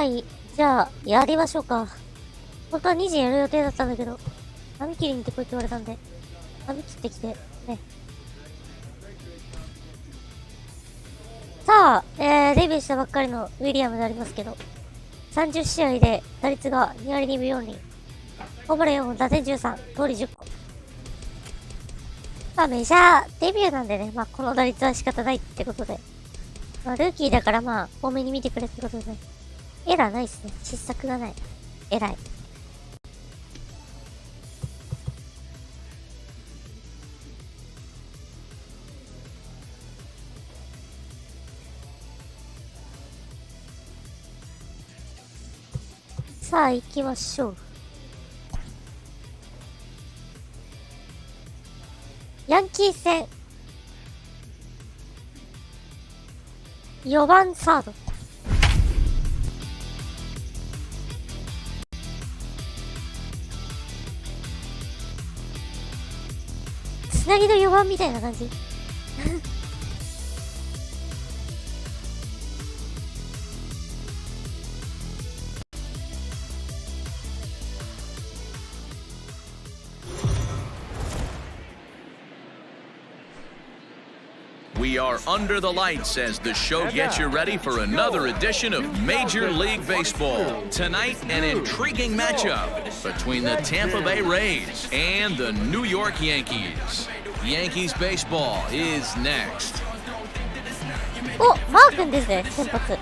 はい、じゃあ、やりましょうか。本当は2時やる予定だったんだけど、髪切りに行ってこいって言われたんで、髪切ってきて、ね。さあ、デビューしたばっかりのウィリアムでありますけど、30試合で打率が2割2分4厘。ホームラン4本、打点13、盗塁10個。まあメジャーデビューなんでね、まあこの打率は仕方ないってことで。まあルーキーだからまあ多めに見てくれってことでね。エラーないっすね。失策がない。偉い。さあ行きましょう。ヤンキー戦4番サード。つなぎの4番みたいな感じ。We are under the lights as the show gets you ready for another edition of Major League Baseball. Tonight, an intriguing matchup between the Tampa Bay Rays and the New York Yankees. Yankees baseball is next. お、マー君ですね、先発。これ、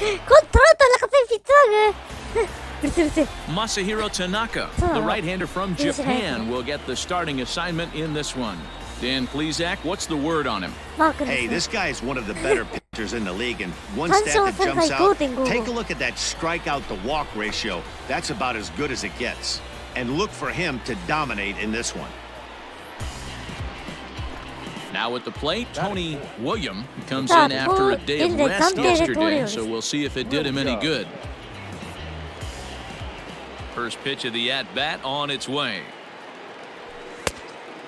トラウト中継ピッツバーグ。うるせうるせ。Masahiro Tanaka, the right-hander from Japan, will get the starting assignment in this one. Dan Plesac, what's the word on him? Hey, this guy is one of the better pitchers in the league, and one stat that jumps out, take a look at that strikeout to walk ratio. That's about as good as it gets. And look for him to dominate in this one. Now at the plate, Tony William comes in after a day of rest yesterday, so we'll see if it did him any good. First pitch of the at-bat on its way.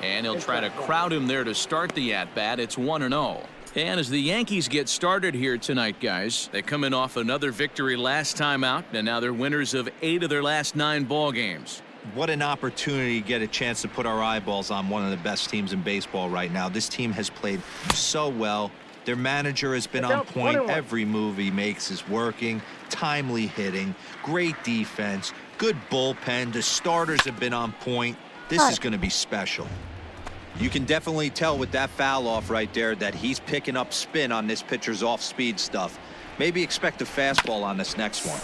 And he'll try to crowd him there to start the at-bat. It's 1-0. And as the Yankees get started here tonight, guys, they come in off another victory last time out, and now they're winners of 8 of their last 9 ball games. What an opportunity to get a chance to put our eyeballs on one of the best teams in baseball right now. This team has played so well. Their manager has been on point. Every move he makes is working. Timely hitting, great defense, good bullpen. The starters have been on point. This is going to be special. You can definitely tell with that foul off right there that he's picking up spin on this pitcher's off-speed stuff. Maybe expect a fastball on this next one.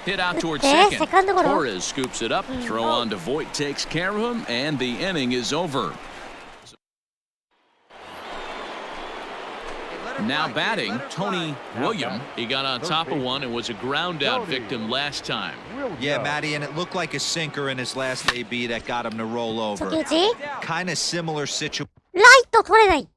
Hit out towards second. Torres scoops it up. Throw on to Voit takes care of him, and the inning is over. Now batting, Tony William. He got on top of one and was a ground-out victim last time. Yeah, Matty, and it looked like a sinker in his last AB that got him to roll over. Kind of similar situation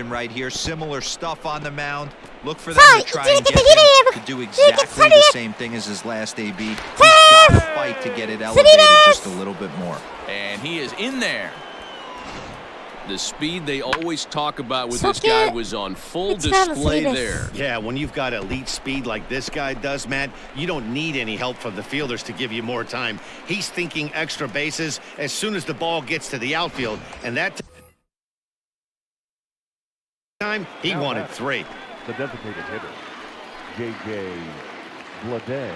right here. Similar stuff on the mound. Look for them to try and get him to do exactly the same thing as his last AB. He's got to fight to get it elevated just a little bit more. And he is in there. The speed they always talk about with this guy was on full display there. Yeah, when you've got elite speed like this guy does, Matt, you don't need any help from the fielders to give you more time. He's thinking extra bases as soon as the ball gets to the outfield, and that time he wanted 3. The designated hitter, J.J. Bleday.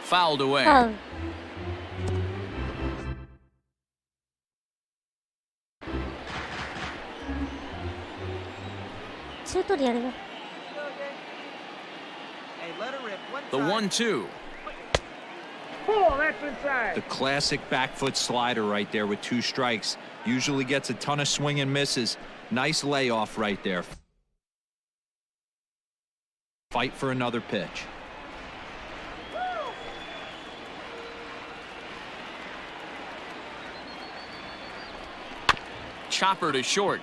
Fouled away. The 1-2. The classic back foot slider right there with 2 strikes. Usually gets a ton of swing and misses. Nice layoff right there. Fight for another pitch. Chopper to short.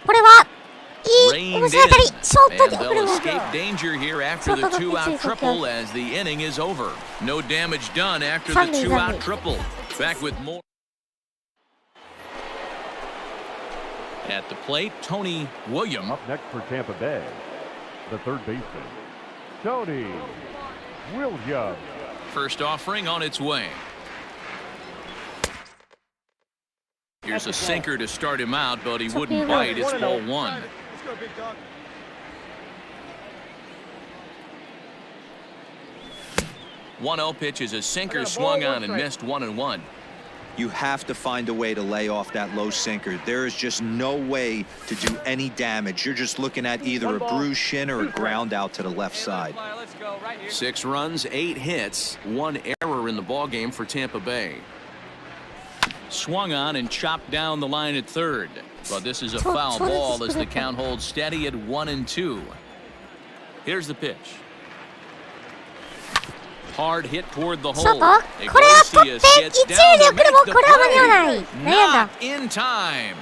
Reined in. And they'll escape danger here after the 2-out triple as the inning is over. No damage done after the 2-out triple. Back with more. At the plate, Tony William. Up next for Tampa Bay, the third baseman, Tony Williams. First offering on its way. Here's a sinker to start him out, but he wouldn't bite. It's ball one. Let's go, big dog. 1-0 pitch is a sinker swung on and missed 1-1. You have to find a way to lay off that low sinker. There is just no way to do any damage. You're just looking at either a bruised shin or a ground out to the left side. 6 runs, 8 hits, 1 error in the ballgame for Tampa Bay. Swung on and chopped down the line at third. But this is a foul ball as the count holds steady at 1-2. Here's the pitch. Hard hit toward the hole. Iglesias gets down to make the play. Not in time.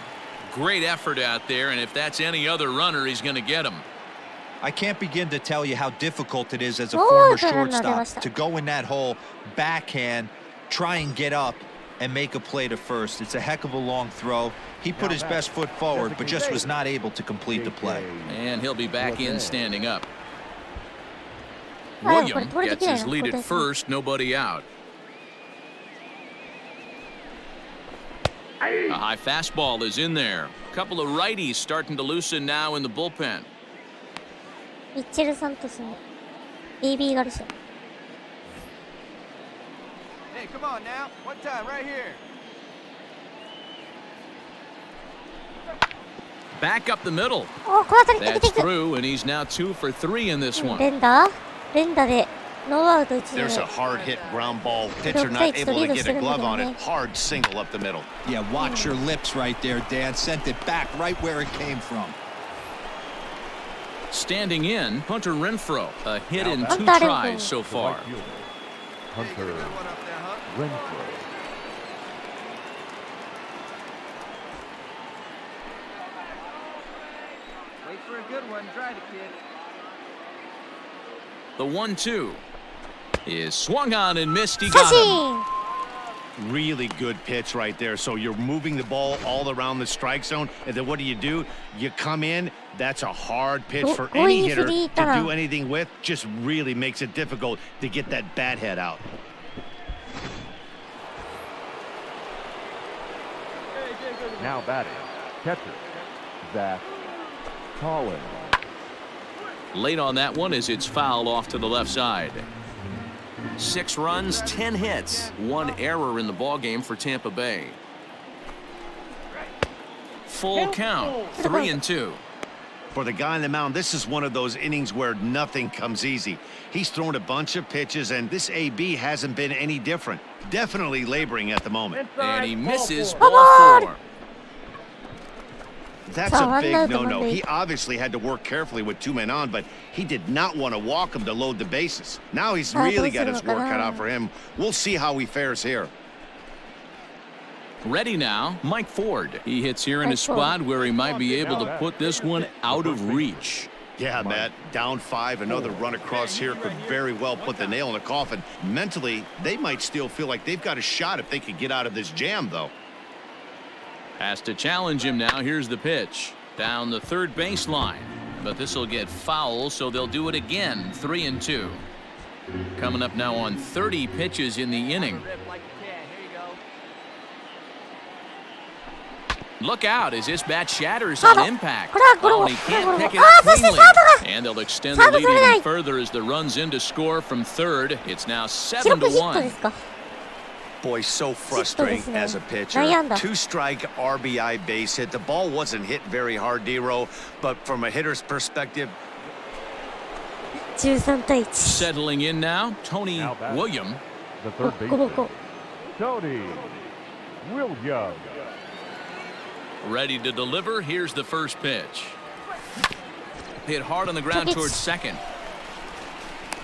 Great effort out there, and if that's any other runner, he's going to get him. I can't begin to tell you how difficult it is as a former shortstop to go in that hole, backhand, try and get up and make a play to first. It's a heck of a long throw. He put his best foot forward, but just was not able to complete the play. And he'll be back in standing up. William gets his lead at first, nobody out. A high fastball is in there. A couple of righties starting to loosen now in the bullpen. ミッチェル・サントスの AB ガルシア。 Hey, come on now. One time, right here. Back up the middle. お、この辺り出て That's いく。 through, and he's now 2 for 3 in this one. 連打でノーアウト1塁。 There's a hard hit ground ball. Pitcher not able to get a glove on it. Hard single up the middle. Yeah, watch your lips right there, Dan. Sent it back right where it came from. Standing in, Hunter Renfroe. A hit in 2 Hunter tries Renfroe. so far. Hunter Good one up there, huh? Renfroe. Wait for a good one. Try it, kid. The 1-2 is swung on and missed. He got 三 him. 振。 Really good pitch right there. So you're moving the ball all around the strike zone, and then what do? You come in. That's a hard pitch for any hitter to do anything with. Just really makes it difficult to get that bat head out. Now batting, catcher, Zach Collins. Late on that one as it's fouled off to the left side. 6 runs, 10 hits, 1 error in the ballgame for Tampa Bay. Full count, 3-2. For the guy on the mound, this is one of those innings where nothing comes easy. He's thrown a bunch of pitches, and this AB hasn't been any different. Definitely laboring at the moment. And he misses ball 4. That's a big no-no. He obviously had to work carefully with 2 men on, but he did not want to walk him to load the bases. Now he's really got his work cut out for him. We'll see how he fares here. Ready now, Mike Ford. He hits here in a spot where he might be able to put this one out of reach. Yeah, Matt, down 5, another run across here could very well put the nail in the coffin. Mentally, they might still feel like they've got a shot if they could get out of this jam, though. Has to challenge him now. Here's the pitch. Down the third baseline. But this will get foul, so they'll do it again. 3-2. Coming up now on 30 pitches in the inning. Look out as this bat shatters on impact. Oh, and he can't pick it up cleanly. And they'll extend the lead even further as the run's in to score from third. It's now 7-1. Boy, so frustrating as a pitcher. 2-strike RBI base hit. The ball wasn't hit very hard, D-Row, but from a hitter's perspective. 13対1。 Settling in now, Tony William. The third baseman, Tony Williams. Ready to deliver. Here's the first pitch. Hit hard on the ground towards second.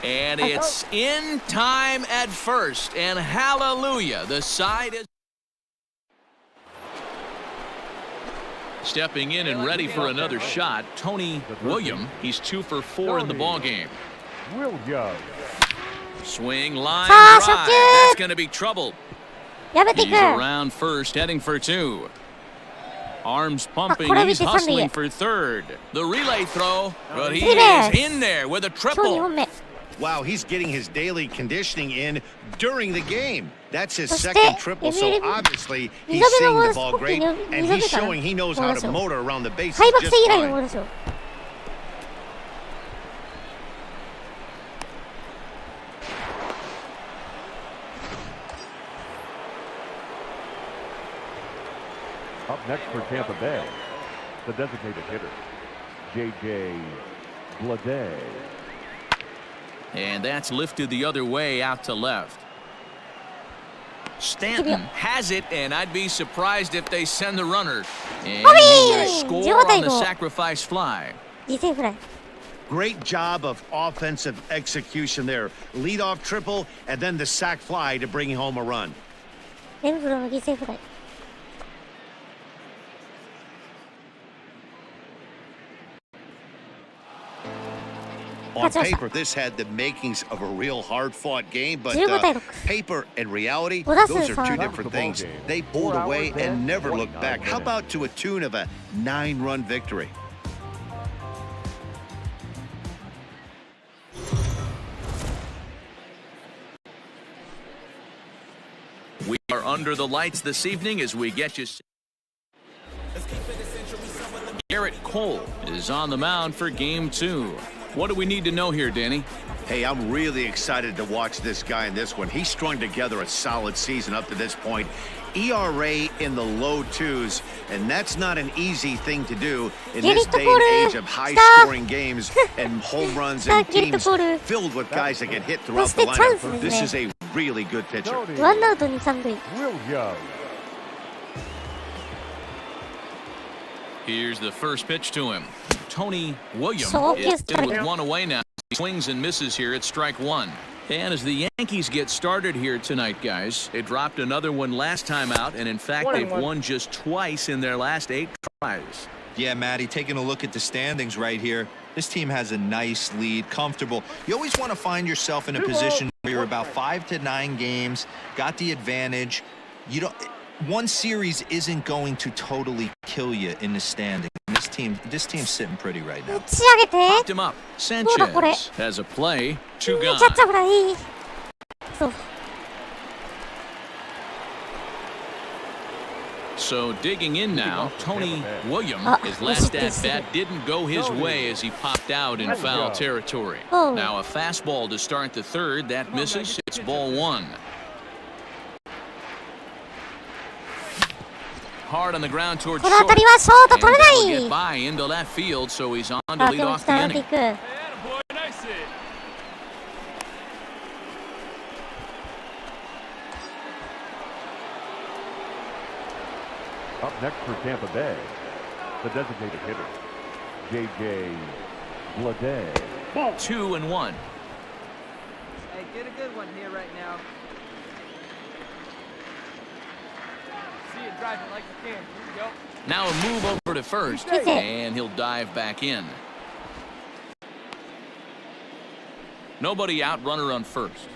And it's in time at first. And hallelujah, the side is stepping in and ready for another shot. Tony William. He's 2 for 4 in the ballgame. Williams. Swing, line, drive. That's going to be trouble. やめてい He's く。 around first, heading for 2. Arms pumping, これ見 he's て三塁へ。 hustling for third. The relay throw, but he スリーベース。 is in there with a 今日2 triple. 本目。 Wow, he's getting his daily conditioning in during the game. That's his そして second triple, so MLB obviously 二 he's 度目の seeing ボー the ルス ball ポップ great, に and 二度 he's 目かな showing he knows ボー how ルでし to ょ motor around the bases 開幕 just 戦以来のボー fine. ルでしょ。Up next for Tampa Bay, the designated hitter, J.J. Bleday. And that's lifted the other way out to left. Stanton has it, and I'd be surprised if they send the runner. And he will score on the sacrifice fly. 犠牲フライ。 Great job of offensive execution there. Leadoff triple, and then the sac fly to bring home a run. レンフローの犠牲フライ。 On paper, this had the makings of a real hard-fought game, but 15対6。 paper and reality, 5打数 those are 3 two 安打。 different things. They pulled away and never looked back. How about to a tune of a 9-run victory? We are under the lights this evening as we get you. Garrett Cole is on the mound for game 2. What do we need to know here, Danny? Hey, I'm really excited to watch this guy in this one. He strung together a solid season up to this point. ERA in the low 2s, and that's not an easy thing to do in this day and age of high-scoring games and home runs and teams filled with guys that get hit throughout the lineup. This is a really good pitcher. ワンアウト2、3塁。 Williams. Here's the first pitch to him. Tony Williams So is good. in with one away now. He swings and misses here at strike 1. And as the Yankees get started here tonight, guys, they dropped another one last time out, and in fact, they've won just twice in their last 8 tries. Yeah, Matty, taking a look at the standings right here, this team has a nice lead, comfortable. You always want to find yourself in a position where you're about 5 to 9 games, got the advantage. You don't. One series isn't going to totally kill you in the standing. This team's sitting pretty right now. 打ち上げて。 Popped him up. Sanchez has a play. 2 gone. キャッチャーフライ。そう。 So digging in now, Tony Williams, his last at-bat didn't go his way as he popped out in foul territory. Now a fastball to start the third. That misses. It's ball 1. Hard on the ground towards この short. 当たりはショート And 取れ that'll な get い。 by into left field, so he's on to あ、 lead でも off 伝 the わってい inning. く。 Up next for Tampa Bay, the designated hitter, J.J. Bleday. 2-1. Hey, get a good one here right now. See it driving like you can. Here we go. Now a move over to first, Is it? and he'll dive back in. Nobody out, runner on first.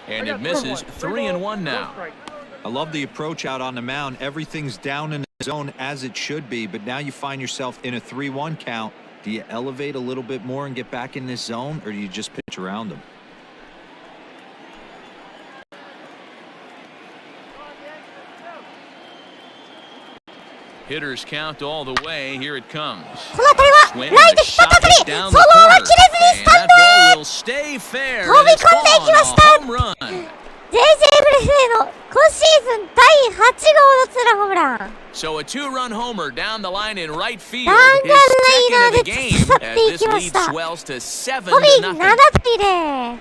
And it misses. 3-1 now. I love the approach out on the mound. Everything's down in the zone as it should be, but now you find yourself in a 3-1 count. Do you elevate a little bit more and get back in this zone, or do you just pitch around them? Hitters count all the way. Here it comes. この当たりは Swing ライ and ト a 引っ張った shot 当たり。 is そ down の the まま corner. 切れずにス And タン that ド ball will stay fair. 飛び And it's 込んでいき gone. ま A した。 home run. JJ ブレフェの今シーズン第8号のツーランホームラン。 So a 2-run homer down the line in right field. 弾丸 His ライナ second ー of で the 突き game 去って as いき this ま lead した。 swells to 7 飛び to 7 nothing. 対0。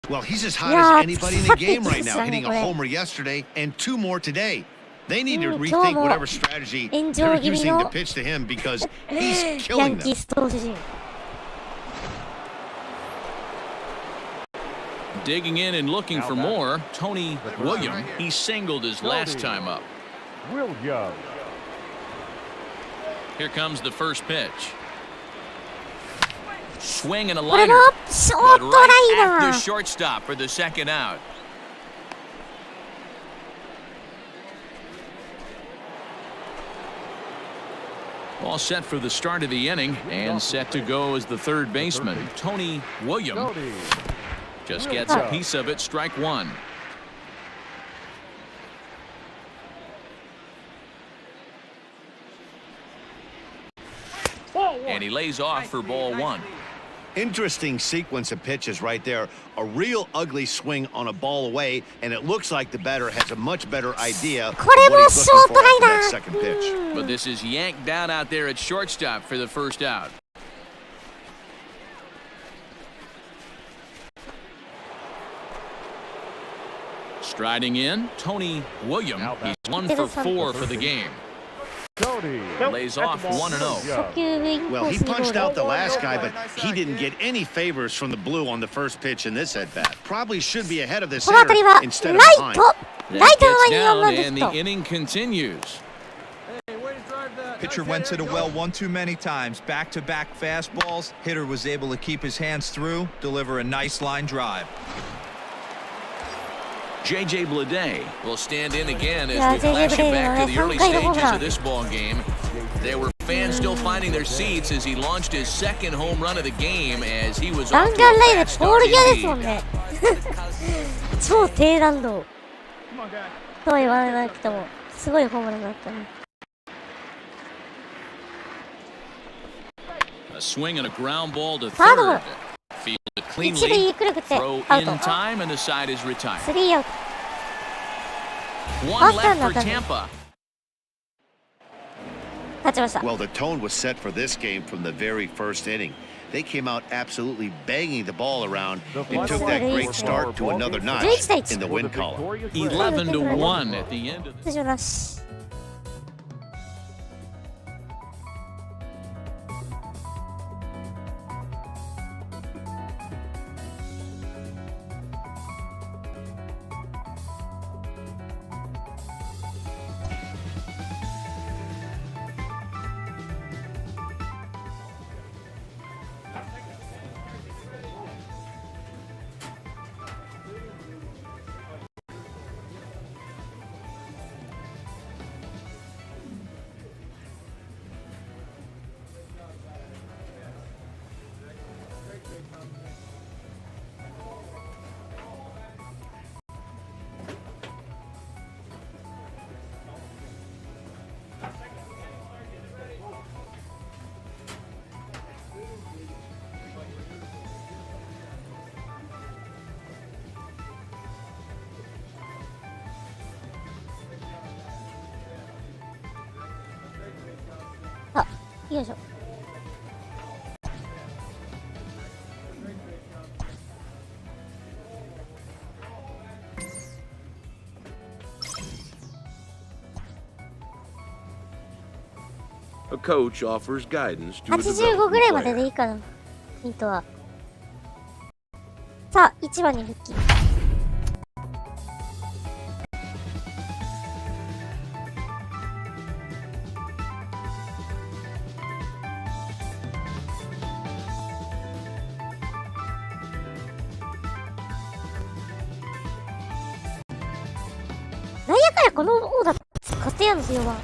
Well, he's as hot Yeah, as anybody in the game right now, it's hitting a great. homer yesterday and 2 more today. They need to 今日 rethink も whatever strategy 炎上 they're 気味 using の to pitch to him because he's ヤ killing ンキー them. ス投手陣。 Digging in and looking for more, Tony Williams. He singled his last time up. Williams. Here comes the first pitch. Swing and a これも liner. ショー But トライ right ナ after ー。 shortstop for the second out. All set for the start of the inning and set to go as the third baseman, Tony William. Tony. Just gets a piece of it, strike one. And he lays off for ball one. Interesting sequence of pitches right there. A real ugly swing on a ball away, and it looks like the batter has a much better idea of これ what も he's ショ looking ート for ライ after ナ that ー。 second pitch. But this is yanked down out there at shortstop for the first out. Striding in, Tony William. He's 1 for 4 for the game. Tony. Lays off 1-0. 初球ウィンコ Well, ー he スにゴ punched ール。 out the last guy, but he didn't get any favors from the blue on the first pitch in this at-bat. Probably should be ahead of this この当たりは hitter ライ instead of ト。 behind. ライ That トの gets 前に4 down 番で and す the と。 inning continues. Hey, way to drive that. Pitcher went to the well one too many times. Back-to-back fastballs. Hitter was able to keep his hands through, deliver a nice line drive. J.J. Bleday will stand in again as Yeah, we J.J. flash it Bleday, back to the early 3回のホーム stages ラン。 of this ball game. There were fans still finding their seats as he launched his second home run of the game as he was 弾 off to 丸 a ライナ fast ーポール start ギャですも indeed. んね。超低弾道 Come on, guys. とは言わなくてもすごいホームランだったね。 A swing and a ground ball to サードゴロ third. Fielded 一塁 cleanly. ゆっくりくって Throw アウ in ト。 time and the side is retired. スリーアウト。 One left for Boston. Tampa. 勝ちました。 Well, the tone was set for this game from the very first inning. They came out absolutely banging the ball around and took that great start to another notch in the win column. 11-1 at the end of the 出場なし。あ、よいしょ。A coach offers guidance to a 85ぐらいま developing ででい player. いかな。ヒントは。さあ、1番に復帰。なんやかんやこの王だ使ってやんですよ、4番。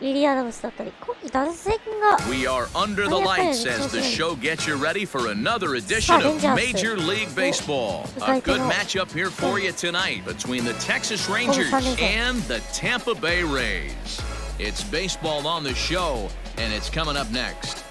ウィリアムスだったり、今季打線が We are under the lights as the show gets you ready for another edition of Major League Baseball. A good matchup here for you tonight between the Texas Rangers and the Tampa Bay Rays. It's baseball on the show, and it's coming up next.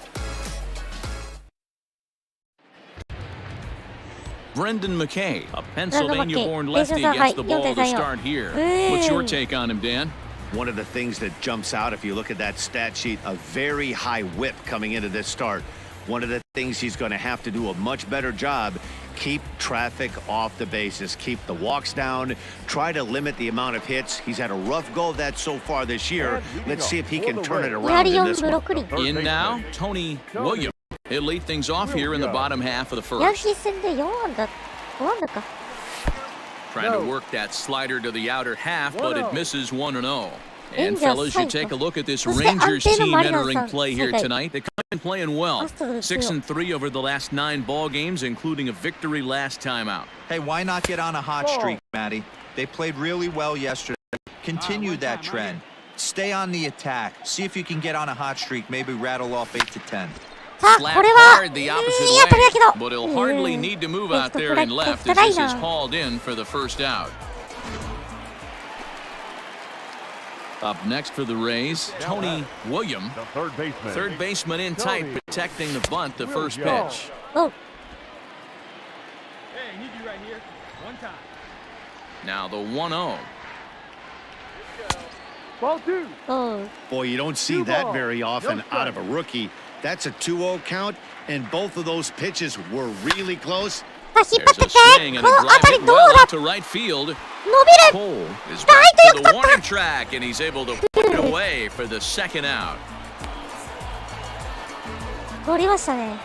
Brendan McKay, a Pennsylvania-born lefty, gets the ball to start here. What's your take on him, Dan? One of the things that jumps out, if you look at that stat sheet, a very high whip coming into this start. One of the things he's going to have to do a much better job, keep traffic off the bases, keep the walks down, try to limit the amount of hits. He's had a rough go of that so far this year. Let's see if he can turn it around in this one. In now, Tony William. He'll lead things off here in the bottom half of the ヤン first. キー戦で4安打、5安打か。 Trying to work that slider to the outer half, but it misses 1-0. And fellas, you take a look at this Rangers team entering play here tonight. They've been playing well. 6-3 over the last 9 ball games, including a victory last time out. Hey, why not get on a hot streak, Matty? They played really well yesterday. Continue that trend. Stay on the attack. See if you can get on a hot streak. Maybe rattle off 8 to 10. Slap hard the opposite way, but he'll hardly need to move out there in left as this is hauled in for the first out. Up next for the Rays, Tony William, third baseman in tight, protecting the bunt, the first pitch. Oh. Hey, need you right here. One time. Now the 1-0. Ball 2. Oh. Boy, you don't see that very often out of a rookie. That's a 2-0 count, and both of those pitches were really close. There's a swing and a drive hit well out to right field. Cole is back to the warning track, and he's able to put it away for the second out. 取りましたね。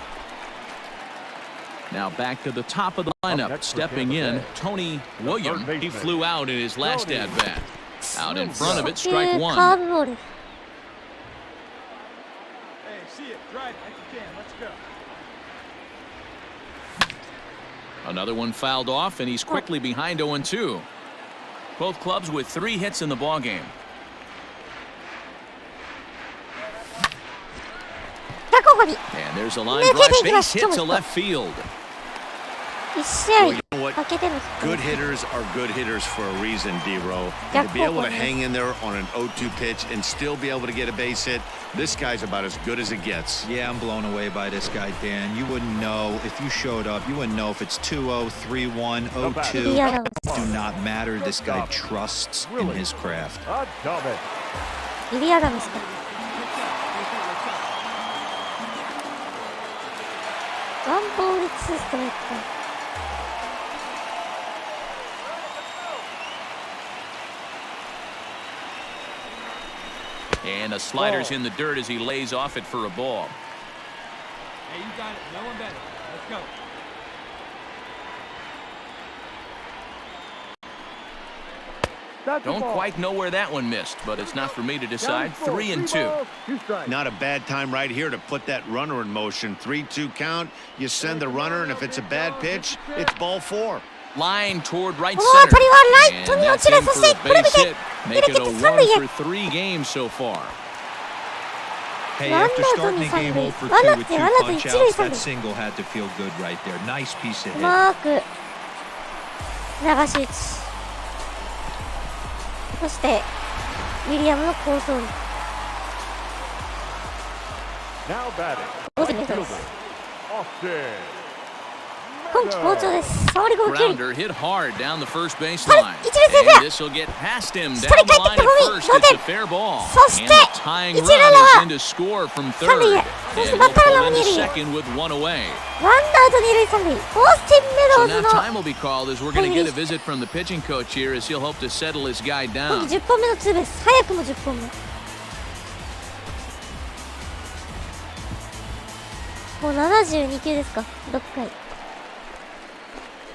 Now back to the top of the lineup, stepping in, Tony William. He flew out in his last at-bat. Out in front of it, strike 1. カーブボール。 Hey, see it. Drive it if you can. Let's go. Another one fouled off, and he's quickly behind 0-2. Both clubs with 3 hits in the ballgame. ここに And there's a line drive base hit to left field. 1試合 Well, you know what? かけての Good hitters are good hitters for a reason, D-Row. And to be able to hang in there on an 0-2 pitch and still be able to get a base hit, this guy's about as good as it gets. Yeah, I'm blown away by this guy, Dan. You wouldn't know if you showed up. You wouldn't know if it's 2-0, 3-1, 0-2. Do not matter. This guy trusts in his craft. ウィリアムですか。ワンボールツーストライク。 And a slider's in the dirt as he lays off it for a ball. Hey, you got it. No one better. Let's go. Don't quite know where that one missed, but it's not for me to decide. 3-2. Not a bad time right here to put that runner in motion. 3-2 count. You send the runner, and if it's a bad pitch, it's ball 4. Line toward right この当たりはライト center. に And 落ちる。 that's そ in し for て a これ見 base て hit. Make it a 三塁へ。 1 for 3 games so far. Hey, ワン after アウト starting に the 三 game 塁。 0 for ワンア 2 with ウ 2 トワンアウト punch 一塁 outs, 三 that 塁。 single had to feel good right there. Nice piece of う hit. まーく流し打ち。そしてウィリアムの好走塁。 Now batting. 大手メトです。 Austin. 今季好調です。触り込む距離。 Grounder hit hard down the first baseline. 이치를 세세요. And this will get past him down 스트라이크 the line 할 때 at 공이 first. It's a 노대. fair ball. 서스테. And the tying 이치를 run 나와. is in to score from third. 삼루에. And 선수 we'll 맞다가 pull 나온 into 일이. second with 1 away. ワンアウト二塁三塁。オースティン・メ So ローズ now の time will be called as we're going to get a visit from the pitching coach here as he'll hope to settle his guy 今 down. 季10本目のツーベース。早くも10本目。もう72球ですか。6回。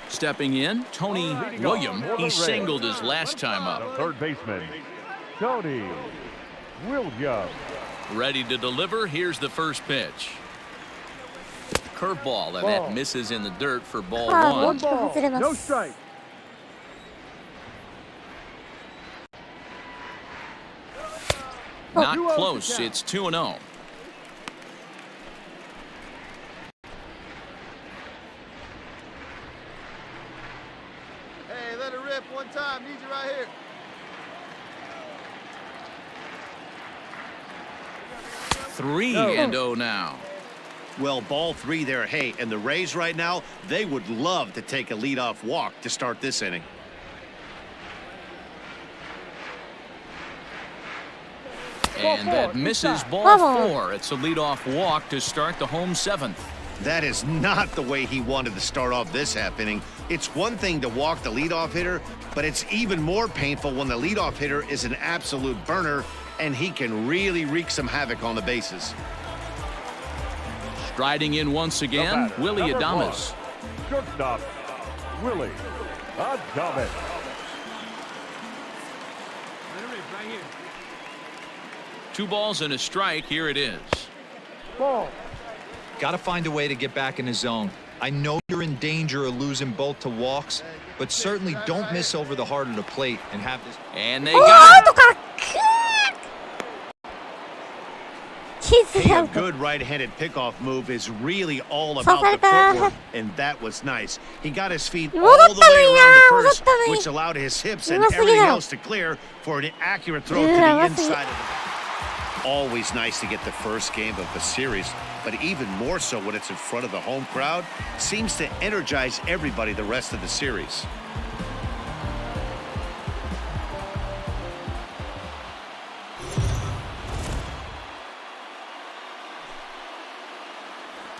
Stepping in, Tony William. He singled his last time up. Third baseman, Tony Williams. Ready to deliver. Here's the first pitch. Curveball, and that misses in the dirt for ball カーブ大 1. きく外れま No す。 strike. Not close. It's 2-0. Hey, let it rip one time. Need you right here. 3-0 now. Well, ball 3 there. Hey, and the Rays right now, they would love to take a leadoff walk to start this inning. And that misses ball 4. It's a leadoff walk to start the home 7th. That is not the way he wanted to start off this half inning. It's one thing to walk the leadoff hitter, but it's even more painful when the leadoff hitter is an absolute burner and he can really wreak some havoc on the bases. Striding in once again, Willie Adames. Shortstop, Willie Adames. Let it rip right here. 2 balls and a strike. Here it is. Ball. Got to find a way to get back in the zone. I know you're in danger of losing both to walks, but certainly don't miss over the heart of the plate and have this. And they got it. Hey, a good right-handed pickoff move is really all about the footwork, and that was nice. He got his feet all the way around the first, which allowed his hips and everything else to clear for an accurate throw to the inside of the... Always nice to get the first game of the series, but even more so when it's in front of the home crowd. Seems to energize everybody the rest of the series.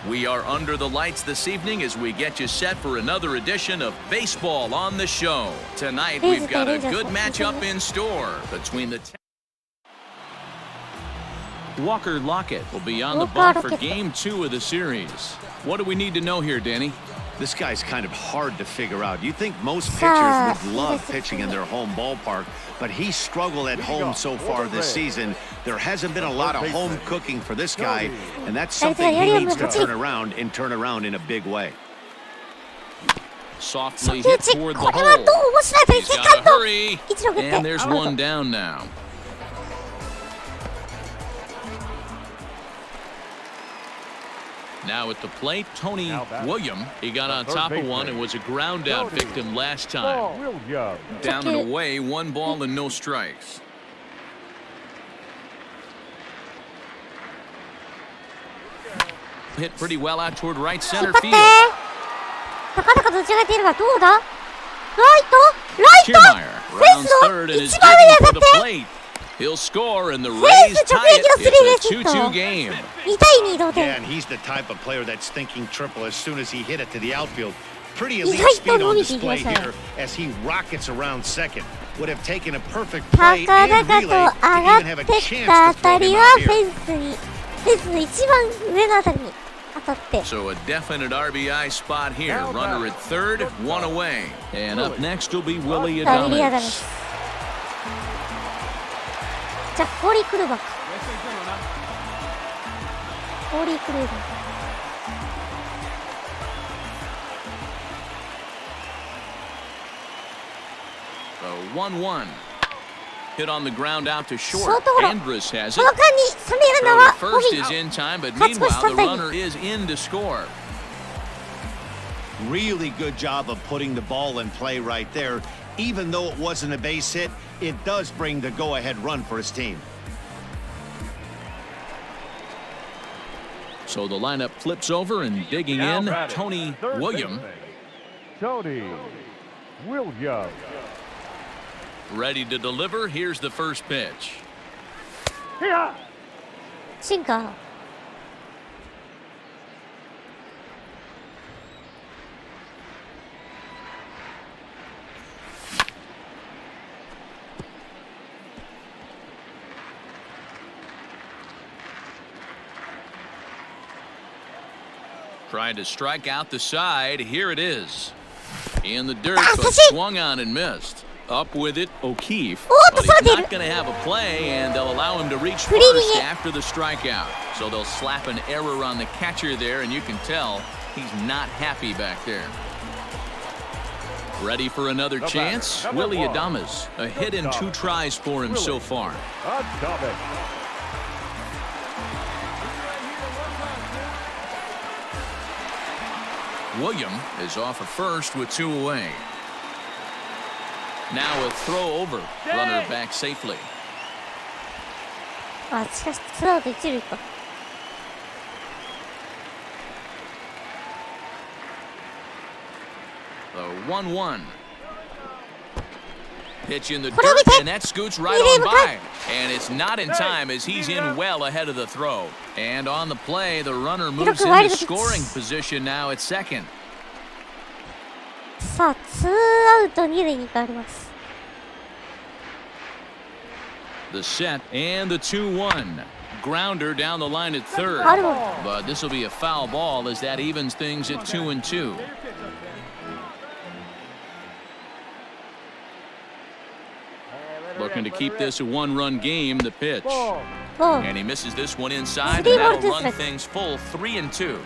We are under the lights this evening as we get you set for another edition of Baseball on the Show. Tonight, we've got a good matchup in store between the... Walker Lockett will be on the bump for Game 2 of the series. What do we need to know here, Danny? This guy's kind of hard to figure out. You think most pitchers would love pitching in their home ballpark, but he's struggled at home so far this season. There hasn't been a lot of home cooking for this guy, and that's something he needs to turn around in a big way. Softly hit toward the hole. He's got to hurry. And there's one down now. Now at the plate, Tony William. He got on top of one and was a ground out victim last time. Down and away, 1 ball and no strikes. Hit pretty well out toward right center field. Kiermaier rounds third and is digging for the plate. He'll score, and the Rays tie it. It's a 2-2 game. Yeah, and he's the type of player that's thinking triple as soon as he hit it to the outfield. Pretty elite speed on display here as he rockets around second. Would have taken a perfect play and relay to even have a chance to throw him out here. So a definite RBI spot here. Runner at third, 1 away. And up next will be Willie Adames. じゃあ氷来るばっか。氷来るばっか。The 1-1. Hit on the ground out to short. Andrus has it. この間に三塁ランナーは First is in time, but meanwhile the runner is in to score. Really good job of putting the ball in play right there. Even though it wasn't a base hit, it does bring the go-ahead run for his team. So the lineup flips over and digging in, Tony William. Tony William. Ready to deliver. Here's the first pitch. シンカー。Trying to strike out the side. Here it is. In the dirt, but swung on and missed. Up with it, O'Keefe. But he's not going to have a play, and they'll allow him to reach first after the strikeout. So they'll slap an error on the catcher there, and you can tell he's not happy back there. Ready for another chance? Willie Adames. A hit and 2 tries for him so far. William is off at first with 2 away. Now a throw over. Runner back safely. あ、しかしツーアウト一塁か。The 1-1. Pitch in the dirt, and that scoots right on by. And it's not in time as he's in well ahead of the throw. And on the play, the runner moves into scoring position now at second. さあ、ツーアウト二塁に変わります。The set and the 2-1. Grounder down the line at third. But this will be a foul ball as that evens things at 2-2. Looking to keep this a 1-run game, the pitch. And he misses this one inside, and that'll run things full 3-2.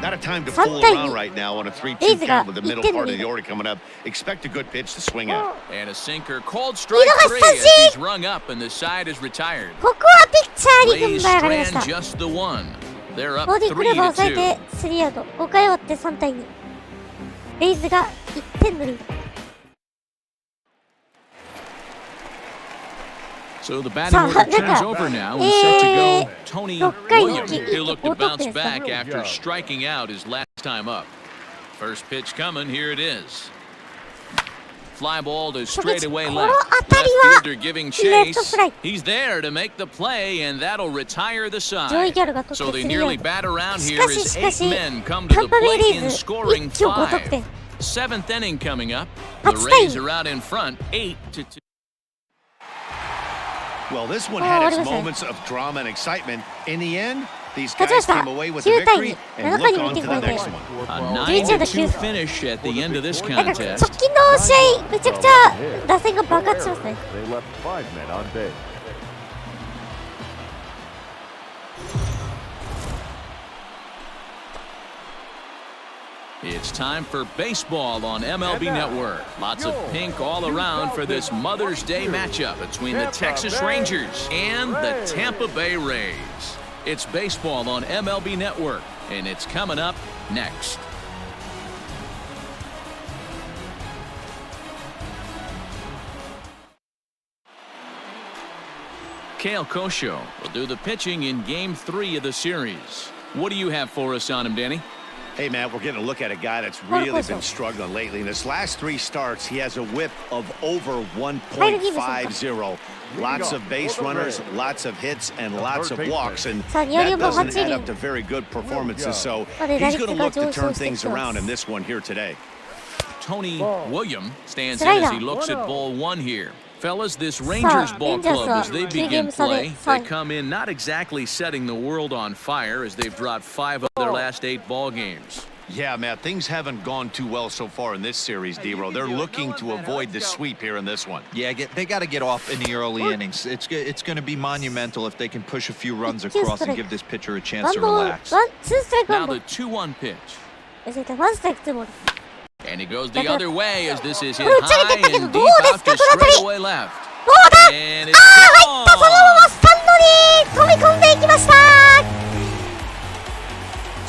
Not a time to fool around right now on a 3-2 count with the middle part of the order coming up. Expect a good pitch to swing at. And a sinker called strike 3 as he's rung up and the side is retired. ここはピッチャーに軍配上がりまし Rays た。 just the one. They're up ボディクレバー抑えて3-2. 3アウト。5回終わって3対2。レイズが1点のリード。So the batting order turns over now and set to go. Tony Williams. He'll look to bounce back after striking out his last time up. First pitch coming, here it is. Fly ball to straightaway left. Left fielder giving chase. He's there to make the play, and that'll retire the side. So they nearly bat around here as 8 men come to the plate in scoring 5. 7th inning coming up. The Rays are out in front, 8-2. Well, this one had its moments of drama and excitement. In the end, these guys came away with the victory and look on to the next one. A 9-2 finish at the end of this 直 contest. 近の試合、めちゃくちゃ打線が爆発しますね。 They left 5 men on base. It's time for baseball on MLB Network. Lots of pink all around for this Mother's Day matchup between the Texas Rangers and the Tampa Bay Rays. It's baseball on MLB Network, and it's coming up next. Kale Kosho will do the pitching in Game 3 of the series. What do you have for us on him, Danny? Hey, Matt, we're getting a look at a guy that's really been struggling lately. In his last 3 starts, he has a whip of over 1.50. Lots of base runners, lots of hits, and lots of walks. And that doesn't add up to very good performances. So he's going to look to turn things around in this one here today. Tony Williams stands in as he looks at ball 1 here. Fellas, this Rangers ball club, as they begin play, they come in not exactly setting the world on fire as they've dropped 5 of their last 8 ball games. Yeah, Matt, things haven't gone too well so far in this series, D-Ro. They're looking to avoid the sweep here in this one. Yeah, they got to get off in the early innings. It's going to be monumental if they can push a few runs across and give this pitcher a chance to relax. Now the 2-1 pitch. ワンストライク2ボール。 And he goes the other way as this is hit high and deep out to straightaway left. And it's 入ったそのままスタンドに飛び込んでいきました。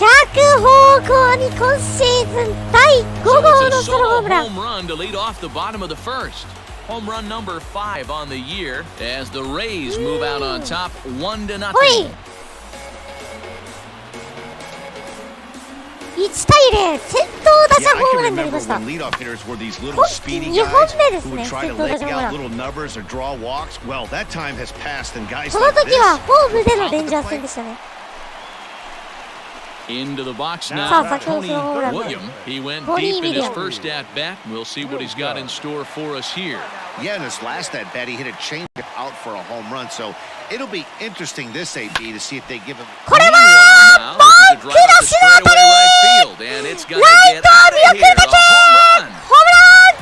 逆方向に今シーズン第5号のソロホームラン。 home run to lead off the bottom of the first. Home run number 5 on the year as the Rays move out on top 1-0. 1対0、先頭打者ホームランになりました。今季2本目ですね、先頭打者ホームラン。この時はホームでのレンジャー戦でしたね。 Into the box now, Tony Williams. He went deep in his first at-bat. We'll see what he's got in store for us here. Yeah, in his last at-bat, he hit a changeup out for a home run. So it'll be interesting this AB to see if they give him. これは文句なしの当たり。ライト見送るだけ。ホームラン。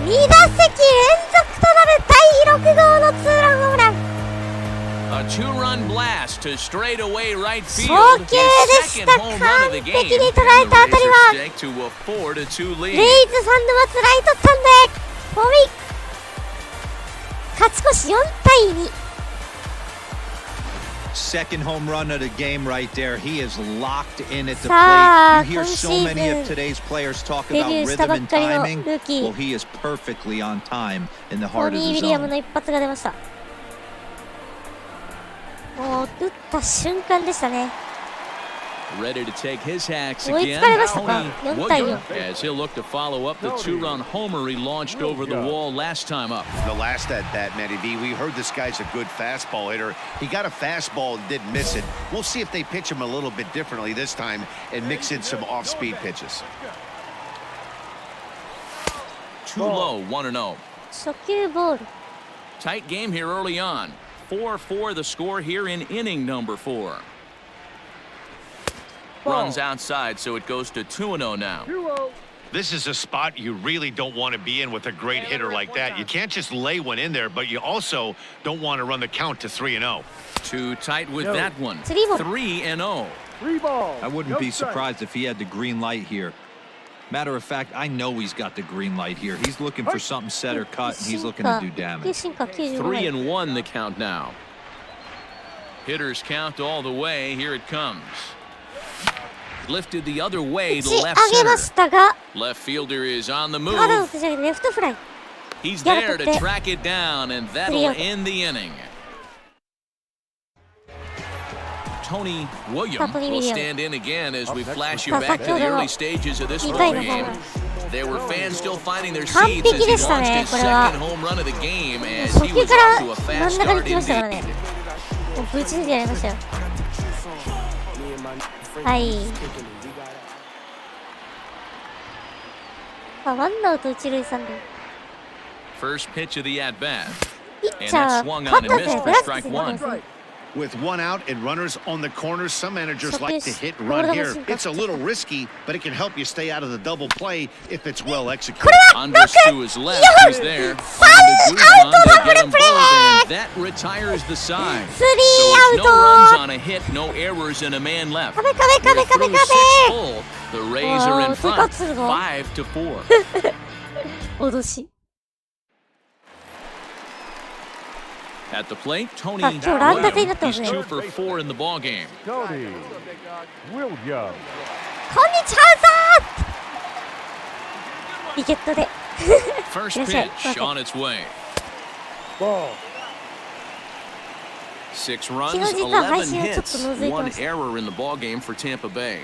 2打席連続となる第6号のツーランホームラン。 A 2-run blast to straightaway right field. 送球でした。完璧に捉えた当たりはレイズファンの待つライトスタンドへホームイン。勝ち越し4対2。 Second home run of the game right there. He is locked in at the plate. You hear so many of today's players talk about rhythm and timing. Well, he is perfectly on time in the heart of the ウィリアム zone. の一発が出ました。もう打った瞬間でしたね。 Ready to take his hacks 追い again. つかれましたか。 Tony 4対4。 as he'll look to follow up the 2-run homer he launched over the wall last time up. The last at-bat, Matty B, we heard this guy's a good fastball hitter. He got a fastball and didn't miss it. We'll see if they pitch him a little bit differently this time and mix in some off-speed pitches. Too low, 1-0. 初球ボール。 Tight game here early on. 4-4 the score here in inning number 4. Runs outside, so it goes to 2-0 now. This is a spot you really don't want to be in with a great hitter like that. You can't just lay one in there, but you also don't want to run the count to 3-0. Too tight with that one. 3-0. 3-ball. I wouldn't be surprised if he had the green light here. Matter of fact, I know he's got the green light here. He's looking for something set or cut, and he's looking to do damage. 3-1 the count now. Hitters count all the way. Here it comes. Lifted the other way to left center. Left fielder is on the move. He's there to track it down, and that'll end the inning. Tony William will stand in again as we flash you back to the early stages of this ball game. There were fans still finding their seats as he launched his second home run of the game as he was off to a fast start indeed. ぶち抜いてやりましたよ。はい。ワンアウト一塁三塁。First pitch of the at bat. ピッチャー、勝ったぜ、ブラストしてますね。With one out and runners on the corners, some managers like to hit and run here. It's a little risky, but it can help you stay out of the double play if it's well executed. Andres to his left, he's there. And that retires the side. So it's no runs on a hit, no errors, and a man left. We're through 6 full. The Rays are in front, 5-4. 脅し。At the plate, Tony William. He's 2 for 4 in the ball game. Tony William. こんにちはー。ウィケットで。 First pitch on its way. Ball. 6 runs, 11 hits, 1 error in the ball game for Tampa Bay.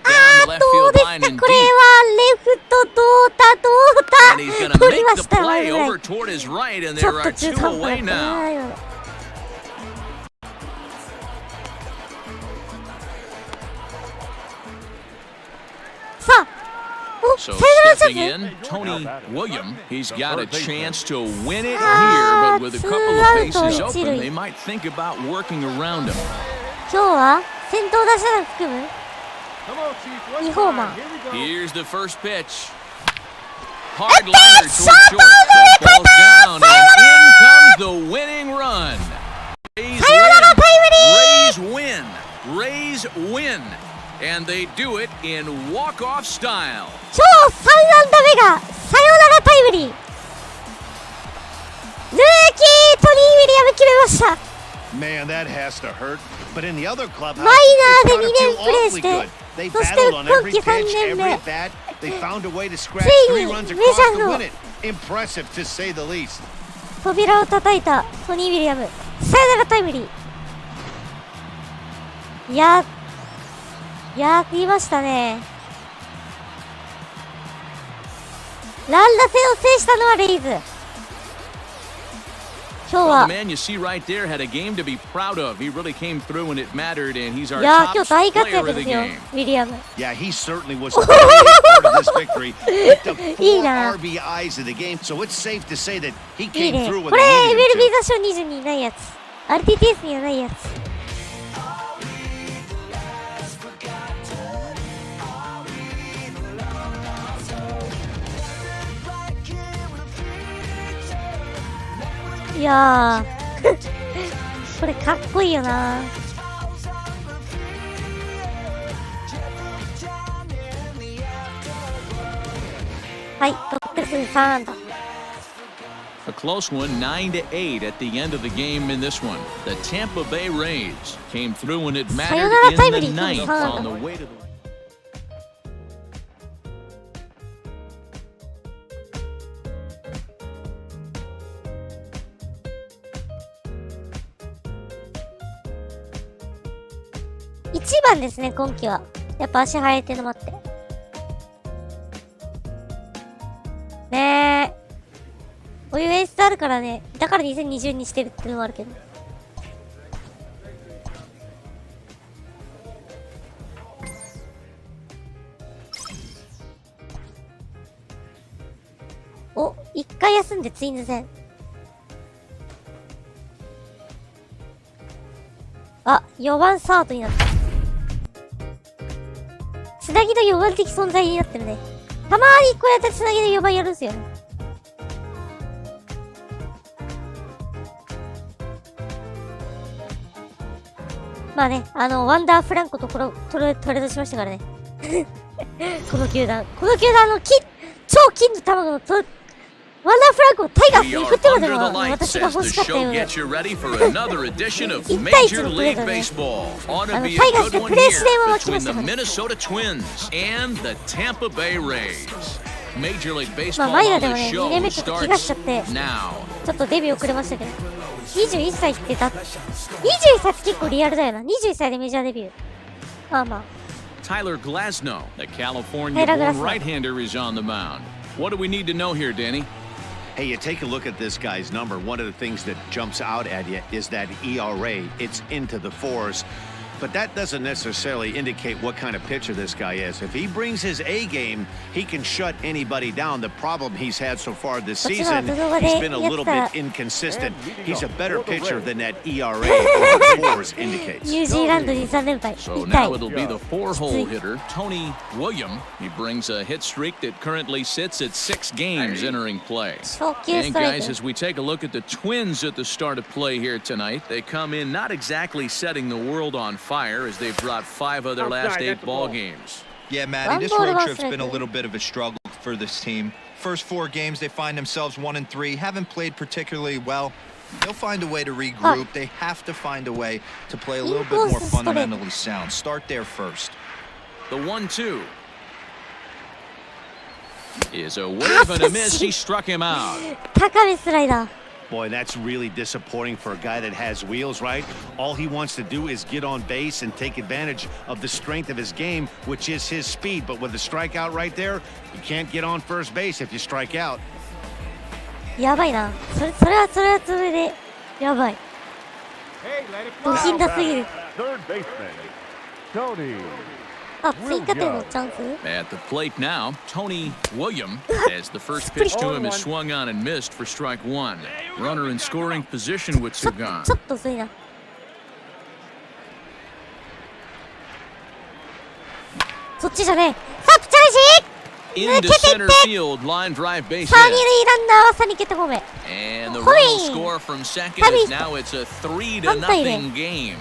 Down the left field line and deep. これはレフトどうだ And he's going to make the play over toward his right, and there are 2 away now. さあ、So stepping in, Tony William. He's got a chance to win it here, but with a couple of bases open, they might think about working around him. 今日は先頭打者団含む2ホーマー。 Here's the first pitch. Hard liner toward short. That ball's down, and in comes the winning run. Rays win. And they do it in walk-off style. 超3安打目がサヨナラタイムリー。ルーキートニー・ウィリアム決めました。 Man, that has to hurt. But in the other clubhouse, マイナーで2年プレーして、そして今季3年目。 They found a way to scratch ついに 3 runs メジ across ャー to の win it. Impressive to say the least. 扉を叩いたトニー・ウィリアム、サヨナラタイムリー。言いましたね。乱打戦を制したのはレイズ。今日は The man you see right there had a game to be proud of. He really came through when it mattered, and he's our いや top 今日大活 player 躍 of で the すよ、 game. ウィリアム。 Yeah, he certainly was a big part of this victory. Picked up いい 4 な。 RBIs in the game, so it's safe to say that he いい came ね。 through when こ they れ needed him MLB to. The Show 20にないやつ。RTTS にはないやつ。いやーこれかっこいいよな。はい、ロッテ戦3安打。A close one, 9-8 at the end of the game in this one. The Tampa Bay Rays came through when it mattered in the ninth on the way to the... 1番ですね、今季は。やっぱ足生えてるのもあって。ねえ。お湯演出あるからね。だから2020にしてるってのもあるけど。お、一回休んでツインズ戦。あ、4番サードになった。つなぎの4番的存在になってるね。たまーにこうやってつなぎの4番やるんすよね。まあね、ワンダーフランコとトレードしましたからね。この球団の超金の卵のワンダーフランコをタイガースに振ってまでも私が欲しかったようで。1対1のトレードね。タイガースでプレーしないまま来ましたから。まあ、マイナーでもね、2年目ちょっと怪我しちゃって、ちょっとデビュー遅れましたけど。21歳って21歳って結構リアルだよな。21歳でメジャーデビュー。まあまあ。Tyler Glasnow, the California-born right-hander, is on the mound. What do we need to know here, Danny? Hey, you take a look at this guy's number. One of the things that jumps out at you is that ERA. It's into the fours. But that doesn't necessarily indicate what kind of pitcher this guy is. If he brings his A game, he can shut anybody down. The problem he's had so far this season, he's been a little bit inconsistent. He's a better pitcher than that ERA over the fours indicates. So now it'll be the four-hole hitter, Tony William. He brings a hit streak that currently sits at 6 games entering play. And guys, as we take a look at the Twins at the start of play here tonight, they come in not exactly setting the world on fire as they've dropped 5 of their last 8 ball games. Yeah, Matty, this road trip's been a little bit of a struggle for this team. First 4 games, they find themselves 1-3, haven't played particularly well. They'll find a way to regroup. They have to find a way to play a little bit more fundamentally sound. Start there first. The 1-2 is a wave and a miss. He struck him out. Boy, that's really disappointing for a guy that has wheels, right? All he wants to do is get on base and take advantage of the strength of his game, which is his speed. But with the strikeout right there, you can't get on first base if you strike out. やばいな。それはそれでやばい。部品だすぎる。Third baseman, Tony. あ、追加点のチャンス At the plate now, Tony William, as the first pitch to him is swung on and missed for strike 1. Runner in scoring position with Sagan. ちょっと遅いな。そっちじゃねえ。さあ、ピッチャーレシ Into center field, line drive base さあ、二 hit. 塁ランナーはさに蹴ってホームへ。 And the run will score from second as now it's a 3-0 game.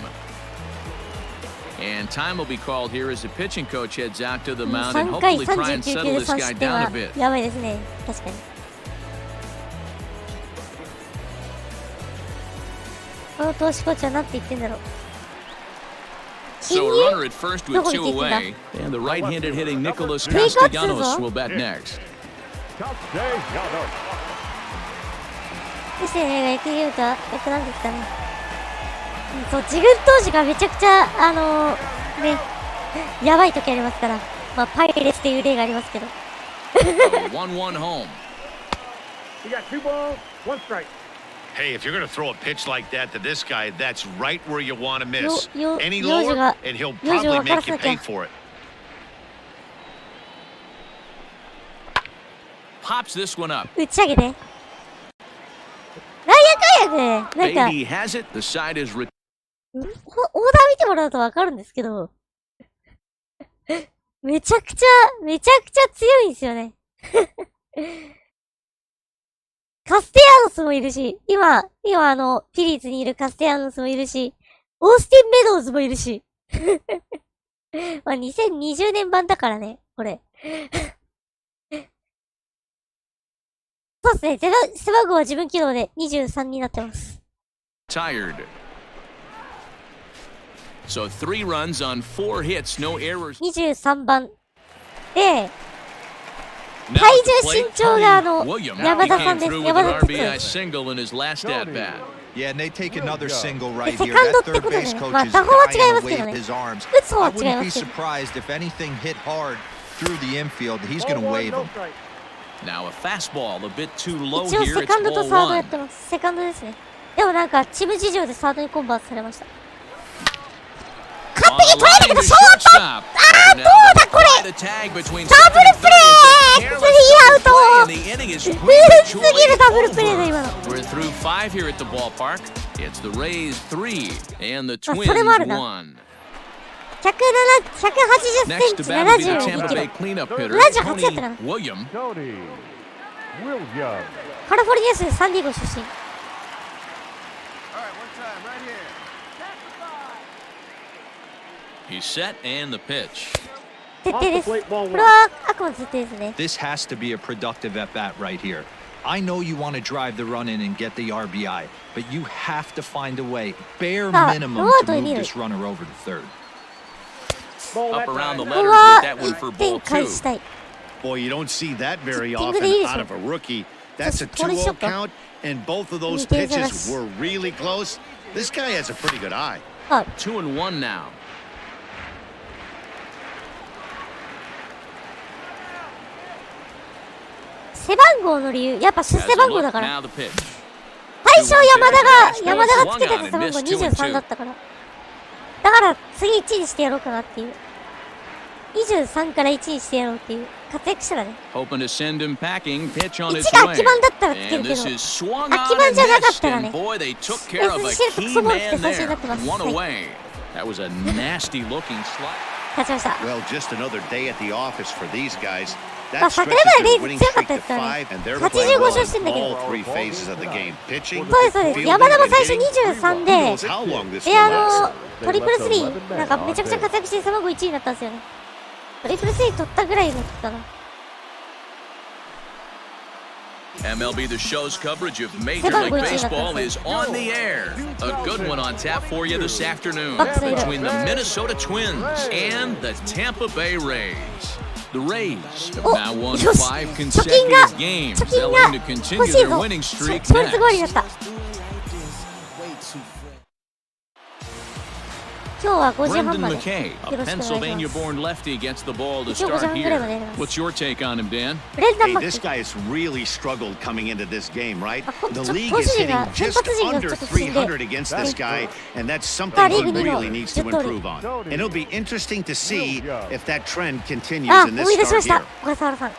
And time will be called here as the pitching coach heads out to the mound and 3回 hopefully try and 39 球 settle で this 3 guy 失点 down a は bit. やばいですね。確かに。この投手コーチは何て言ってんだろう。 So a runner at first with 2 away, and the right-handed hitting Nicholas Castellanos will bat next. ですね、野球ゲームとは役なんですかね。そう、自分投手がめちゃくちゃ、ね、やばい時ありますから。まあ、パイレスっていう例がありますけど。1-1 home. You got 2 balls, 1 strike. Hey, if you're going to throw a pitch like that to this guy, that's right where you want to miss. Any 幼児 lower, が and he'll probably make you 幼児を分からせなきゃ。 pay for it. Pops this one up. 打ち上げて。なんやかんやで、なんか、 Beatty has it. The side is オーダー見てもらうとわかるんですけど、めちゃくちゃ強いんですよね。カステヤノスもいるし、今ピリーズにいるカステヤノスもいるし、オースティン・メドウズもいるし。まあ、2020年版だからね、これ。そうですね、背番号は自分起動で23になってます。tired. So 3 runs on 4 hits, no errors. 23番。で、体重身長が山田さんです。山田哲。 single in his last at bat. Yeah, and they take another single right セ here. カンド That ってこ third とで base ね。 coach まあ、 is 打法は違い dying ま to すけど wave ね。 his arms. 打つ方 I は違い wouldn't ま be すけど。 surprised if anything hit hard through the infield. He's going to Ball 1, wave no him. strike. Now a fastball a bit too low 一応 here. セ It's カンドと ball サードやっ 1. てます。セカンドですね。でもなんか、チーム事情でサードにコンバートされました。完璧に捉えたけど、ショート。あー、どうだこれ。ダブルプレー。3アウト。古すぎるダブルプレーだ今の。 We're through 5 here at the ballpark. It's the Rays 3 and the あ、 Twins それもあるな。 1. 180 セ Next ン to チ、 battle be the 72 Tampa キロ。 Bay cleanup hitter, 78やったか Tony な。 William. Tony Williams. カリフォルニア州サンディエゴ出身。All right, one time, right here. He's set and the pitch. 徹底です。これはあくまで徹底ですね。 This has to be a productive at bat right here. I know you want to drive the run in and get the RBI, but you have to find a way, bare minimum, to move this runner over to third. Up around the こ letters こ with は that one for 1点 ball 返 two. したい。 Boy, you don't see that very Ting often Lee out of a rookie. That's a Just 20 2-0 shot. count, and both of those右投左打。 pitches were really close. This guy has a pretty good eye. はい。 2-1 now. 背番号の理由、やっぱ出 Has 世 a 番号 look, だから。 now the pitch. 最初山田がつけてた背番号23だったから。だから次1にしてやろうかなっていう。23から1にしてやろうっていう。活躍したらね。 Hoping to send him packing. Pitch on 1 its が way. 秋番だったらつけ And るけ this ど。 is swung 秋 on 番 and じゃなかっ missed. たら And ね。 boy, they took care of a シルク key クソボールって man 最初になってま there. す。 One はい away. That was a nasty looking slide. 勝ちました。 Well, just another day at the office for these guys. まあ That 昨 stretches 年まで their レ winning イズ強かっ streak た to ですからね。 5, and they're 85 playing 勝してん well だけ in ど。 all three phases of the game. Pitching, そうですそうです。 fielding, 山田も and 最初 hitting. 23 Who で、 knows how long this で、 will last. トリプルスリー、なんかめちゃくちゃ活躍して背番号1になったんですよね。トリプルスリー取ったぐらいのったな。MLB The Show's coverage of Major League Baseball is on the air. A good one on tap for you this afternoon between the Minnesota Twins and the Tampa Bay Rays. The Rays have now won よし、 5 貯 consecutive 金 games. が They'll aim to 欲 continue しい their ぞ。 winning streak 勝率5割だっ next. た。今日は5時半 Brendan まで。 McKay, よ a ろしくお願いします Pennsylvania-born lefty, gets the ball to 一応5時 start 半ぐらいまでやり here. ます。 What's your take on him, Dan? ブレンダン Hey, マッ this ク。 guy has really struggled coming into this game, right? Ah, The so league is posing hitting nga, just posing nga under ito kasi 300 hindi. against this guy, and that's something Ah, he Liga Nino. really needs to Jutori. improve on. And it'll be interesting to see if that trend continues あ、 in 思い this 出しま start した here.。小笠原さん。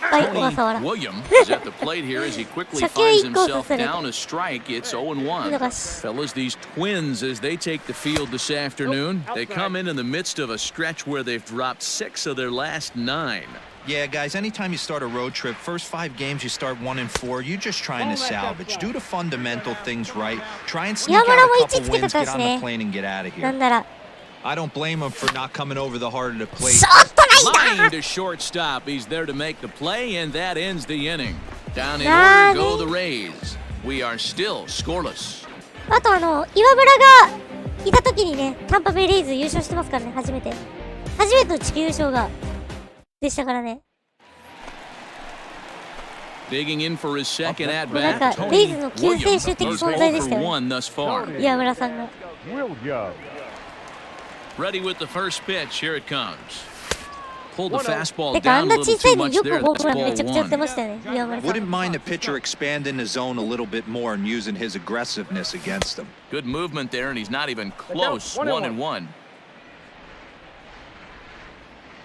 はい、小 Tony 笠原。 William is at the plate here as he quickly Sa finds kick goes himself to the- down a strike. It's 0-1. Nilakas. Fellas, these Twins, as they take the field this afternoon, they come in the midst of a stretch where they've dropped 6 of their last 9. Yeah, guys, anytime you start a road trip, first 5 games you start 1-4, you're just trying to salvage. Do the fundamental things right. Try and sneak out a couple wins, get on the plane and get out of なん here. なら、 I don't blame him for not coming over the heart of the plate. ちょっとないな Line to shortstop. He's there to make the play, and that ends the inning. Down in Nani? order go the Rays. We are still scoreless. あと岩村がいた時にね、タンパベイレイズ優勝してますからね、初めて。初めての地区優勝が、でしたからね。 Digging in for his second at なん bat, か、レイズ Tony の救世 Williams. 主的 He's 存在で 0 for したよね。 1 thus far. 岩村さんが。 Williams. Ready with the first pitch. Here it comes. Pulled the fastball てか、あ down ん a な little 小さい too のに much よく there. ホー That's ムランめちゃくちゃ打って ball ま 1. したよね、岩村さん。 Wouldn't mind the pitcher expanding the zone a little bit more and using his aggressiveness against him. Good movement there, and he's not even close. 1-1.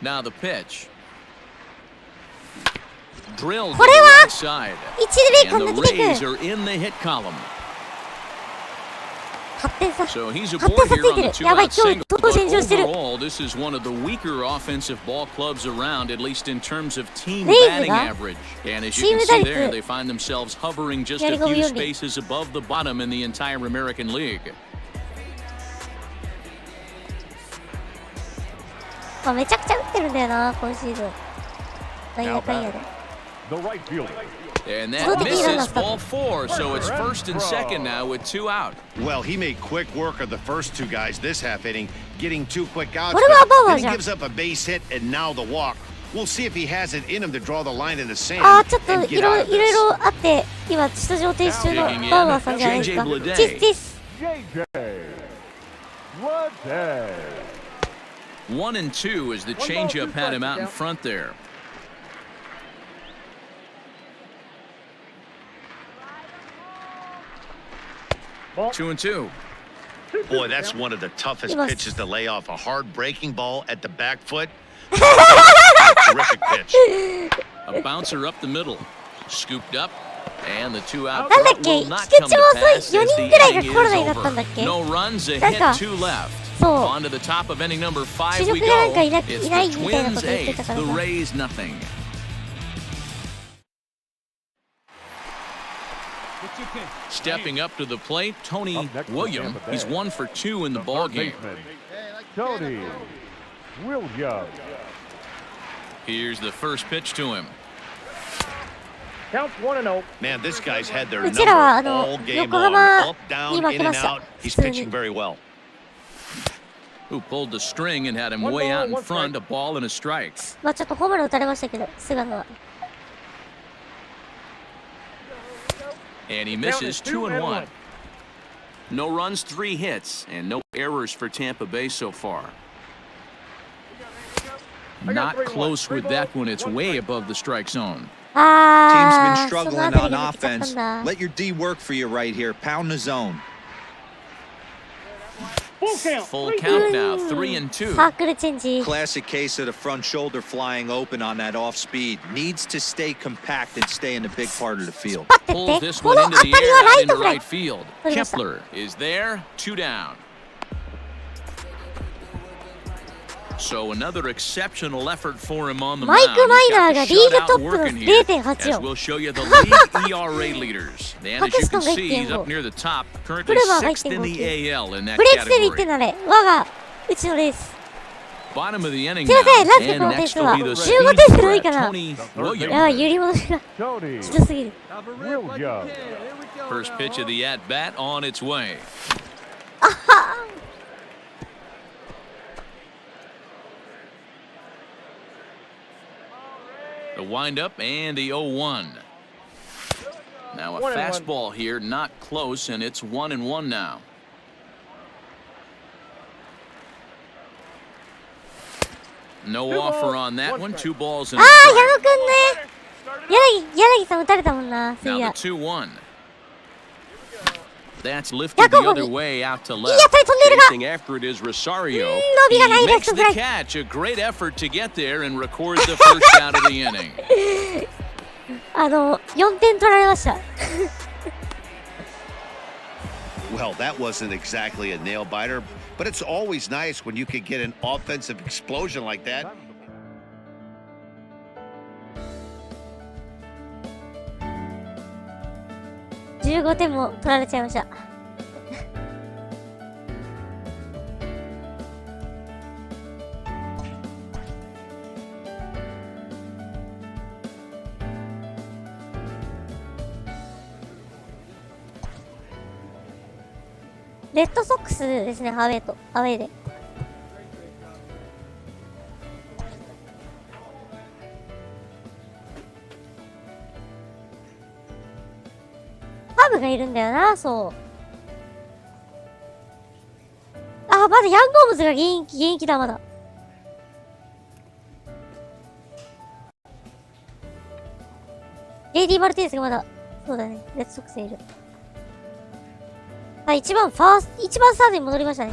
Now the pitch. Drilled to これ the は right side. 一塁 And 間 the 抜けて Rays くる。 are in the hit column. 8点差。 So he's 8 aboard 点差 here つい on て the る。やばい、 two-out 今日、 single. 投手炎上してる。 But overall, this is one of the weaker offensive ball clubs around, at least in terms of team Rays batting が average. And as チ you ー can ム打 see 率 there, they find themselves hovering just a やり込み few 4厘。 spaces above the bottom in the entire American League. まあ、めちゃくちゃ打ってるんだよな、今シーズン。なんやかんやで。 The right fielder. And Look that at Elon misses Musk. ball 4, so it's first and second now with 2 out. Well, he made quick work of the first 2 guys this half inning, getting 2 quick outs. What about but Bauer, then he John? gives up a base hit and now the walk. We'll see if he has it in him to draw the line in the sand あー、ちょっと and い get ろ out い of ろ this. あって、今、出場停止中のバウアーさんじゃないですか。 JJ Bleday. チッチス。 JJ. Bleday. 1-2 as the changeup had him out in front there. Ball. 2-2. Boy, that's one of the toughest He was- pitches to lay off. A hard breaking ball at the back foot. A terrific pitch. A bouncer up the middle. Scooped up And the two out なんだっ front け、 will 菊 not 池 come も to 遅い pass 4 as 人 the ぐらいが inning コロナ is になったんだっ over. け。 No runs, a なんか hit, two left. そう On to the top of inning number 5主 we 力がなん go. かいない It's いない the みたいなこ Twins と言ってた 8th, から the さ。 Rays nothing. Stepping up to the plate, Tony Up next for William. Tampa Bay. He's 1 for 2 in the ball third game. baseman, Tony Williams. Here's the first pitch to him. Counts 1-0. Man, this guy's had their うちらは number all game 横 long. 浜 Up, down, に負 in けま and した。 out. He's 普通 pitching に。 very well. Who pulled the string and had him One way ball, out in one front, strike. a ball and a strike. まあちょっとホームラン打たれましたけど、菅野は。And he Count misses is 2 and 1. 1. No runs, 3 hits, and no errors for Tampa Bay so far. Not close with that one. It's way above the strike zone. Team's あ been ー、その struggling あたり on が抜けちゃったん offense. だ。 Let your D work for you right here. Pound the zone. Full count. Full 3-2. count now, 3 and 2. サークルチェンジ。 Classic case of the front shoulder flying open on that off speed. Needs to stay compact and stay in the big part of the field. パッて Pulls って、 this こ one の into 当 the たり air はラ out イト into フライ。 right field. 取りました。 Kepler is there, 2 down. So another exceptional effort for him on the マイ mound. ク・マイ He's ナ got ーが the リーグ shutout トップの working here, 0.8 as を。 we'll show you the league ERA leaders. And as you can see, he's up near the top, currently フルマンが 6th in the 1.59 AL in that ブレイクセリーってな category. れ。我がうちのレース。 Bottom of the inning すいません、なぜ now, この and 点 next 数は will be the 15 点 speed 数でもいい threat, かな。 Tony やばい、 Williams. 揺り戻しが Tony ひどすぎる。 Williams. First pitch of the at-bat on its way. The windup and the 0-1. Now a 1-1. fastball here, not close, and it's 1-1 now. No Two offer balls, on that one one. strike. 2 balls あ and ー、 a 矢 strike. 野くんね。柳さん打たれたもんな、そうい Now や。 the 2-1. That's lifted the other way out to いい left. 当たり飛んでるが。 Chasing after it is Rosario. 伸びがない He レ makes フト the フライ。 catch. A great effort to get there and records the first out of the inning. 4点取られました。 Well, that wasn't exactly a nail biter, but it's always nice when you can get an offensive explosion like that. 15点も取られちゃいました。レッドソックスですね、アウェーで。ハーブがいるんだよな、そう。あ、まだヤンゴームズが現役だ、まだ。JD マルティネスがまだ、そうだね、レッドソックスにいる。あ、一番サードに戻りましたね。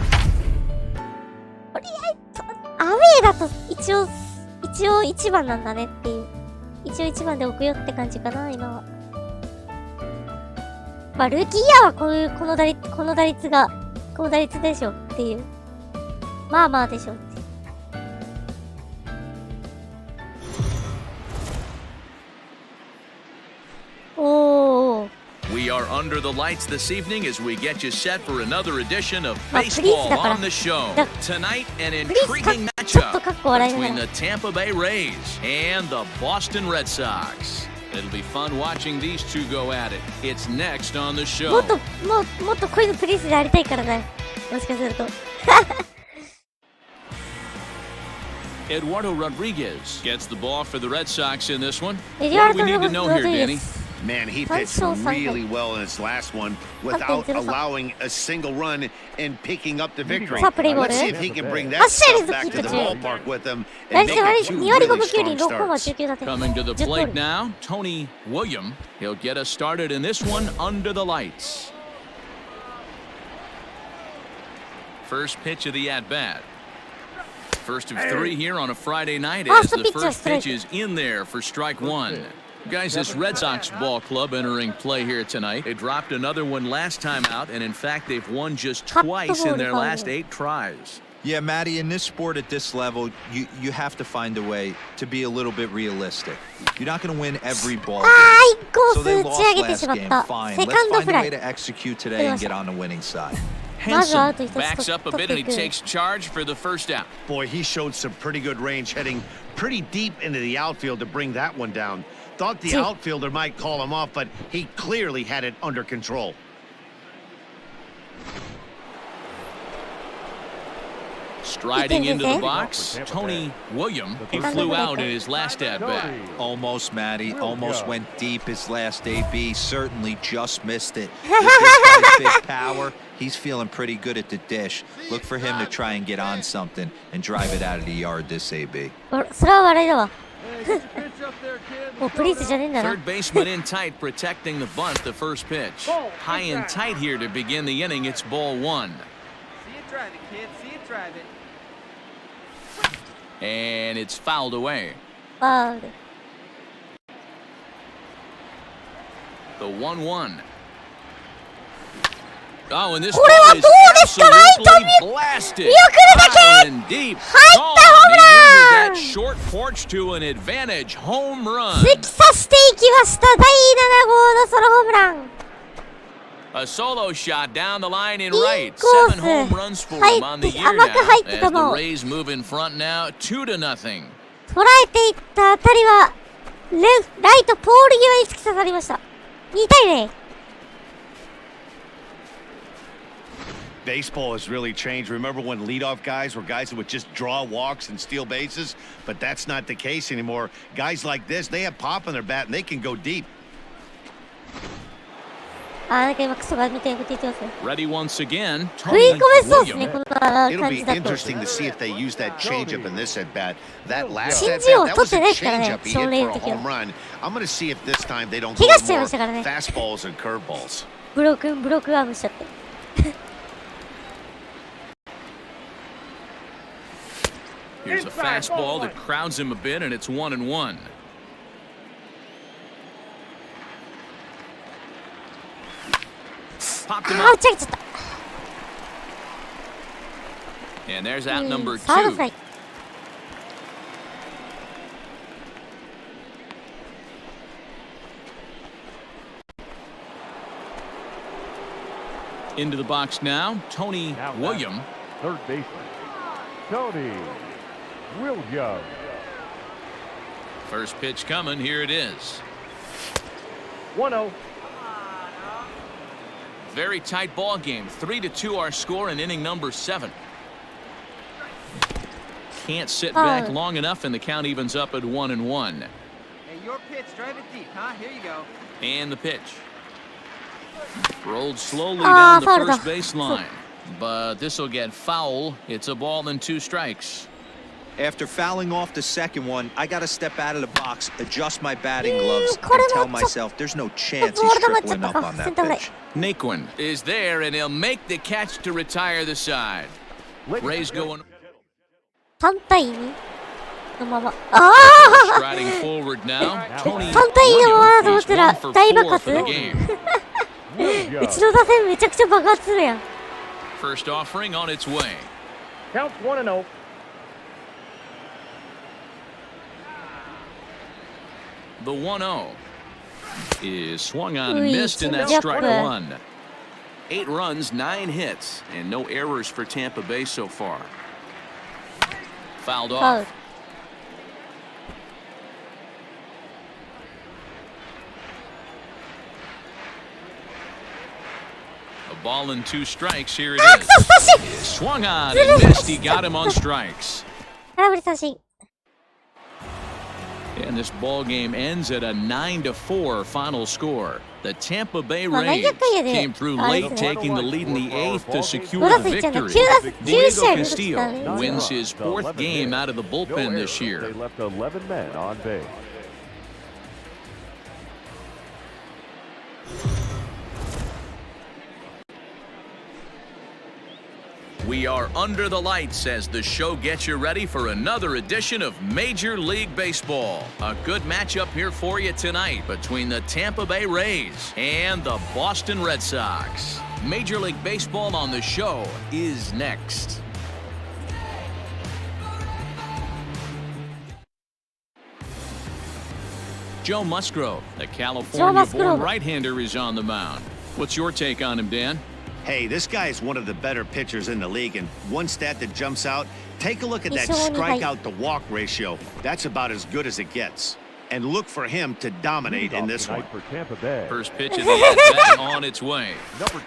とりあえず、アウェーだと一応1番なんだねっていう。一応1番で置くよって感じかな、今は。まあ、ルーキーイヤーはこの打率でしょっていう。まあまあでしょって。おー。We are under the lights this evening as we get you set for another edition of Ah, baseball please, Dakara. on the show. Tonight, an Please, intriguingちょっと matchup かっこ笑いなが between ら。 the Tampa Bay Rays and the Boston Red Sox. It'll be fun watching these two go at it. It's next on the も show. っとこういうのプリンスでやりたいからね。もしかすると。 Eduardo Rodriguez gets the ball for the Red Sox in this one. What do Eduardo we need to know here, Danny? Rodriguez. Man, he That's pitched so really something. well in his last one without Something. allowing a single run and picking up the victory. Sa play Let's see ball. if he can bring that Let's say stuff it's a back to the keeper, too. ballpark with him 来 and 週 make は it two 2割5 really 分9厘 strong 6本は starts. 19打点。 Coming to the 10 盗 plate 塁。 now, Tony William. He'll get us started in this one under the lights. First pitch of the at-bat. First of 3 here on a Friday night as First the pitch, first strike. pitch is in there for strike 1. Guys, this Red Sox ball club entering play here tonight. They dropped another one last time out, and in fact, they've won just twice in their last 8 tries. Yeah, Matty, in this sport at this level, you have to find a way to be a little bit realistic. You're not going to win every ball game. So they lost last game. Fine. Let's find a way to execute today and get on the winning side. Hanson backs up a bit and he takes charge for the first out. Boy, he showed some pretty good range, heading pretty deep into the outfield to bring that one down. Thought the outfielder might call him off, but he clearly had it under control. Striding into the box, Tony William. He flew out in his last at-bat. Almost, Matty. Almost went deep his last AB. Certainly just missed it. With this guy's big power, he's feeling pretty good at the dish. Look for him to try and get on something and drive it out of the yard this AB. それは笑いだわ。もうプリンスじゃねえんだな。 Third baseman in tight, protecting the bunt. The first pitch. High and tight here to begin the inning. It's ball 1. See it drive it, kid. See it drive it. And it's fouled away. Fouled. The 1-1. Oh, and this これはどうですか？ライトに blasted 見送るだけ high and deep. 入ったホームラン He uses that short porch to an advantage home run. 突き刺していきました。第7号のソロホームラン。 A solo shot down the line in right. 7 home runs for 入 him っ on the て year 甘く now. 入って As た the のを Rays move in front now, 2-0. 捉えていった当たりはライトポール際に突き刺さりました。2対0。 Baseball has really changed. Remember when leadoff guys were guys that would just draw walks and steal bases? But that's not the case anymore. Guys like this, they have pop on their bat and they can go deep. なんか今クソが見て言ってますね。 Ready once again. 食い込めそうですね、 William. こんな感 It'll じ be だと。 interesting to see if they use that changeup in this at bat. That last 新 at 人王 bat, that 取っ was て a ないですからね、 changeup he 少 hit 年 for の a 時は。 home run. I'm going to see if this time they don't go 怪我しちゃいま more したからね。 fastballs and curveballs. ブロックアームしちゃって。 Here's a fastball that crowds him a bit, and it's 1-1. Popped him 打 up, ち上げちゃった。 and there's out number サードフラ 2. イ。 Into the box now, Tony William. Third baseman, Tony Williams. First pitch coming, here it is. 1-0. Very tight ball game. 3-2 our score in inning number 7. Can't sit back long enough, and the count evens up at 1-1. Hey, your pitch. Drive it deep, huh? Here you go. And the pitch. Rolled slowly down the first baseline. But this will get foul. It's a ball and 2 strikes. After fouling off the second one, I got to step out of the box, adjust my batting gloves, and tell myself there's no chance he's tripling up on that pitch. Naquin is there, and he'll make the catch to retire the side. Rays going 3対2のまま。striding forward now. Tony 3対2のままだと思っ Williams たら is 1 for 大爆 4 発 for the game. うちの打線めちゃくちゃ爆発するやん。 First offering on its way. Count 1-0. The 1-0 is swung on and missed in that strike 1. 8 runs, 9 hits, and no errors for Tampa Bay so far. Fouled off. A ball and 2 strikes. Here it is. Swung on and missed. He got him on strikes. 空振り三振。 And this ball game ends at a 9-4 final score. The Tampa Bay Rays came through late, taking the lead in the 8th to secure the victory. Diego Castillo wins his 4th game out of the bullpen this year. They left 11 men on base. We are under the lights as the show gets you ready for another edition of Major League Baseball. A good matchup here for you tonight between the Tampa Bay Rays and the Boston Red Sox. Major League Baseball on the show is next. Joe Musgrove, the California-born right-hander, is on the mound. What's your take on him, Dan? Hey, this guy is one of the better pitchers in the league, and one stat that jumps out, take a look at that strikeout to walk ratio. That's about as good as it gets. And look for him to dominate in this one. First pitch of the at-bat on its way.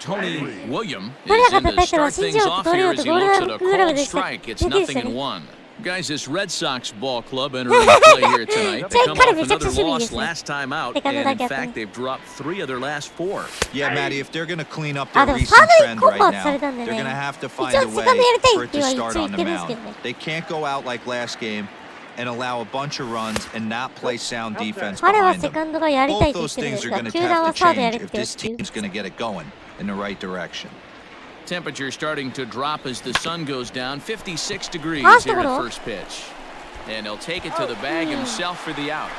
Tony William is in to start things off here as he looks at a called strike. It's 0-1. Guys, this Red Sox ball club entering play here tonight. They come off another loss last time out, and in fact, they've dropped 3 of their last 4. Yeah, Maddie, if they're going to clean up their recent trend right now, they're going to have to find a way for it to start on the mound. They can't go out like last game and allow a bunch of runs and not play sound defense behind them. Both those things are going to have to change if this team's going to get it going in the right direction. Temperature starting to drop as the sun goes down. 56 degrees here at first pitch. And he'll take it to the bag himself for the out.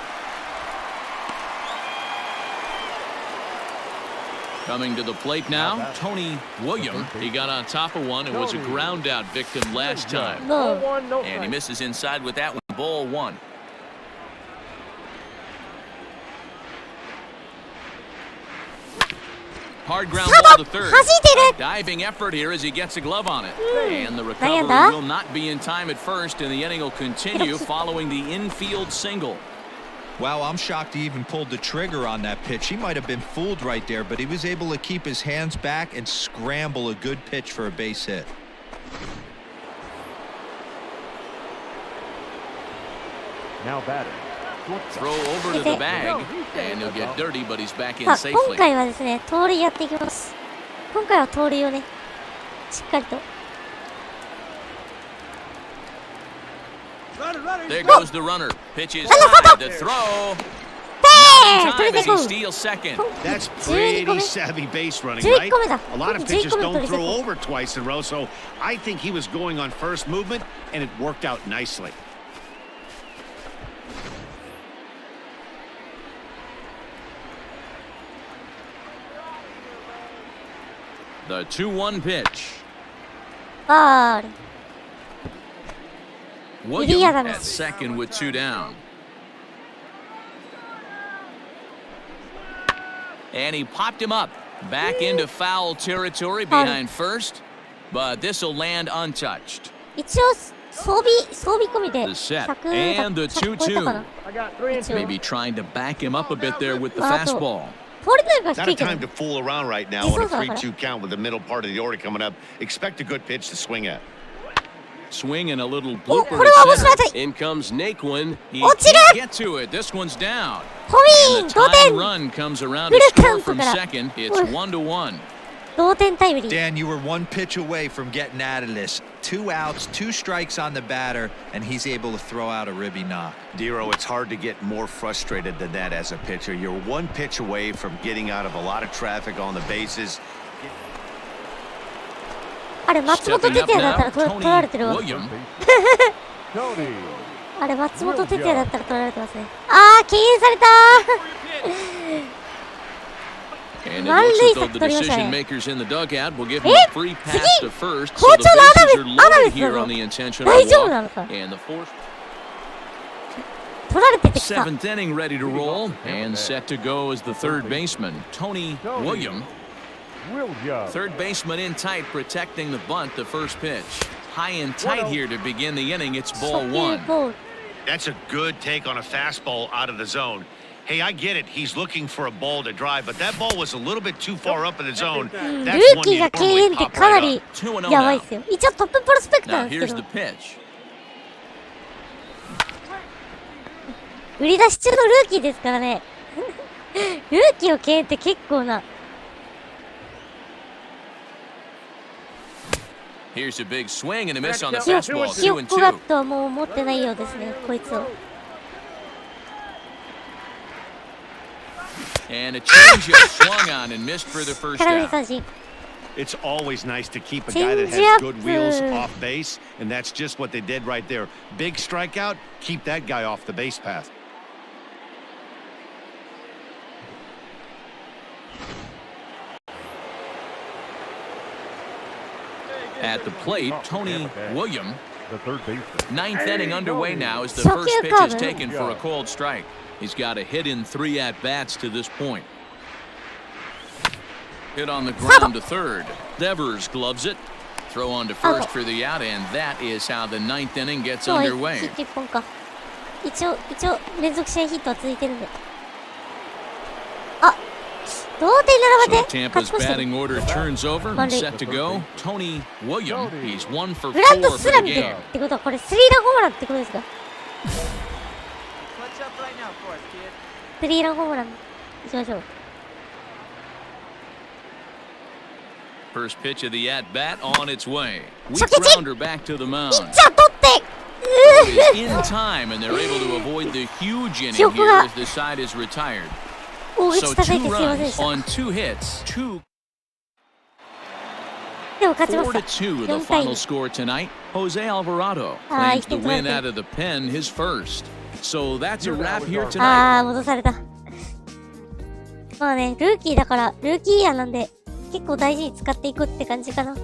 Coming to the plate now, Tony William. He got on top of one and was a ground out victim last time. And he misses inside with that one. Ball 1. Hard ground ball to third. A diving effort here as he gets a glove on it. And the recovery will not be in time at first, and the inning will continue following the infield single. Wow, I'm shocked he even pulled the trigger on that pitch. He might have been fooled right there, but he was able to keep his hands back and scramble a good pitch for a base hit. Now batting. Throw over to the bag, and he'll get dirty, but he's back in safely. 今回はですね、盗塁やっていきます。今回は盗塁をね、しっかりと。There goes the runner. Pitch is high. The throw. Time as he steals second. That's pretty savvy base running, right? A lot of pitchers don't throw over twice in a row, so I think he was going on first movement, and it worked out nicely. The 2-1 pitch. William at second with 2 down. And he popped him up back into foul territory behind first, but this will land untouched. 一応装備込みで The set and the 2-2. Maybe trying to back him up a bit there with the fastball. Not a time to fool around right now on a 3-2 count with the middle part of the order coming up. Expect a good pitch to swing at. Swing and a little blooper to center. In comes Naquin. He can't get to it. This one's down. And the tying run comes around to score from second. It's 1-1. 同点タイムリー。 Dan, you were 1 pitch away from getting out of this. 2 outs, 2 strikes on the batter, and he's able to throw out a ribby knock. Dero, it's hard to get more frustrated than that as a pitcher. You're 1 pitch away from getting out of a lot of traffic on the bases. あれ松本哲也だったら取られてるわ。あれ松本哲也だったら取られてますね。あー、敬遠されたー。And it looks as though the decision makers in the dugout will give him a free pass to first. So the bases are loaded here on the intentional walk. And the 7th inning ready to roll and set to go as the third baseman, Tony William. Third baseman in tight, protecting the bunt, the first pitch. High and tight here to begin the inning. It's ball 1. That's a good take on a fastball out of the zone. Hey, I get it. He's looking for a ball to drive, but that ball was a little bit too far up in the zone. That's one you normally pop right up. 2-0 やばいっすよ。一応トッププロスペクトな Now んです here's け the ど。 pitch. 売り出し中のルーキーですからね。ルーキーを敬遠って結構な。Here's a big swing and a miss on the ひよ fastball. っこガッ 2-2. トはもう持ってないようですね、こいつを。And a changeup swung on and missed for the first 空振り out. 三振。It's always nice to keep a guy that has good wheels off base, and that's just what they did right there. Big strikeout, keep that guy off the base path. At the plate, Tony William. The third baseman. Ninth inning underway now as the first pitch is taken for a called strike. He's got a hit in 3 at-bats to this point. Hit on the ground to third. Devers gloves it. Throw on to first for the out, and that is how the ninth inning gets underway. 一応連続試合ヒットは続いてるんで。あ、同点ならば So Tampa's batting order turns over and set to go. Tony William, he's 1 for グランド 4 ス for ラ the ムで game. ってことはこれスリーランホームランってことですか？ Clutch up right now for us, kid. スリーランホームランいきましょう。 First pitch of the at-bat on its way. Weak 初球 grounder back to the ピ mound. ッチャー取って Is in time, and they're able to avoid the huge inning here as the side is retired. 大 So 口叩い 2 てすいませんで runs した。 on 2 hits. でも勝ちまし 4 た。 to 2 the 4対 final 2。 score tonight. Jose Alvarado Ah, claims the it's win interesting. out of the pen, his first. So that's a wrap here あ tonight. ー、戻された。まあね、ルーキーだから、ルーキーイヤーなんで、結構大事に使っていくって感じかな。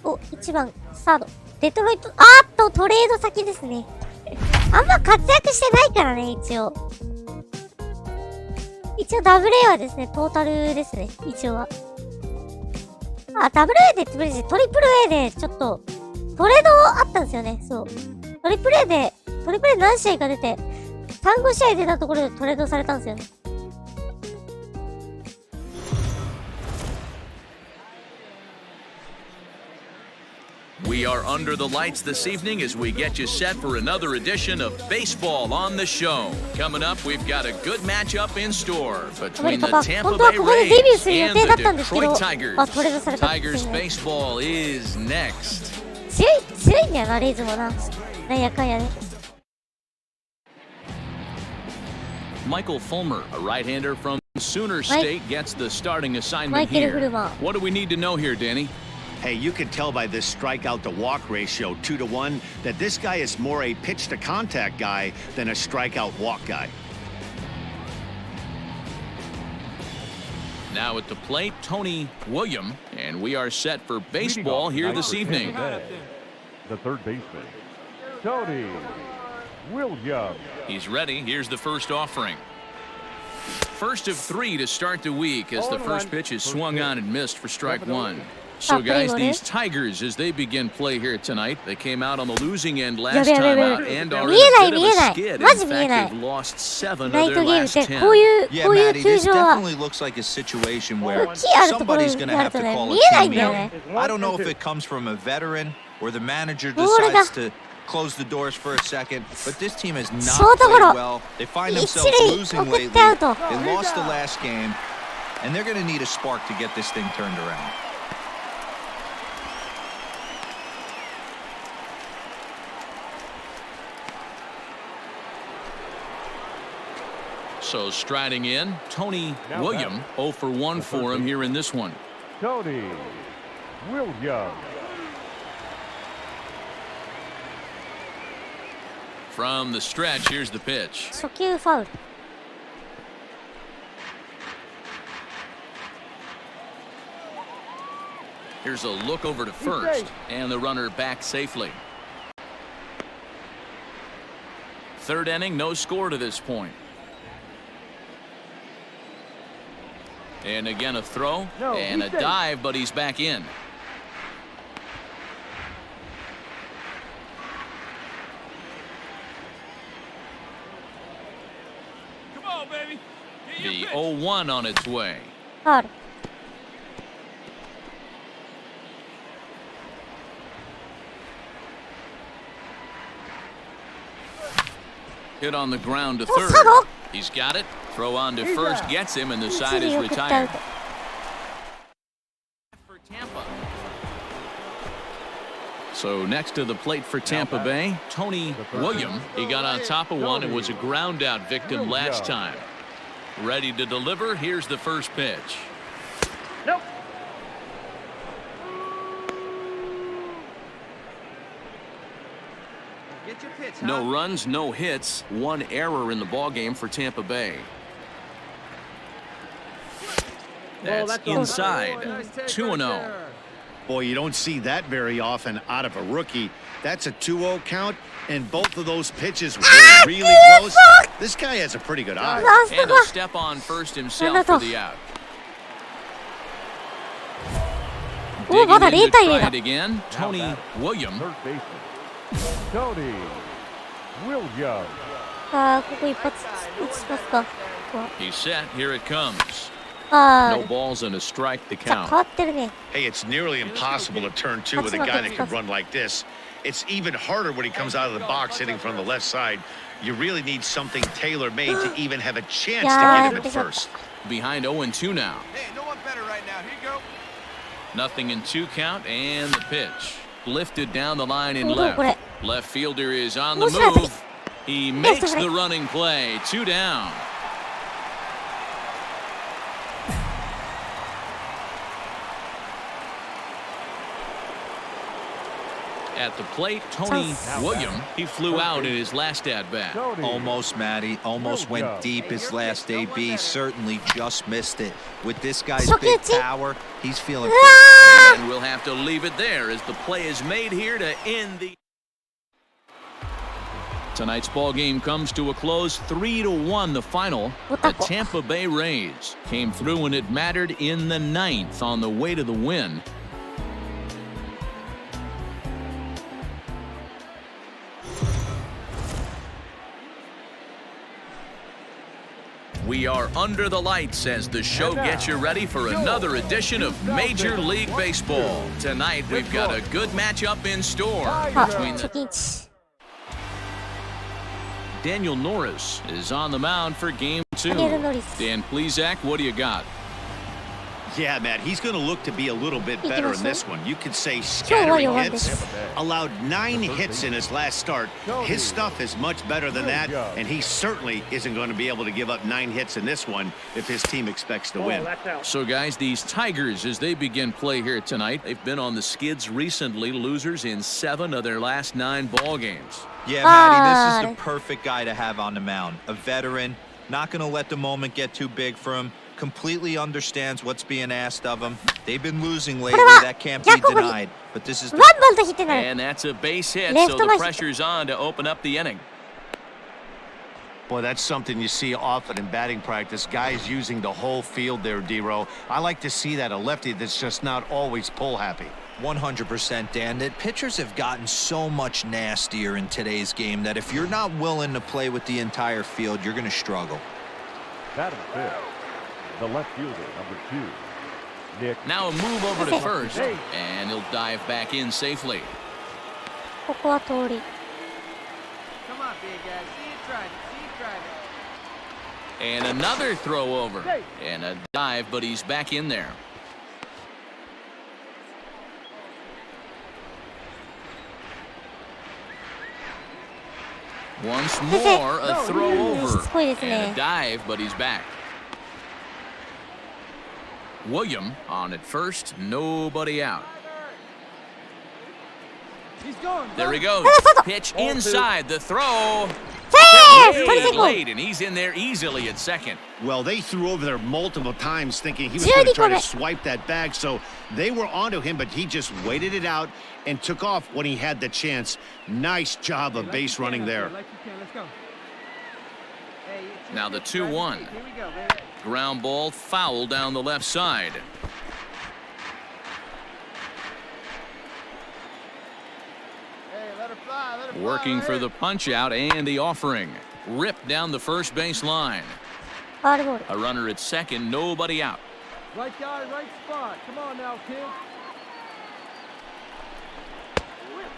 お、1番、サード。デトロイト、トレード先ですね。あんま活躍してないからね、一応。一応ダブル A はですね、トータルですね、一応は。ダブル A で潰れて、トリプル A でちょっと、トレードあったんですよね、そう。トリプル A 何試合か出て、3、5試合出たところでトレードされたんですよね。We are under the lights this evening as we get you set for another edition of Baseball on the Show. Coming up, we've got a good matchup in store between the Tampa Bay Rays and the Detroit Tigers. Tigers baseball is next. 強いんだよな、レイズもな。なんやかんやね。Michael Fulmer, a right-hander from Sooner State, gets the starting assignment Michael here. Fulmer. What do we need to know here, Danny? Hey, you can tell by this strikeout to walk ratio 2 to 1 that this guy is more a pitch to contact guy than a strikeout walk guy. Now at the plate, Tony William, and we are set for baseball here this evening. The third baseman, Tony William. He's ready. Here's the first offering. First of 3 to start the week as the first pitch is swung on and missed for strike 1. So guys, these Tigers, as they begin play here tonight, they came out on the losing end last time out and are in a bit of a skid. In fact, they've lost 7 of their last 10. Yeah, Maddie, this definitely looks like a situation where somebody's going to have to call a team meeting. I don't know if it comes from a veteran or the manager decides to close the doors for a second, but this team has not played well. They find themselves losing lately. They lost the last game, and they're going to need a spark to get this thing turned around. So striding in, Tony William, 0 for 1 for him here in this one. Tony William. From the stretch, here's the pitch. 初球ファウル。Here's a look over to first, and the runner back safely. Third inning, no score to this point. And again, a throw and a dive, but he's back in. Come on, baby. The 0-1 on its way. ファウル。Hit on the ground to もう third. サード He's got it. Throw on to first gets him, and the side is 一塁送ってアウ retired. ト For Tampa. So next to the plate for Tampa Bay, Tony William. He got on top of one and was a ground out victim last time. Ready to deliver. Here's the first pitch. Nope. Get your pitch, No runs, no hits, one error in the ballgame for Tampa Bay. That's inside. 2-0. Boy, you don't see that very often out of a rookie. That's a 2-0 count, and both of those pitches were really close. This guy has a pretty good eye. ラスト And が he'll step on first himself for the out. おまだ Digging in 0 to 対 try 0 だ it again, Tony William. Third baseman, Tony Williams. あーここ一発打ちますかここは He's set. Here it comes. あ No ー balls and a strike to じゃあ count. 変わってるね Hey, it's nearly impossible to turn two with a guy that can run like this. It's even harder when he comes out of the box hitting from the left side. You really need something tailor-made to even have a chance to get him at first. Behind 0-2 now. Hey, no one better right now. Here you go. Nothing in 2 count, and the pitch. Lifted down the line in おーこれ left. Left fielder is on the 面白い当たり move. He makes the running play. 2 down. At the plate, Tony William. He flew out in his last at-bat. Tony Almost, Matty. Almost went deep his last AB. Certainly just missed it. With this guy's big power, he's feeling And we'll have to leave it there as the play is made here to end the... Tonight's ball game comes to a close, 3-1 the final. The Tampa Bay Rays came through when it mattered in the 9th on the way to the win. We are under the lights as the show gets you ready for another edition of Major League Baseball. Tonight, we've got a good matchup in store あ between 貯 the... 金値 Daniel Norris is on the mound for game 2. Daniel Norris. Dan Plesac, what do you got? Yeah, Matt, he's going to look to be a little bit better in this one. You could say 今日は scattering 弱いで hits. す Allowed 9 hits in his last start. His stuff is much better than that, and he certainly isn't going to be able to give up 9 hits in this one if his team expects to win. So, guys, these Tigers, as they begin play here tonight, they've been on the skids recently, losers in 7 of their last 9 ball games. Yeah, Matty, this is the perfect guy to have on the mound. A veteran, not going to let the moment get too big for him. Completely understands what's being asked of him. They've been losing lately. That can't be denied. But this is ワンバンとヒットになる And that's a base hit, Left so to the right. pressure's on to open up the inning. Boy, that's something you see often in batting practice. Guys using the whole field there, D-Row. I like to see that, a lefty that's just not always pull happy. 100%, Dan. That pitchers have gotten so much nastier in today's game that if you're not willing to play with the entire field, you're going to struggle. Batting fifth, the left fielder, number 2, Nick. Now a move over to first, and he'll dive back in safely. ここは通り Come on, big guy. See you drive it. See you drive it. And another throw over, and a dive, but he's back in there. Once more, a throw over, and a dive, but he's back. William on at first, nobody out. He's going. There he goes. Pitch inside the throw. セーフ Way 取り成功 late, and he's in there easily at second. Well, they threw over there multiple times thinking he was going to try to swipe that bag, so they were onto him, but he just waited it out and took off when he had the chance. Nice job of base running there. Like you can. Let's go. Hey, it's Now the your 2-1. pitch. Here we go, baby. Ground ball foul down the left side. Hey, let her fly. Let her fly. Working right for here. the punch out and the offering. Ripped down the first base line. ファウルボール A runner at second, nobody out. Right guy, right spot. Come on now, kid.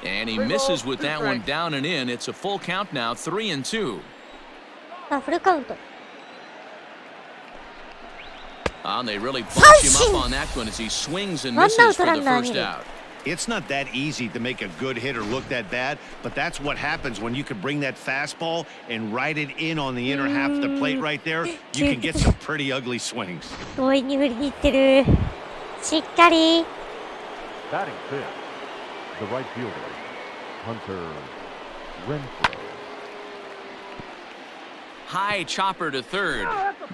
And he misses with that one down and in. It's a full count now, 3-2. さあ、フルカウント。 They really bunch him up on that one as he swings and misses for the first out. It's not that easy to make a good hitter look that bad, but that's what happens when you can bring that fastball and ride it in on the inner half of the plate right there. You can get some pretty ugly swings. 強引に振りに行ってる。しっかり。 Batting fifth, the right fielder, Hunter Renfroe. High chopper to third,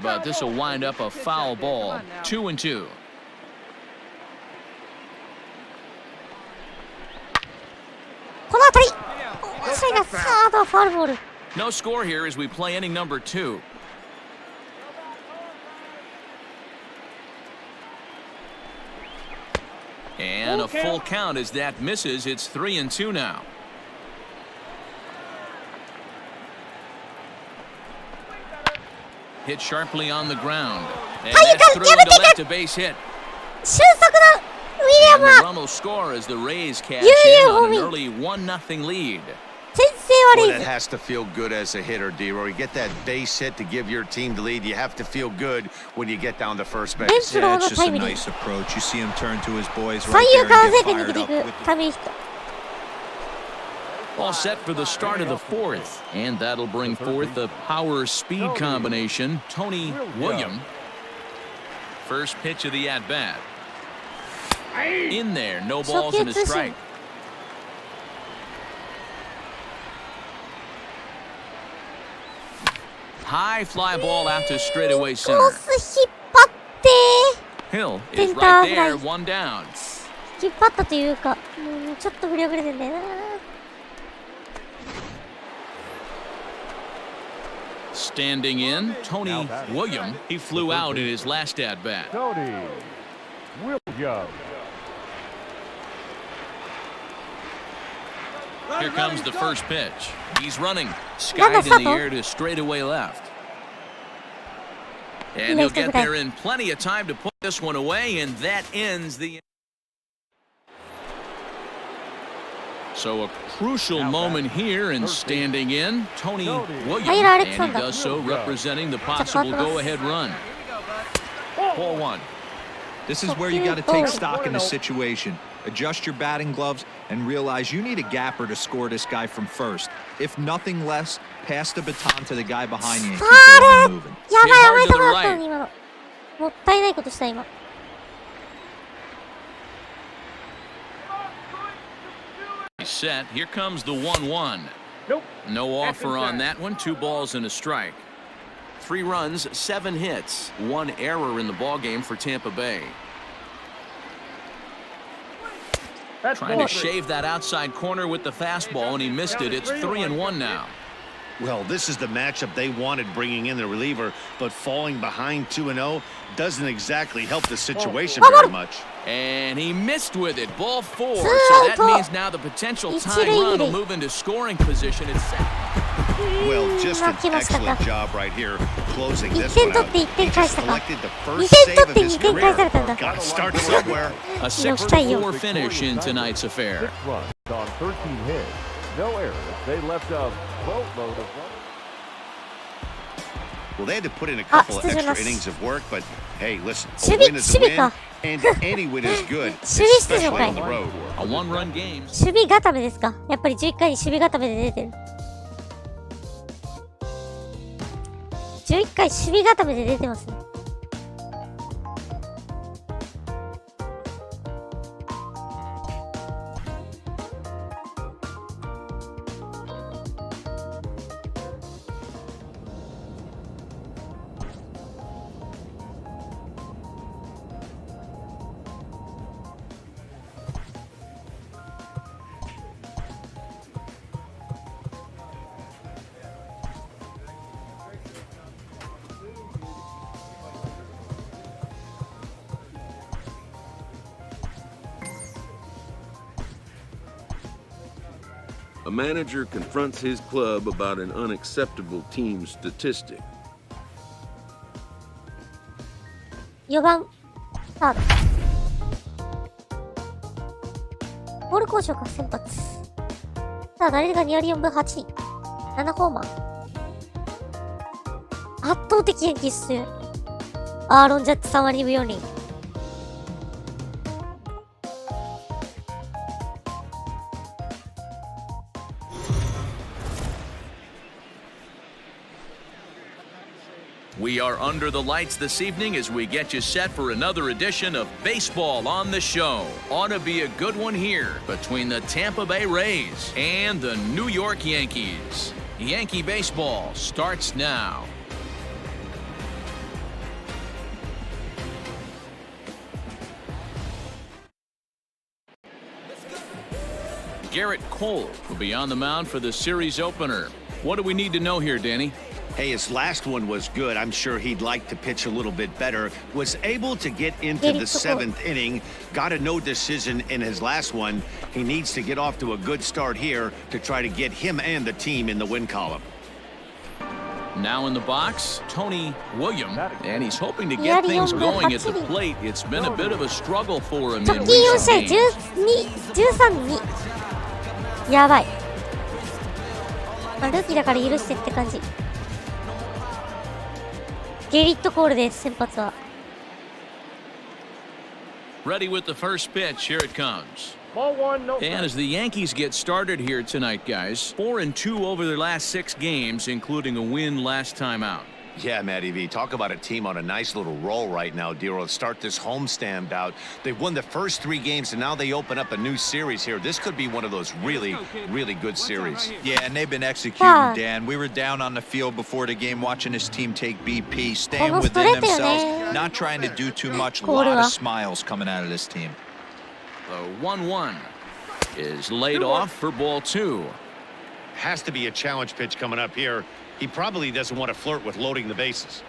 but this will wind up a foul ball. 2-2. この当たり。面白いな。サードファウルボール。 No score here as we play inning number 2. And a full count as that misses. It's 3-2 now. Hit sharply on the ground. And that's through to left, a base hit. 俊足だ。ウィリアム And the は run will score as the Rays cash in on an early 1-0 lead. 先制はレイ That ズ。 has to feel good as a hitter, D-Roy. You get that base hit to give your team the lead. You have to feel good when you get down to first base. ベンチロー Yeah, の it's タ just イ a ムリー。 nice approach. You see him turn to his boys 三 right 遊 there 間 and 全 get て抜 fired けてい up く with the タイムリーヒット。 All set for the start of the fourth. And that'll bring forth the power-speed combination. Tony William. First pitch of the at-bat. In there, no balls and a strike. High fly ball out to straightaway コ center. ース引っ張って。 Hill is right there, one down. 引っ張ったというか、ちょっと振り遅れてんだよな。 Standing in, Tony William. He flew out in his last at-bat. Tony Williams. Here comes the first pitch. He's running. Skied in the air to straightaway left. And he'll get there in plenty of time to put this one away, and that ends the... So a crucial moment here, and standing in, Tony Williams. And he does so representing the possible go-ahead run. Ball one. This is where you got to take stock in the situation. Adjust your batting gloves and realize you need a gapper to score this guy from first. If nothing less, pass the baton to the guy behind you and keep the line moving. やばいやばいとこだったのに今の。もったいないことした今。 Set. Here comes the 1-1. Nope. No offer on that one. 2 balls and a strike. 3 runs, 7 hits, 1 error in the ballgame for Tampa Bay. Trying to shave that outside corner with the fastball, and he missed it. It's 3-1 now. Well, this is the matchup they wanted, bringing in the reliever, but falling behind 2-0 doesn't exactly help the situation very much. And he missed with it. Ball 4. So that means now the potential tying run will move into scoring position. It's set. Well, just an excellent job right here, closing this one out. He just selected the first save of his career. Got to start somewhere. A 6-4 finish in tonight's affair. 6 runs on 13 hits. No errors. They left a boatload of runs. Well, they had to put in a couple of extra innings of work, but hey, listen, a win is a win, and any win is good, especially on the road. A 1-run game. 守備固めですか。やっぱり11回に守備固めで出てる。11回守備固めで出てますね。A manager confronts his club about an unacceptable team statistic. 4番サード。ボール交渉から先発。さあ、打率が2割4分8厘。7ホーマー。圧倒的ヤンキース。アーロン・ジャッジ3割2分4厘。We are under the lights this evening as we get you set for another edition of Baseball on the Show. Ought to be a good one here between the Tampa Bay Rays and the New York Yankees. Yankee baseball starts now. Garrett Cole will be on the mound for the series opener. What do we need to know here, Danny? Hey, his last one was good. I'm sure he'd like to pitch a little bit better. Was able to get into the 7th inning. Got a no decision in his last one. He needs to get off to a good start here to try to get him and the team in the win column. Now in the box, Tony William, and he's hoping to get things going at the plate. It's been a bit of a struggle for him in recent games. 13-2。やばい。まあ、ルーキーだから許してって感じ。ゲリット・コールです、先発は。Ready with the first pitch. Here it comes. Ball one, no. And as the Yankees get started here tonight, guys, 4-2 over their last 6 games, including a win last time out. Yeah, Matty V, talk about a team on a nice little roll right now, Dero. Start this homestand out. They've won the first 3 games, and now they open up a new series here. This could be one of those really, really good series. Yeah, and they've been executing, Dan. We were down on the field before the game watching this team take BP, staying within themselves, not trying to do too much. A lot of smiles coming out of this team. The 1-1 is laid off for ball 2. Has to be a challenge pitch coming up here. He probably doesn't want to flirt with loading the bases.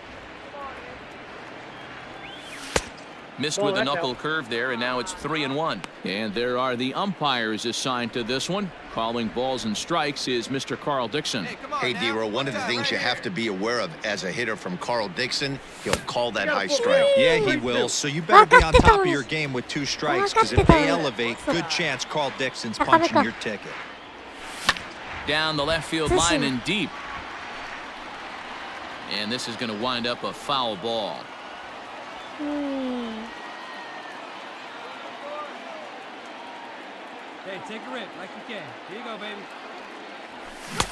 Missed with a knuckle curve there, and now it's 3-1. And there are the umpires assigned to this one. Calling balls and strikes is Mr. Carl Dixon. Hey, Dero, one of the things you have to be aware of as a hitter from Carl Dixon, he'll call that high strike. Yeah, he will. So you better be on top of your game with 2 strikes, because if they elevate, good chance Carl Dixon's punching your ticket. Down the left field line and deep. And this is going to wind up a foul ball. Hey, take a rip like you can. Here you go, baby.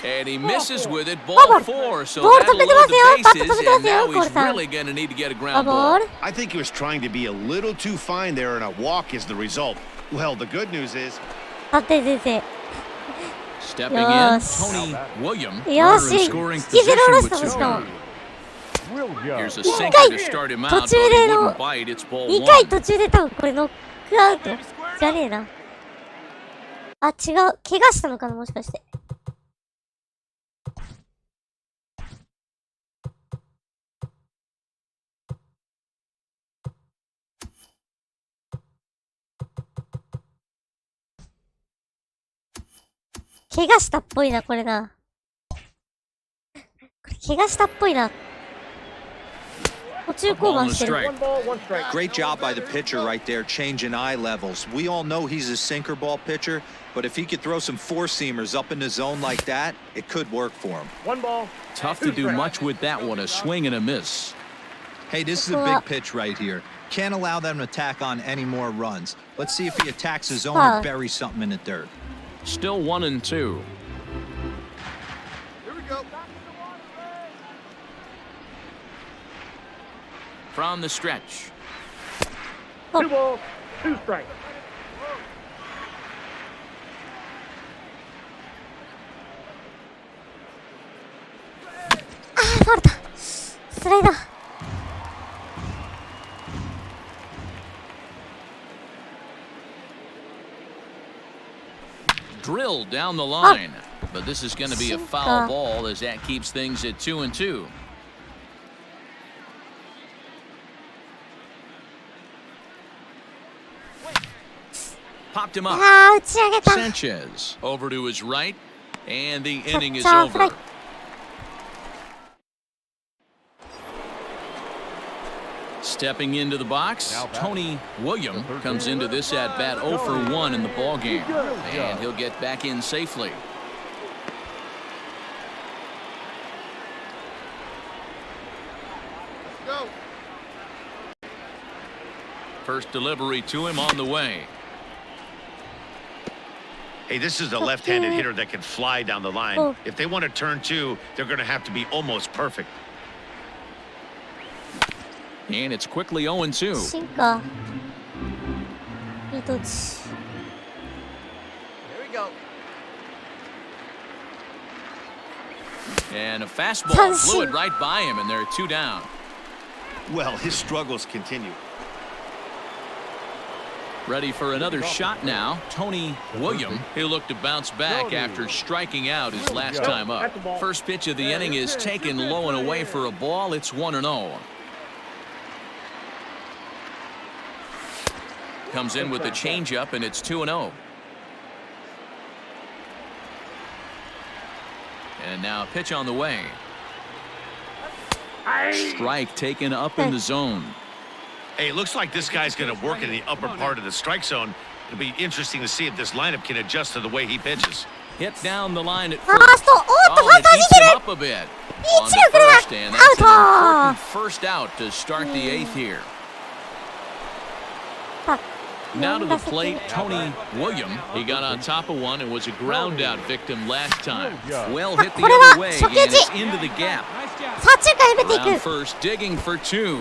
And he misses with it, ball 4. So that'll load the bases, and now he's really going to need to get a ground ball. I think he was trying to be a little too fine there, and a walk is the result. Well, the good news is... Stepping in, Tony William. Runner in scoring position with 2. Here's a sinker to start him out, but he wouldn't bite. It's ball 1. 2回途中で多分これノックアウトじゃねえな。あ、違う。怪我したのかな、もしかして。怪我したっぽいな、これな。これ怪我したっぽいな。途中降板してる。Great job by the pitcher right there, changing eye levels. We all know he's a sinker ball pitcher, but if he could throw some 4-seamers up in the zone like that, it could work for him. 1 ball. Tough to do much with that one, a swing and a miss. Hey, this is a big pitch right here. Can't allow them to tack on any more runs. Let's see if he attacks his zone or buries something in the dirt. Still 1-2. Here we go. From the stretch. 2 balls, 2 strikes. あー、ファウルだ。スライダー。Drilled down the line. But this is going to be a foul ball as that keeps things at 2-2. Popped him up. Sanchez over to his right, and the inning is over. Stepping into the box, Tony William comes into this at-bat 0 for 1 in the ballgame, and he'll get back in safely. First delivery to him on the way. Hey, this is a left-handed hitter that can fly down the line. If they want to turn two, they're going to have to be almost perfect. And it's quickly 0-2. 進化。いいとち。Here we go. And a fastball flew it right by him, and they're 2 down. Well, his struggles continue. Ready for another shot now. Tony William, he looked to bounce back after striking out his last time up. First pitch of the inning is taken low and away for a ball. It's 1-0. Comes in with the changeup, and it's 2-0. And now a pitch on the way. Strike taken up in the zone. Hey, it looks like this guy's going to work in the upper part of the strike zone. It'll be interesting to see if this lineup can adjust to the way he pitches. Hit down the line at first. Oh, it heats him up a bit. On the first, and that's an important first out to start the 8th here. Now to the plate, Tony William. He got on top of one and was a ground out victim last time. Well hit the other way, and it's into the gap. 左中間へ出てい Round く。 first, digging for 2.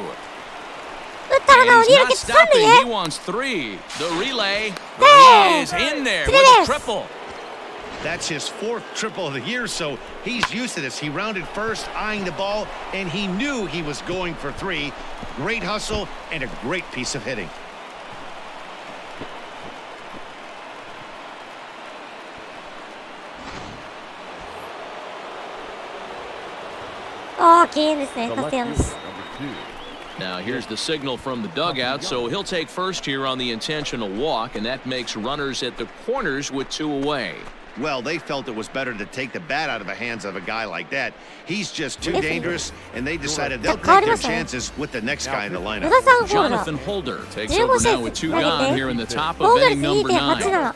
打ったらなお He's 二塁 not 蹴三塁 stopping. へ He wants 3. The relay. There. He is in there with There. a triple. That's his 4th triple of the year, so he's used to this. He rounded first, eyeing the ball, and he knew he was going for 3. Great hustle and a great piece of hitting. ああ、敬遠ですね。カステヤノス。 Now here's the signal from the dugout, so he'll take first here on the intentional walk, and that makes runners at the corners with 2 away. Well, they felt it was better to take the bat out of the hands of a guy like that. He's just too dangerous, and they decided they'll take their chances with the next guy in the 与 lineup. 田さんホールだ。 Jonathan Holder takes over now with 2 gone here in the top 防 of 御 inning 率 number 9. 2.87。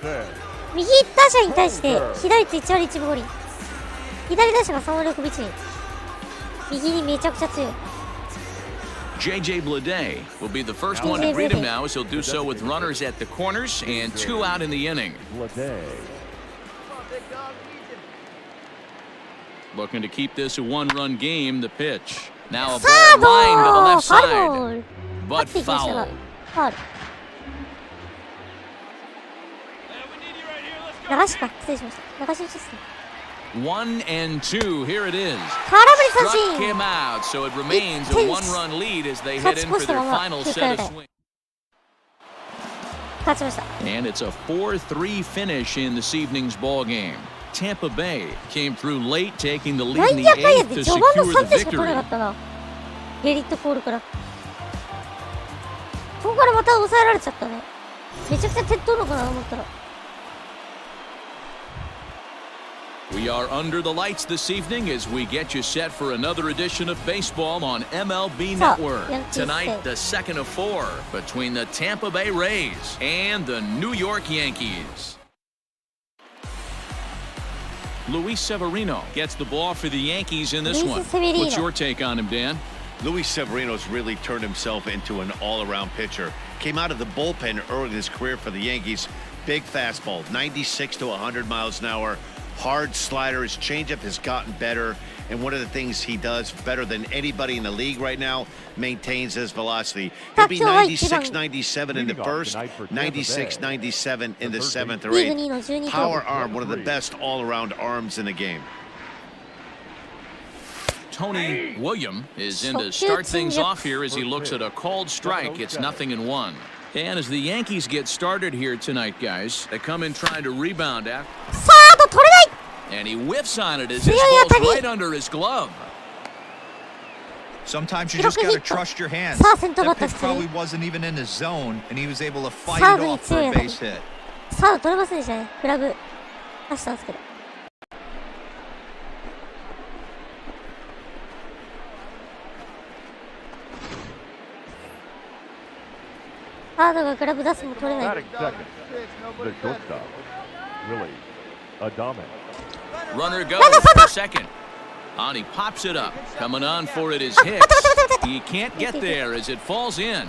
右打者に対して被打率1割1分5厘。左打者が3割6分1厘。右にめちゃくちゃ強い。 JJ Bleday will be the first one to greet him now, as he'll do so with runners at the corners and 2 out in the inning. Looking to keep this a 1-run game. The pitch. Now a ball lined to the left ファウ side, ル。 but 勝っていきましたが foul. ファウル。流しか。失礼しました。流し打ちですね。 1-2. Here it is. 空振り三 Struck 振。 him out, so it remains a 1-run lead as they head in for their final set of swings. 勝ちました。 And it's a 4-3 finish in this evening's ball game. Tampa Bay came through late, taking the な lead ん in the やかんや 8th で to 序盤の secure 3 the 点しか取れ victory. なかったな。ゲリット・コールから。そこからまた抑えられちゃったね。めちゃくちゃ点取るのかなと思ったら。 We are under the lights this evening as we get you set for another edition of baseball on MLB Network. Tonight, the second of 4 between the Tampa Bay Rays and the New York Yankees. Luis Severino gets the ball for the Yankees in this Luis one. Severino. What's your take on him, Dan? Luis Severino's really turned himself into an all-around pitcher. Came out of the bullpen early in his career for the Yankees. Big fastball, 96 to 100 miles an hour. Hard slider. His changeup has gotten better. And one of the things he does better than anybody in the league right now, maintains his velocity. He'll be 96-97 in the first, 96-97 in the 7th or 8th. Power arm, one of the best all-around arms in the game. Tony William is in to start things off here as he looks at a called strike. It's 0-1. And as the Yankees get started here tonight, guys, they come in trying to rebound after. サード取れない And he whiffs on it as it falls right under his glove. Sometimes you just got to trust your hands. さあ先頭バッ That ター pitch 出塁 probably wasn't even in the zone, and he was able to fight it サードに off for 強い a 当たり base hit. サード取れませんでしたね。フラグ出したんですけど。サードがグラブ出すも取れない。 Batting second, the shortstop, Willie Adame. Runner goes for second. And he pops it up. Coming on for it is Hicks. He can't get there as it falls in.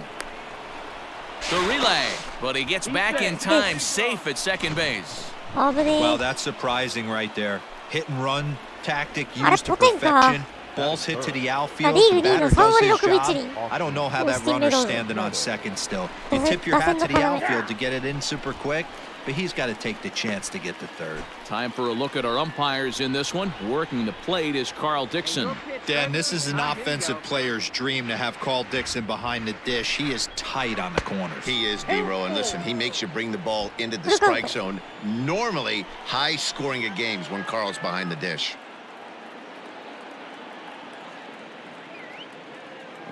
the relay, but he gets back in time, safe at second base. 危ね Well, え。 that's surprising right there. Hit and run tactic あれ used to ポテンか。 perfection. Balls hit to the outfield. リーグ The 2位の batter 3 does 割 his 6分 1 job. 厘。 I don't know how that runner's standing on second still. You tip your hat to the outfield to get it in super quick, but he's got to take the chance to get to third. Time for a look at our umpires in this one. Working the plate is Carl Dixon. Dan, this is an offensive player's dream to have Carl Dixon behind the dish. He is tight on the corners. He is, D-Row, and listen, he makes you bring the ball into the strike zone. Normally, high scoring of games when Carl's behind the dish.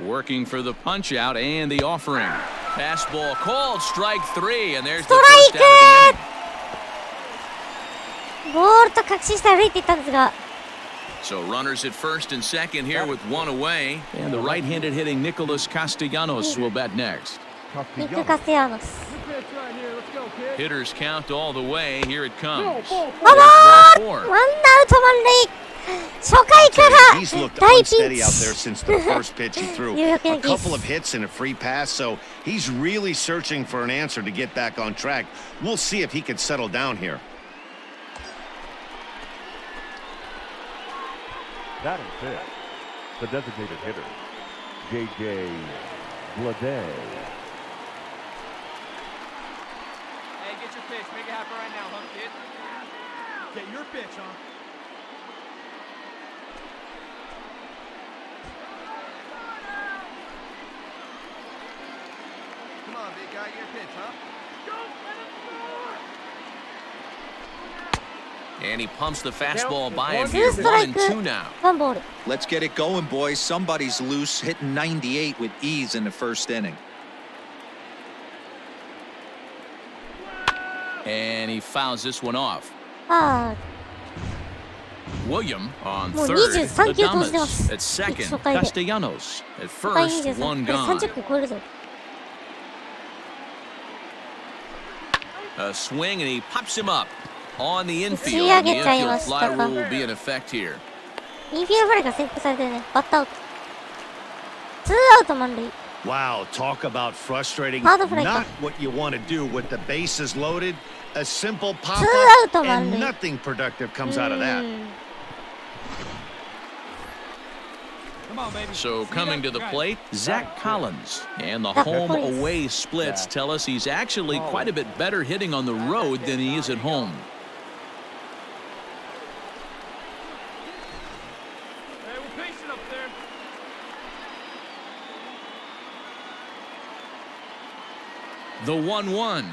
Working for the punch out and the offering. Fastball called, strike 3, and there's ス the トラ first イ out of the クボールと確信して歩いていったんですが、 inning. So runners at first and second here with one away. And the right-handed hitting Nicholas Castellanos will bat next. ニック・カステヤノス。 Hitters count all the way. Here it comes. ワンアウト満塁。初回か He's ら looked 大ピン unsteady チ。 out there since the first pitch he threw. ニューヨークヤ A ンキー couple of ス。 hits and a free pass, so he's really searching for an answer to get back on track. We'll see if he can settle down here. That is it. The designated hitter, J.J. Bleday. Hey, get your pitch. Make it happen right now, huh, kid? Get your pitch, huh? Come on, big guy, your pitch, huh? And he pumps the fastball by him ツ here. ーストラ 1 イ and ク。 2 now. ワンボール。 Let's get it going, boys. Somebody's loose, hitting 98 with ease in the first inning. And he fouls this one off. あ William on もう third. 23球投じてま Adames す。 at second. 初回で。 Castellanos at 初回 first. 23 One これ gone. 30分超えるぞ。 A swing and he pops him up on the 打ち infield. 上 And the げちゃいま infield し fly たか。 rule will be in effect here. インフィールドフライが宣告されてるね。バッターアウト。ツーアウト満塁。 Wow, talk about frustrating. Hard fly. Not what you want to do with the bases loaded. A simple pop ツー up アウト満 and 塁。 nothing productive comes out of that. Come on, baby. So coming to the plate, Zach Collins. And the Zach home-away Collins. splits tell us he's actually quite a bit better hitting on the road than he is at home. Hey, we're patient up there. The 1-1.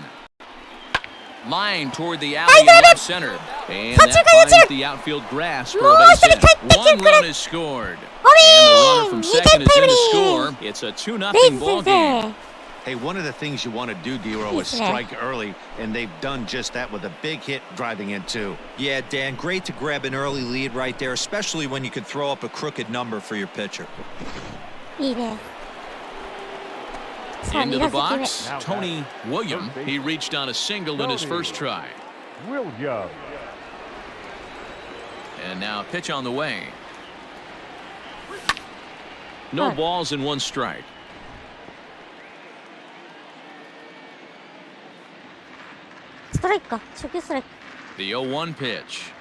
Line toward the alley in left center. And that finds the outfield grass for a base hit. 1 run is scored. And the runner from second is in to score. It's a 2-0 ball 先 game. 生。 Hey, one of the things you want to do, D-Row, is Yeah. strike early, and they've done just that with a big hit driving in two. Yeah, Dan, great to grab an early lead right there, especially when you could throw up a crooked number for your pitcher. いいね。さあ、 Into 2 the 打席目。 box, Tony William. He reached on a single in his first try. William. And now pitch on the way. No Huh. balls and 1 strike. ストライクか。初球ストライク。 The 0-1 pitch.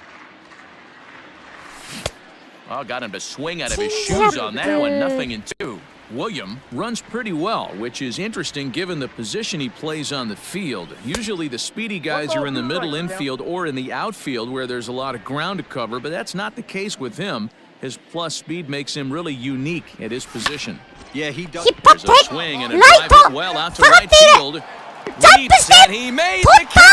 Well, got him to swing out of his shoes on that one. 0-2. William runs pretty well, which is interesting given the position he plays on the field. Usually the speedy guys are in the middle infield or in the outfield where there's a lot of ground to cover, but that's not the case with him. His plus speed makes him really unique at his position. Yeah, he does. 引っ張っ There's て a swing and a ライ drive ト it well out to 下がっ right ている field. ジャンプ Leaps して and he made 取 the った catch.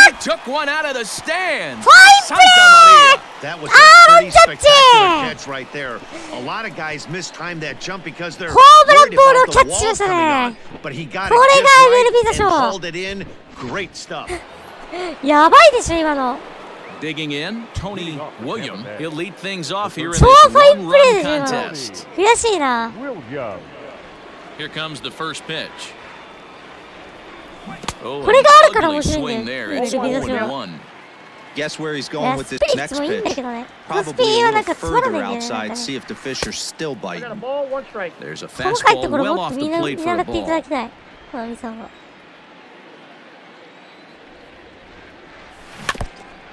He took one out of the stands. ファインプレ Santa Maria. That was a pretty catch spectacular it! catch right there. A lot of guys mistimed that jump because they're ホームラン worried ボールを about キャ the ッチし wall ました coming ね on. But he got it これ just が MLB right The and Show. called it in. Great stuff. やばいでしょ、今の。 Digging in, Tony William. He'll lead things off here in 超 this ファインプレー one-run ですよ、 contest. 今の。悔しいな。 William. Here comes the first pitch. Oh, これがあるから ugly 面白い swing んだよ。 there. It's MLB The Show 0-1. Guess where he's い going や with ス this ピリッツ next もいいんだ pitch? けどね。このスピ Probably ー a はなん little かつまら further ないんだよ outside. ね。 See if the fish are still biting. Ball, 1 strike. There's a 細かいと fastball ころ well もっ off と the 見 plate for 習 a っていただ ball. きたい。小波さんは。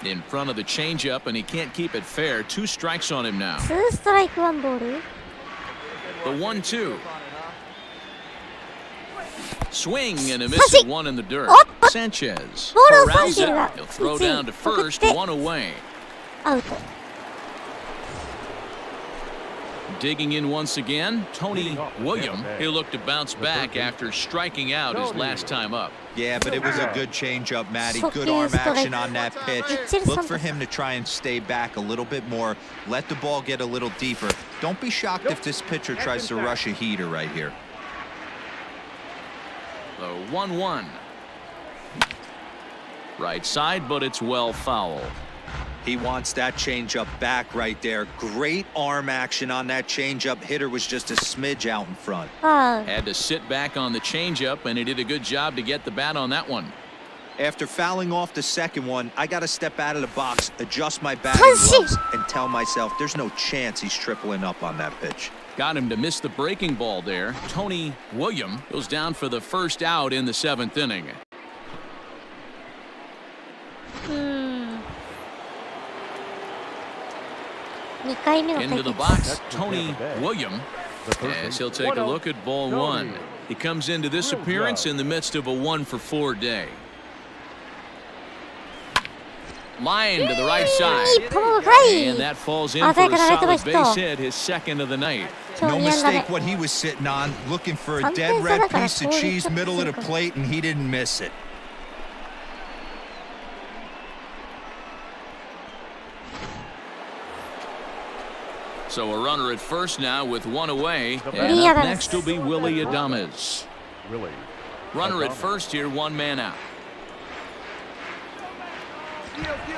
In front of the changeup, and he can't keep it fair. 2 strikes on him now. 2ストライク1ボール。The 1-2. Swing and a miss at one in the dirt. Sanchez ボールを corrals 三振 it. が He'll throw down to 送っ first, て one away. アウト。Digging in once again, Tony William. He'll look to bounce back after striking out his last time up. Yeah, but it was a good changeup, Matty. Good arm action on that pitch. Look for him to try and stay back a little bit more. Let the ball get a little deeper. Don't be shocked if this pitcher tries to rush a heater right here. The 1-1. Right side, but it's well foul. He wants that changeup back right there. Great arm action on that changeup. Hitter was just a smidge out in front. Had to sit back on the changeup, and he did a good job to get the bat on that one. After fouling off the second one, I got to step out of the box, adjust my batting gloves, and tell myself there's no chance he's tripling up on that pitch. Got him to miss the breaking ball there. Tony William goes down for the first out in the 7th inning. Into the box, Tony William, as he'll take a look at ball 1. He comes into this appearance in the midst of a 1-for-4 day. Line to the right side. And that falls in for a solid base hit, his second of the night. No mistake what he was sitting on, looking for a dead red piece of cheese middle of the plate, and he didn't miss it. So a runner at first now with 1 away, and up next will be Willie Adames. Runner at first here, 1 man out.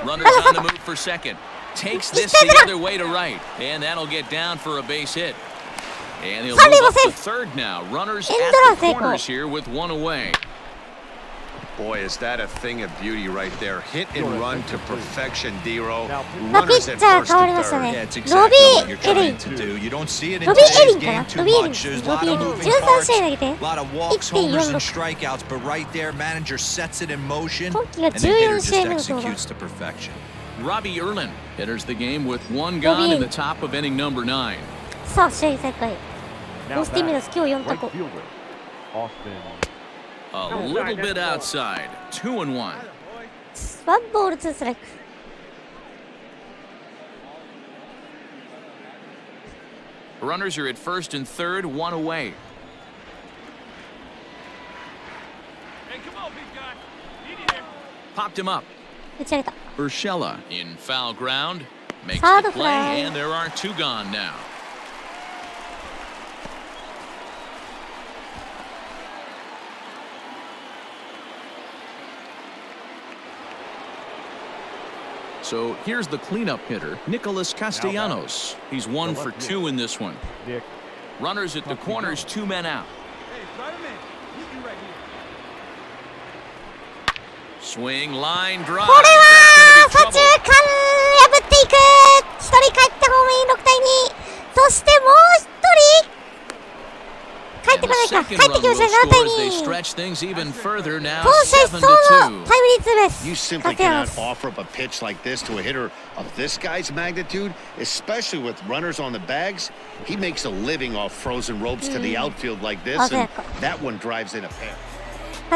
Runner's on the move for second. Takes this the other way to right, and that'll get down for a base hit. And he'll move up to third now. Runners at the corners here with 1 away. Boy, is that a thing of beauty right there. Hit and run to perfection, D-Row. Runners at first and third. Yeah, it's exactly what you're trying to do. You don't see it in today's game too much. There's a lot of moving parts, a lot of walks, homers, and strikeouts. But right there, manager sets it in motion, and the hitter just executes to perfection. Robbie Erlin enters the game with 1 gone in the top of inning number 9. さあ、試合再開。オースティン・ミラス、今日4タコ。 A little bit outside. 2-1. 1ボール2ストライク。Runners are at first and third, 1 away. Hey, come on, big guy. Need it here. Popped him up. 打ち上げた。 Urshela in foul ground. Makes Third the fly. play, and there are 2 gone now. So here's the cleanup hitter, Nicholas Castellanos. He's 1 for 2 in this one. Runners at the corners, 2 men out. Hey, try him in. Meet you right here. Swing, line, drive. これは That's 左 gonna 中 be 間 trouble. 破っていく。1人帰ってホームイン6対2。そしてもう1人帰ってこないか。帰ってきました7対2。 Stretch things even further now. 投手走のタイムリーツーベース。 You simply cannot offer up a pitch like this to a hitter of this guy's magnitude, especially with runners on the bags. He makes a living off frozen ropes to the outfield like this, and that one drives in a pair.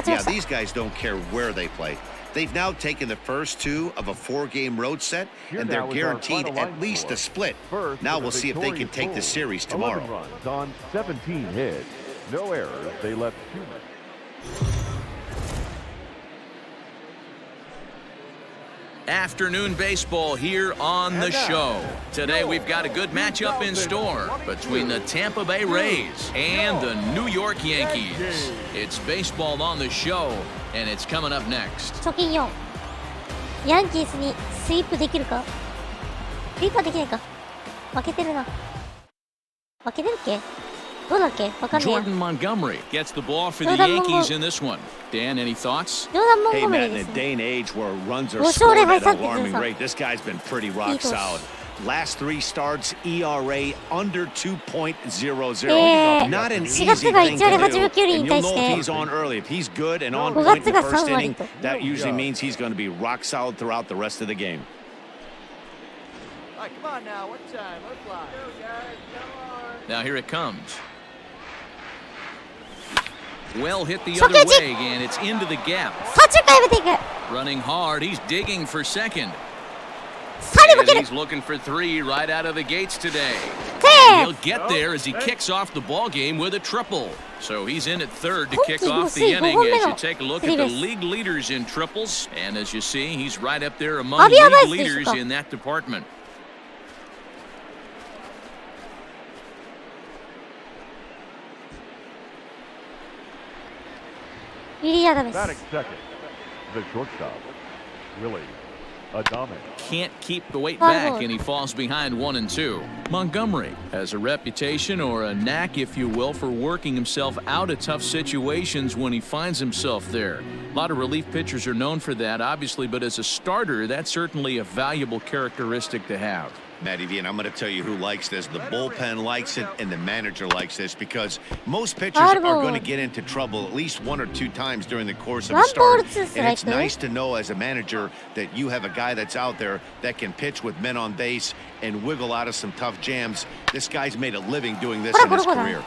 Yeah, these guys don't care where they play. They've now taken the first 2 of a 4-game road set, and they're guaranteed at least a split. Now we'll see if they can take the series tomorrow. 11 runs on 17 hits. No errors. They left 2 men. Afternoon baseball here on the show. Today we've got a good matchup in store between the Tampa Bay Rays and the New York Yankees. It's baseball on the show, and it's coming up next. 貯金4。ヤンキースにスイープできるか？スイープはできないか。負けてるな。負けてるっけ？どうだっけ？わかんないや。 Jordan Montgomery gets the ball for the Yankees in this one. Dan, any thoughts? ジョーダン・モン Hey, ゴメリ Matt, ー in です a day ね。 and age where runs are 5勝 scored 0敗 at an 3.13 alarming rate, this guy's been pretty rock solid. Last 3 starts, ERA under 2.00. Not an 4 easy 月が thing 1割 to do. 89厘 And に you'll 対 know し if て he's on early. If he's good and on 5 point in 月 the が first 3割 inning, と that usually means he's going to be rock solid throughout the rest of the game. All right, come on now. What time? Let it fly. Now here it comes. Well hit the 初 other 球打ち way, and it's into the gap. 左中間やめていく Running hard, he's digging for second. 3人も And 蹴る he's looking for 3 right out of the gates today. セ He'll ーフ get there as he kicks off the ball game with a triple. So he's in at third to kick 今季 off the 5 inning 本目 as の you take a look ス at リーベ the ース league leaders in triples. And as you see, he's right up there among アビアナイ league スでしょう leaders か in that department. ウィリアムです Batting second, the shortstop, Willie Adame. Can't keep the weight Foul back, ball. and he falls behind 1 and 2. Montgomery has a reputation, or a knack, if you will, for working himself out of tough situations when he finds himself there. A lot of relief pitchers are known for that, obviously, but as a starter, that's certainly a valuable characteristic to have. Matty V, and I'm going to tell you who likes this. The bullpen likes it, and the manager likes this because most pitchers are going to get into trouble at least 1 or 2 times during the course of a 1 start. ball 2 And strike it's nice to know as a manager that you have a guy that's out there that can pitch with men on base and wiggle out of some tough jams. This guy's made a living doing this in his career.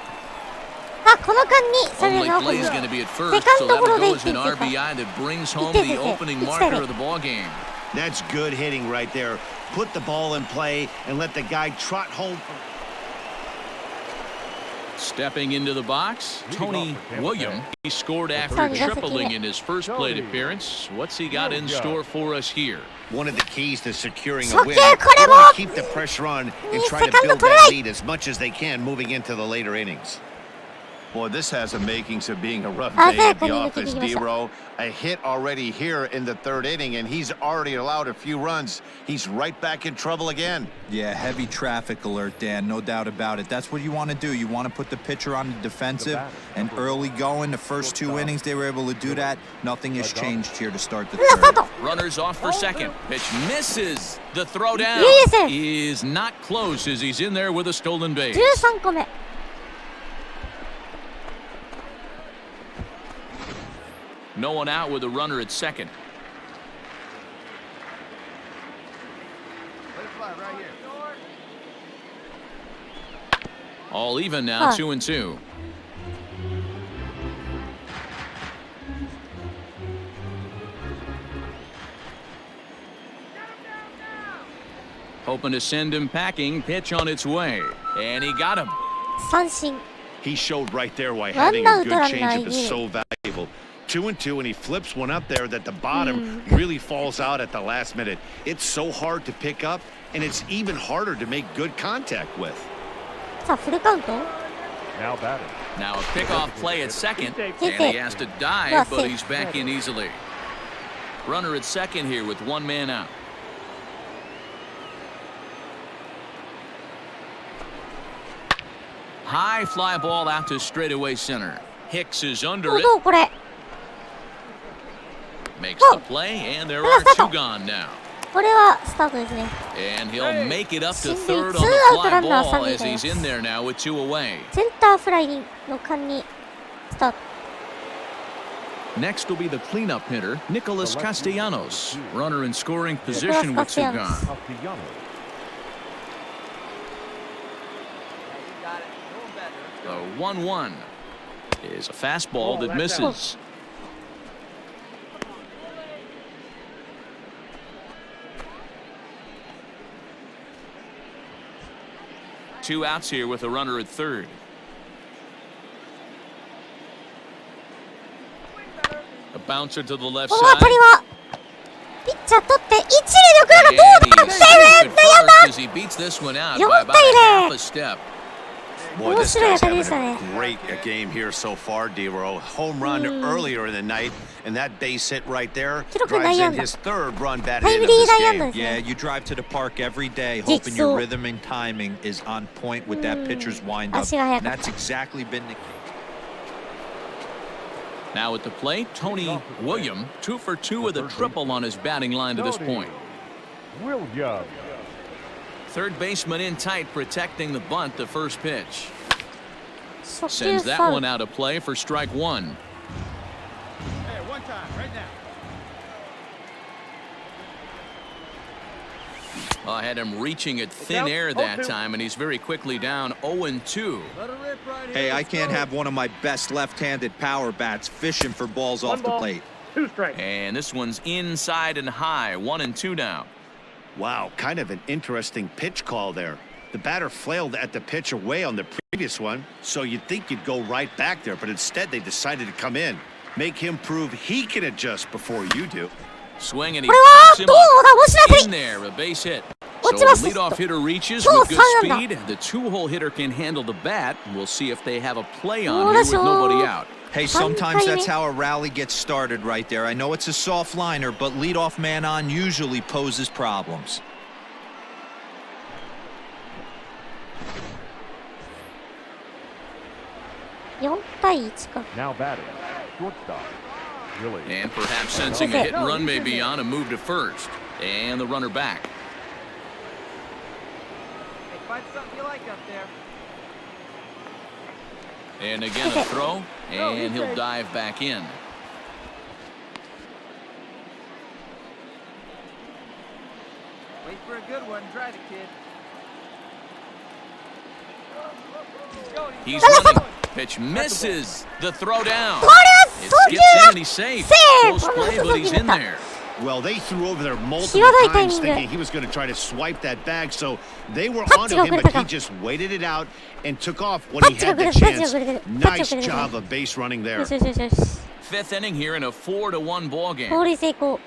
あこの間に3 Only 塁の play is going to be at first, セカ so ンドゴ that'll ロで go 1 as 点 an 追加 RBI that brings home 1点 the 先制 opening 1 marker 対 of the ball game. That's good hitting right there. Put the ball in play and let the guy trot home. Stepping into the box, Tony William. He scored after tripling in his first plate appearance. What's he got in store for us here? One of the keys to securing a 初 win. 球 They これ want も to keep the pressure on and いい try to セカンド build トラ that イ lead as much as they can moving into the later innings. Boy, this has the makings of being a rough Ah, day at the second, office, look at D-Row. A hit already here in the 3rd inning, and he's already allowed a few runs. He's right back in trouble again. Yeah, heavy traffic alert, Dan, no doubt about it. That's what you want to do. You want to put the pitcher on the defensive and early going. The first 2 innings, they were able to do that. Nothing has changed here to start the スター 3rd. ト Runners off for second. Pitch misses. The throw down Yes. is not close as he's in there with a stolen base. 13個目 No one out with a runner at second. Let it fly right here. All even now, Huh. 2 and 2. Hoping to send him packing. Pitch on its way. And he got him. 三振 He showed right there why One having a out good on changeup nine. is so valuable. 2 and 2, and he flips one up there that the bottom really falls out at the last minute. It's so hard to pick up, and it's even harder to make good contact with. さあフルカウント Now batting, Now a pickoff play at second. And Hit he it. has to dive, Well, but safe. he's back in easily. Runner at second here with 1 man out. High fly ball out to straightaway center. Hicks is under お it. どうこれ Makes Oh. the play, and there Well, are that's 2 not- gone now. これはスタートですね And he'll make it up to 進塁 third on 2 the アウト fly ランナー ball 3塁 as で he's す in there now with 2 away. センターフライの間にスタート Next will be the cleanup hitter, Nicholas Castellanos. Runner in scoring position with 2 Castellanos. gone. Castellanos. You got it. Doing better. The 1-1 is a fastball that misses. Two outs here with a runner at third. A bouncer to the left この当た side. りはピッチャー取って一塁で送らが And どうだ he's セー safe フ at 悩んだ first as he beats this one out by about a 4-0 half a step. Boy, this Mean guy'sしろよ、 having 当たりでしたね。 a great game here so far, D-Row. Home run earlier in the night, and that base hit right there 記録 drives 内野 in 安打 his 3rd run batted タイム into リー this 内野安打 game. です Yeah, ね you drive to the park every day 実 hoping 装 your rhythm and timing is on point with that pitcher's windup. 足が速 And かった that's exactly been the case. Now at the plate, Tony William, 2 for 2 with a triple on his batting line to this point. Williams. Third baseman in tight, protecting the bunt. The first pitch 初球 sends that ファウ one ル。 out of play for strike one. Hey, one time, right now. I had him reaching at thin air that time, and he's very quickly down 0-2. Let her rip right here. Hey, I Let's can't go. have one of my best left-handed power bats fishing for balls off the plate. And this one's inside and high, 1-2 now. Wow, kind of an interesting pitch call there. The batter flailed at the pitch away on the previous one, so you'd think you'd go right back there, but instead they decided to come in. Make him prove he can adjust before you do. Swing and he これは pops him どうだ、押しな up. さ In い。 there, a base hit. 落 So ちま the す。 leadoff hitter reaches 今 with 日 good 3安 speed. 打。 The two-hole hitter can handle the bat. We'll see if they have a play ど on う here でし with ょう。 nobody out. Hey, 3 sometimes 回 that's 目。 how a rally gets started right there. I know it's a soft liner, but leadoff man on usually poses problems. 4対1か。 Now batting, shortstop, Willie. And perhaps sensing a hit and run may be on, a move to first. And the runner back. Hey, find something you like up there. And again a throw, and he'll dive back in. Wait for a good one. Drive it, kid. He's going. He's running. Pitch misses. The throw down. これは It 送球 skips in and he's safe. Save! Close play, but he's in there. Well, they threw over there multiple 際どいタイミ times ング。 thinking he was going to try to swipe that bag, so they were タッチ onto が him, 遅れ but た he か。 just waited it out and took off when タ he ッチが had 遅 the れてる、タッチが chance. 遅れてる。タッチ Nice が遅れて job of base running る。 there. よしよしよしよし。 Fifth inning here in a 4-1 ball game. 盗塁成功。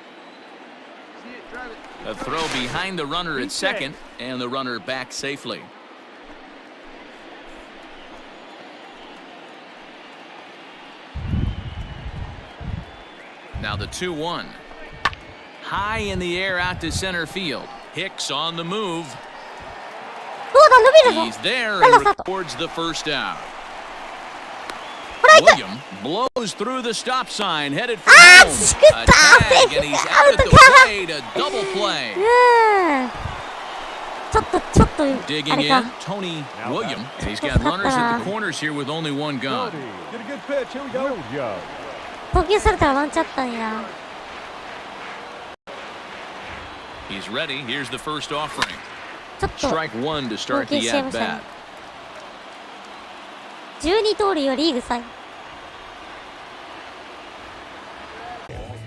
See it. Drive it. A throw behind the runner at second, and the runner back safely. Now the 2-1. High in the air out to center field. Hicks on the move. どうだ、伸びる He's ぞ。 there ランナー and スタート。 records the first out. これは痛い。 William blows through the stop sign, headed for Ah, home. shoot, A tag, pass. and he's out at the plate. A double play. ちょっと、あ Digging れ in, か。 Tony William, and he's got runners at the corners here with only one gun. Cody Get a good pitch. Here we go. Williams. 投球されたらワンチャンあったんや。 He's ready. Here's the first offering. ちょっと、 Strike one to start 投球 the しちゃいましたね at-bat. 12盗塁はリーグ3位。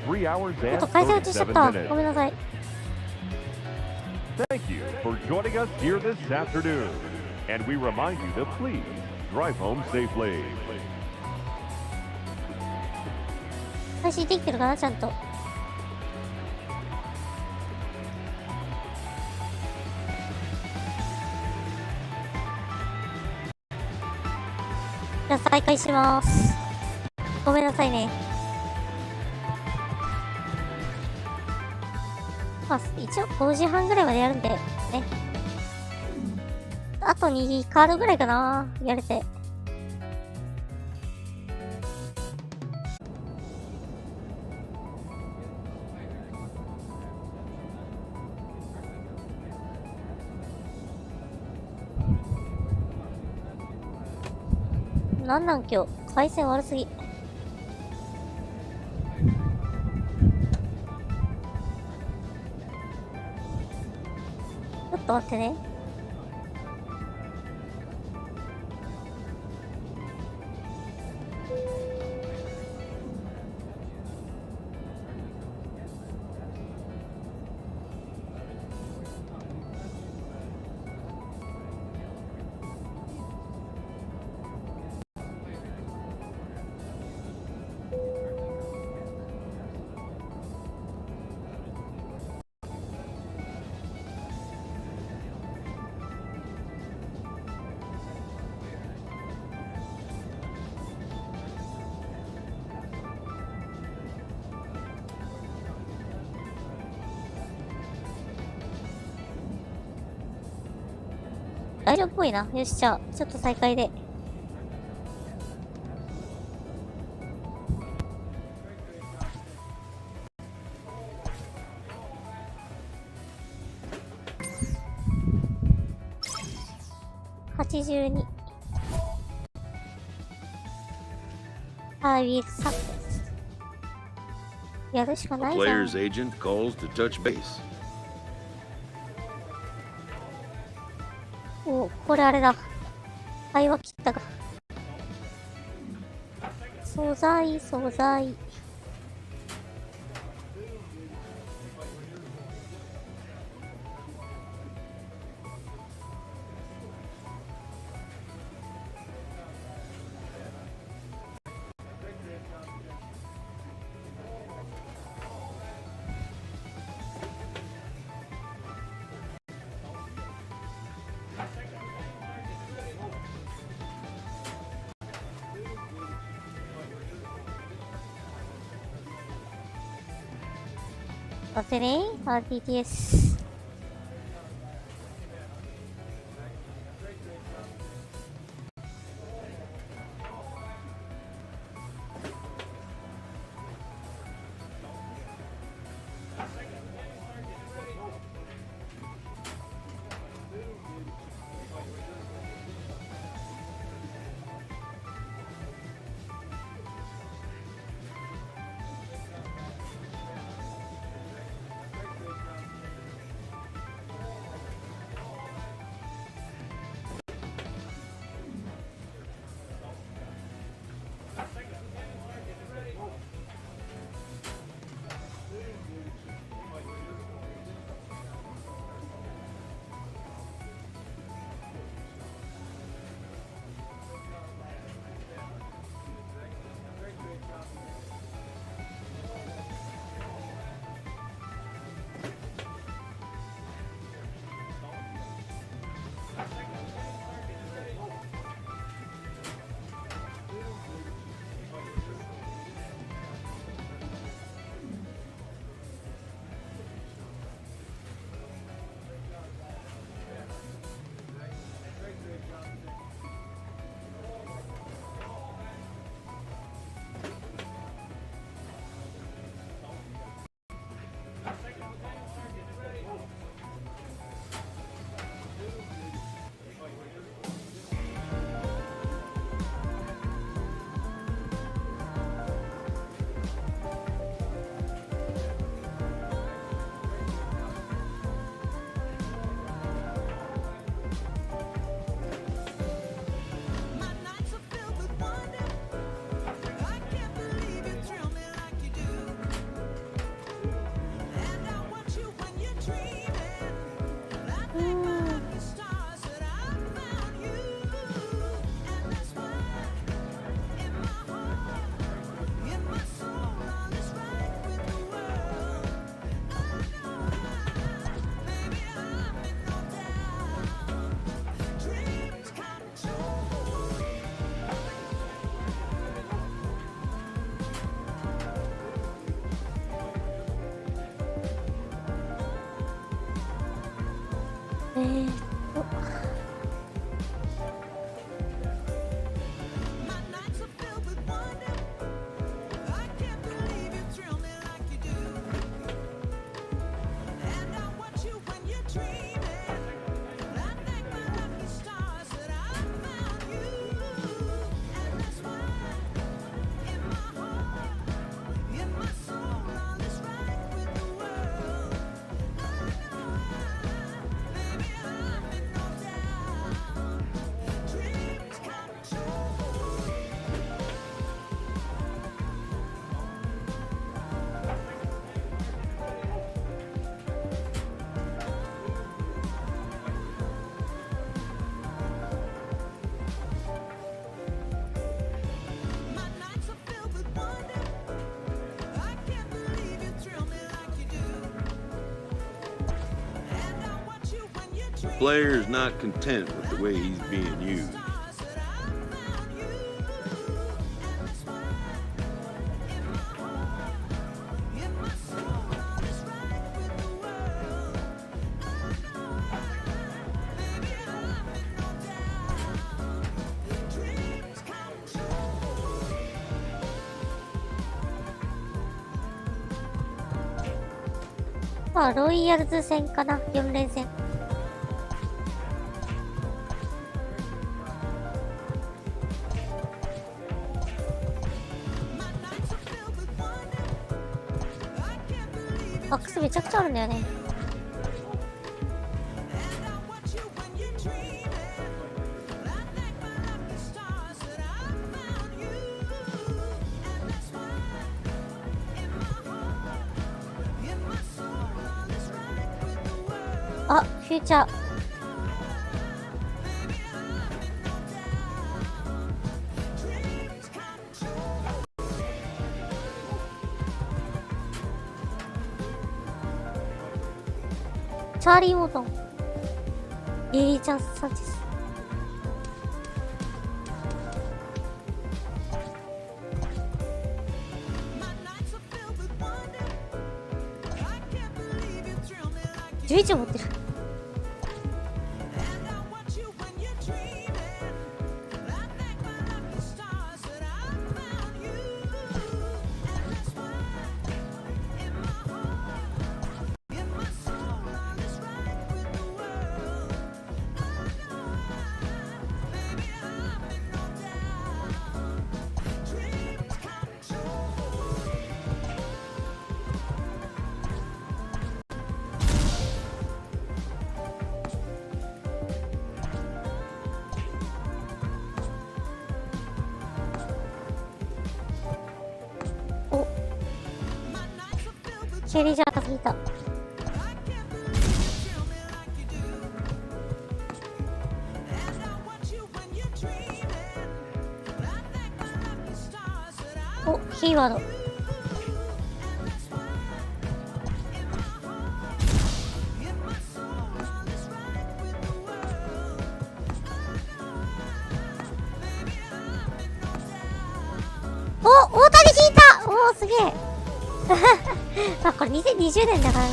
3 hours ちょっ and と回線落ちしちゃっ 37 た。 minutes. ごめんなさい。 Thank you for joining us here this afternoon. And we remind you to please drive home safely. 配信できてるかな、ちゃんと。じゃあ再開します。ごめんなさいね。まあ、一応5時半ぐらいまでやるんで、ね。あと2カードぐらいかな、やれて。なんなん今日、回線悪すぎ。ちょっと待ってね。大丈夫っぽいな。よし、じゃあ、ちょっと再開で。82。I will success。やるしかないじゃん。 Player's agent calls to touch base. お、これあれだ。会話切ったか。素材、素材。待ってね、RTTS。The player is not content with the way he's being used.まあ、ロイヤルズ戦かな、4連戦。マックスめちゃくちゃあるんだよね。あ、フューチャー。チャーリー・モートン。リリー・チャンス・サンチェス。11持ってる。ケリージャー引いた。お、キーワード。お、大谷引いた。おー、すげえ。あ、これ2020年だからね。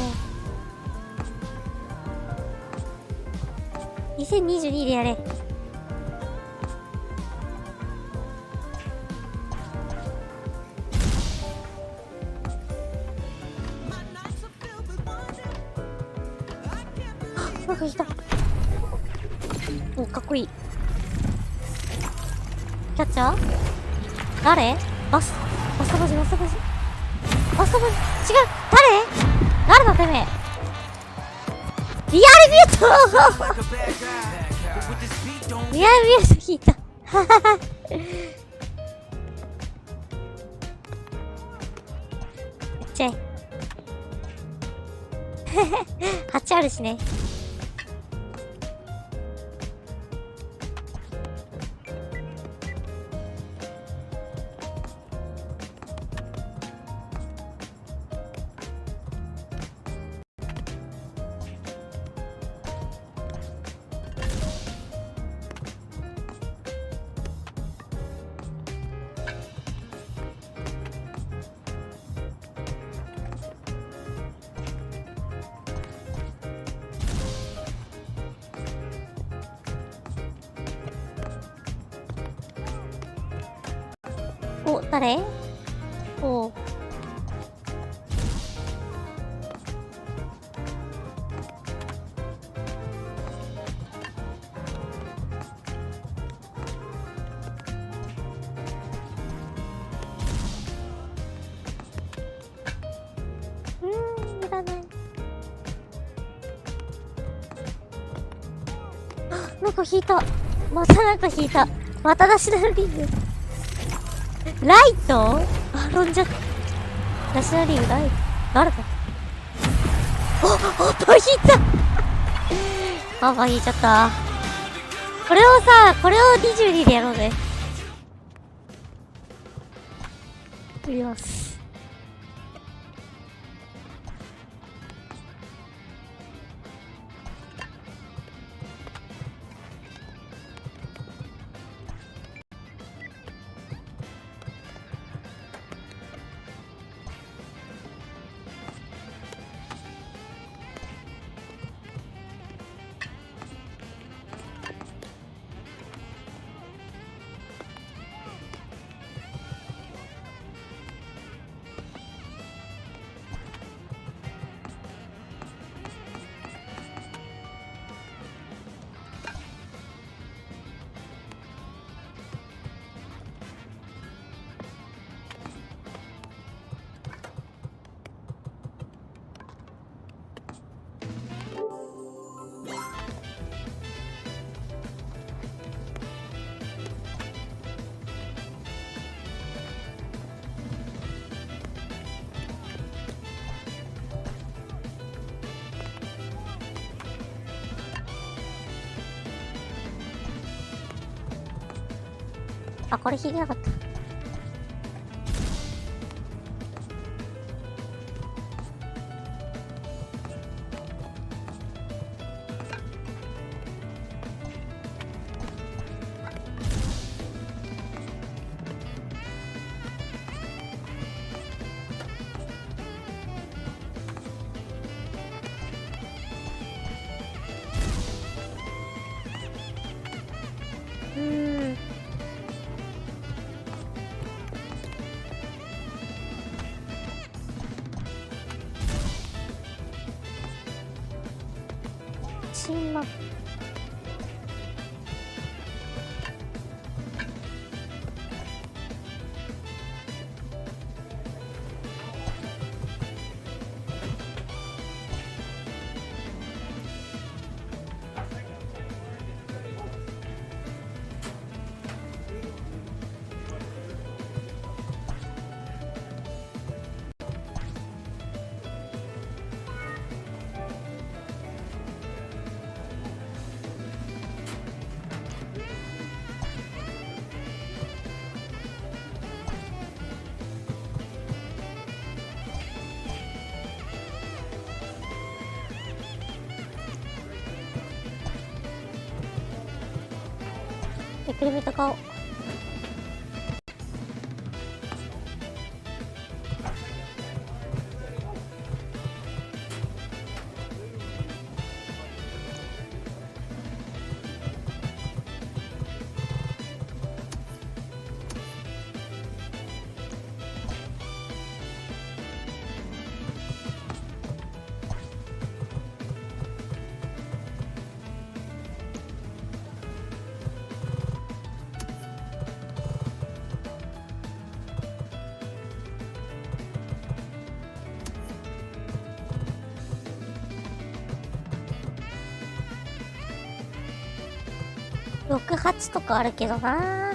2022でやれ。なんかいた。お、かっこいい。キャッチャー？誰？バスバジ。あ、そう、違う。誰だてめえ。リアルミュートリアルミュート引いた。めっちゃいい。8あるしね。お、誰？おう。いらない。なんか引いた。またなんか引いた。またナショナルリーグ。ライト？あ、ロンジャナショナルリーグライト。誰だ？お、引いた。パパ引いちゃった。これを22でやろうぜ。振ります。あ、これ引いてなかった。チーマでくるみと顔。6、8とかあるけどな。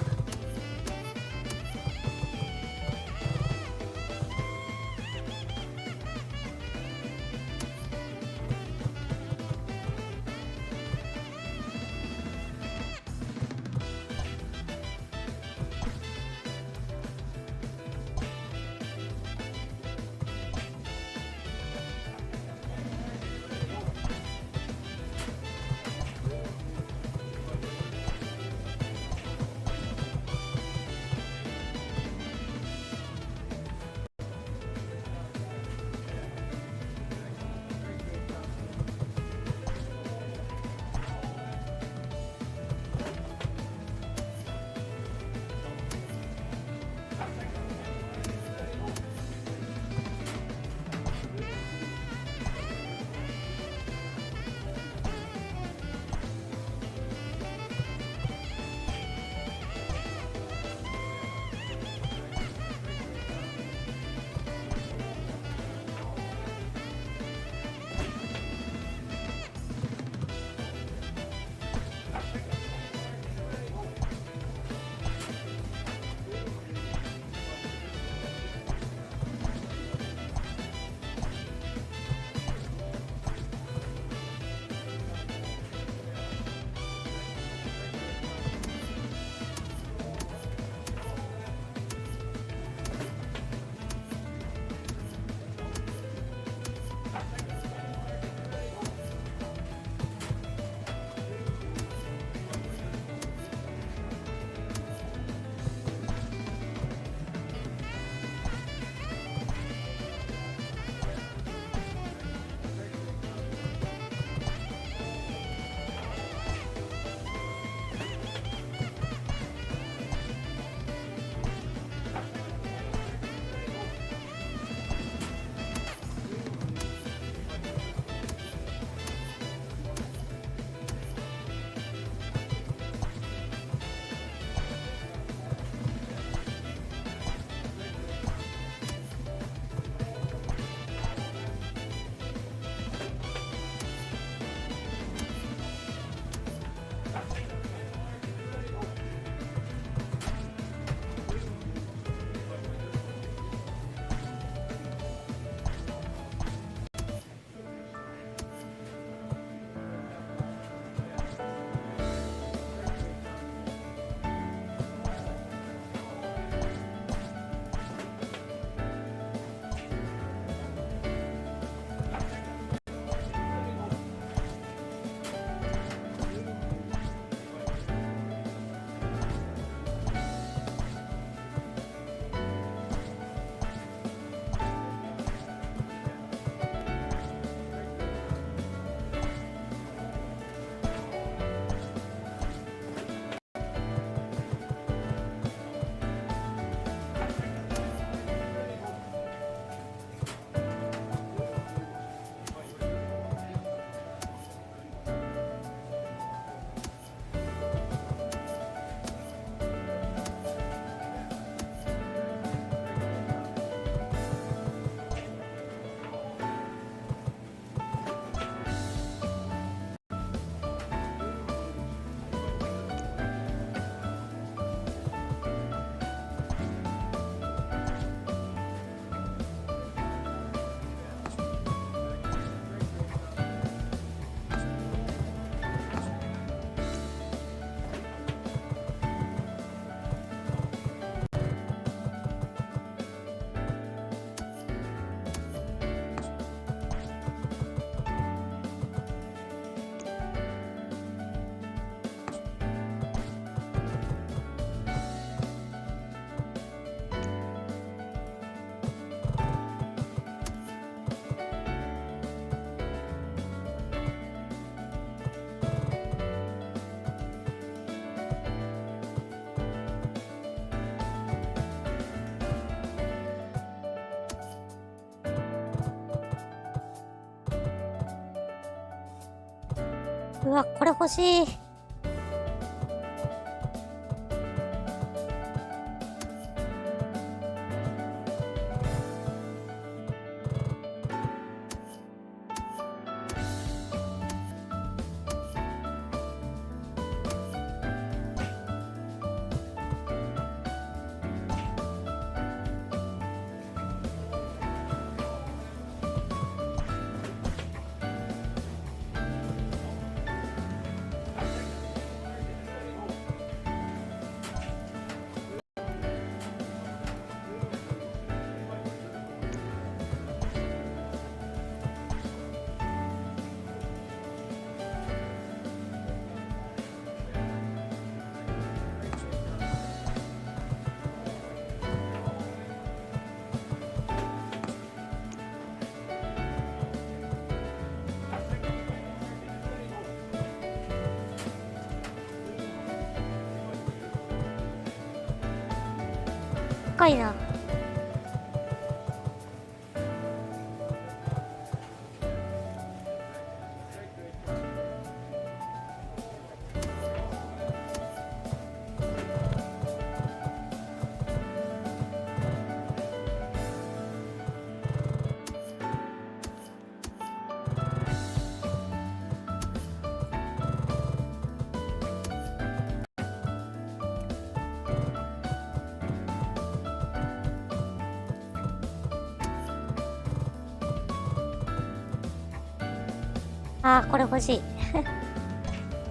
うわ、これ欲しい。高いな。あー、これ欲しい。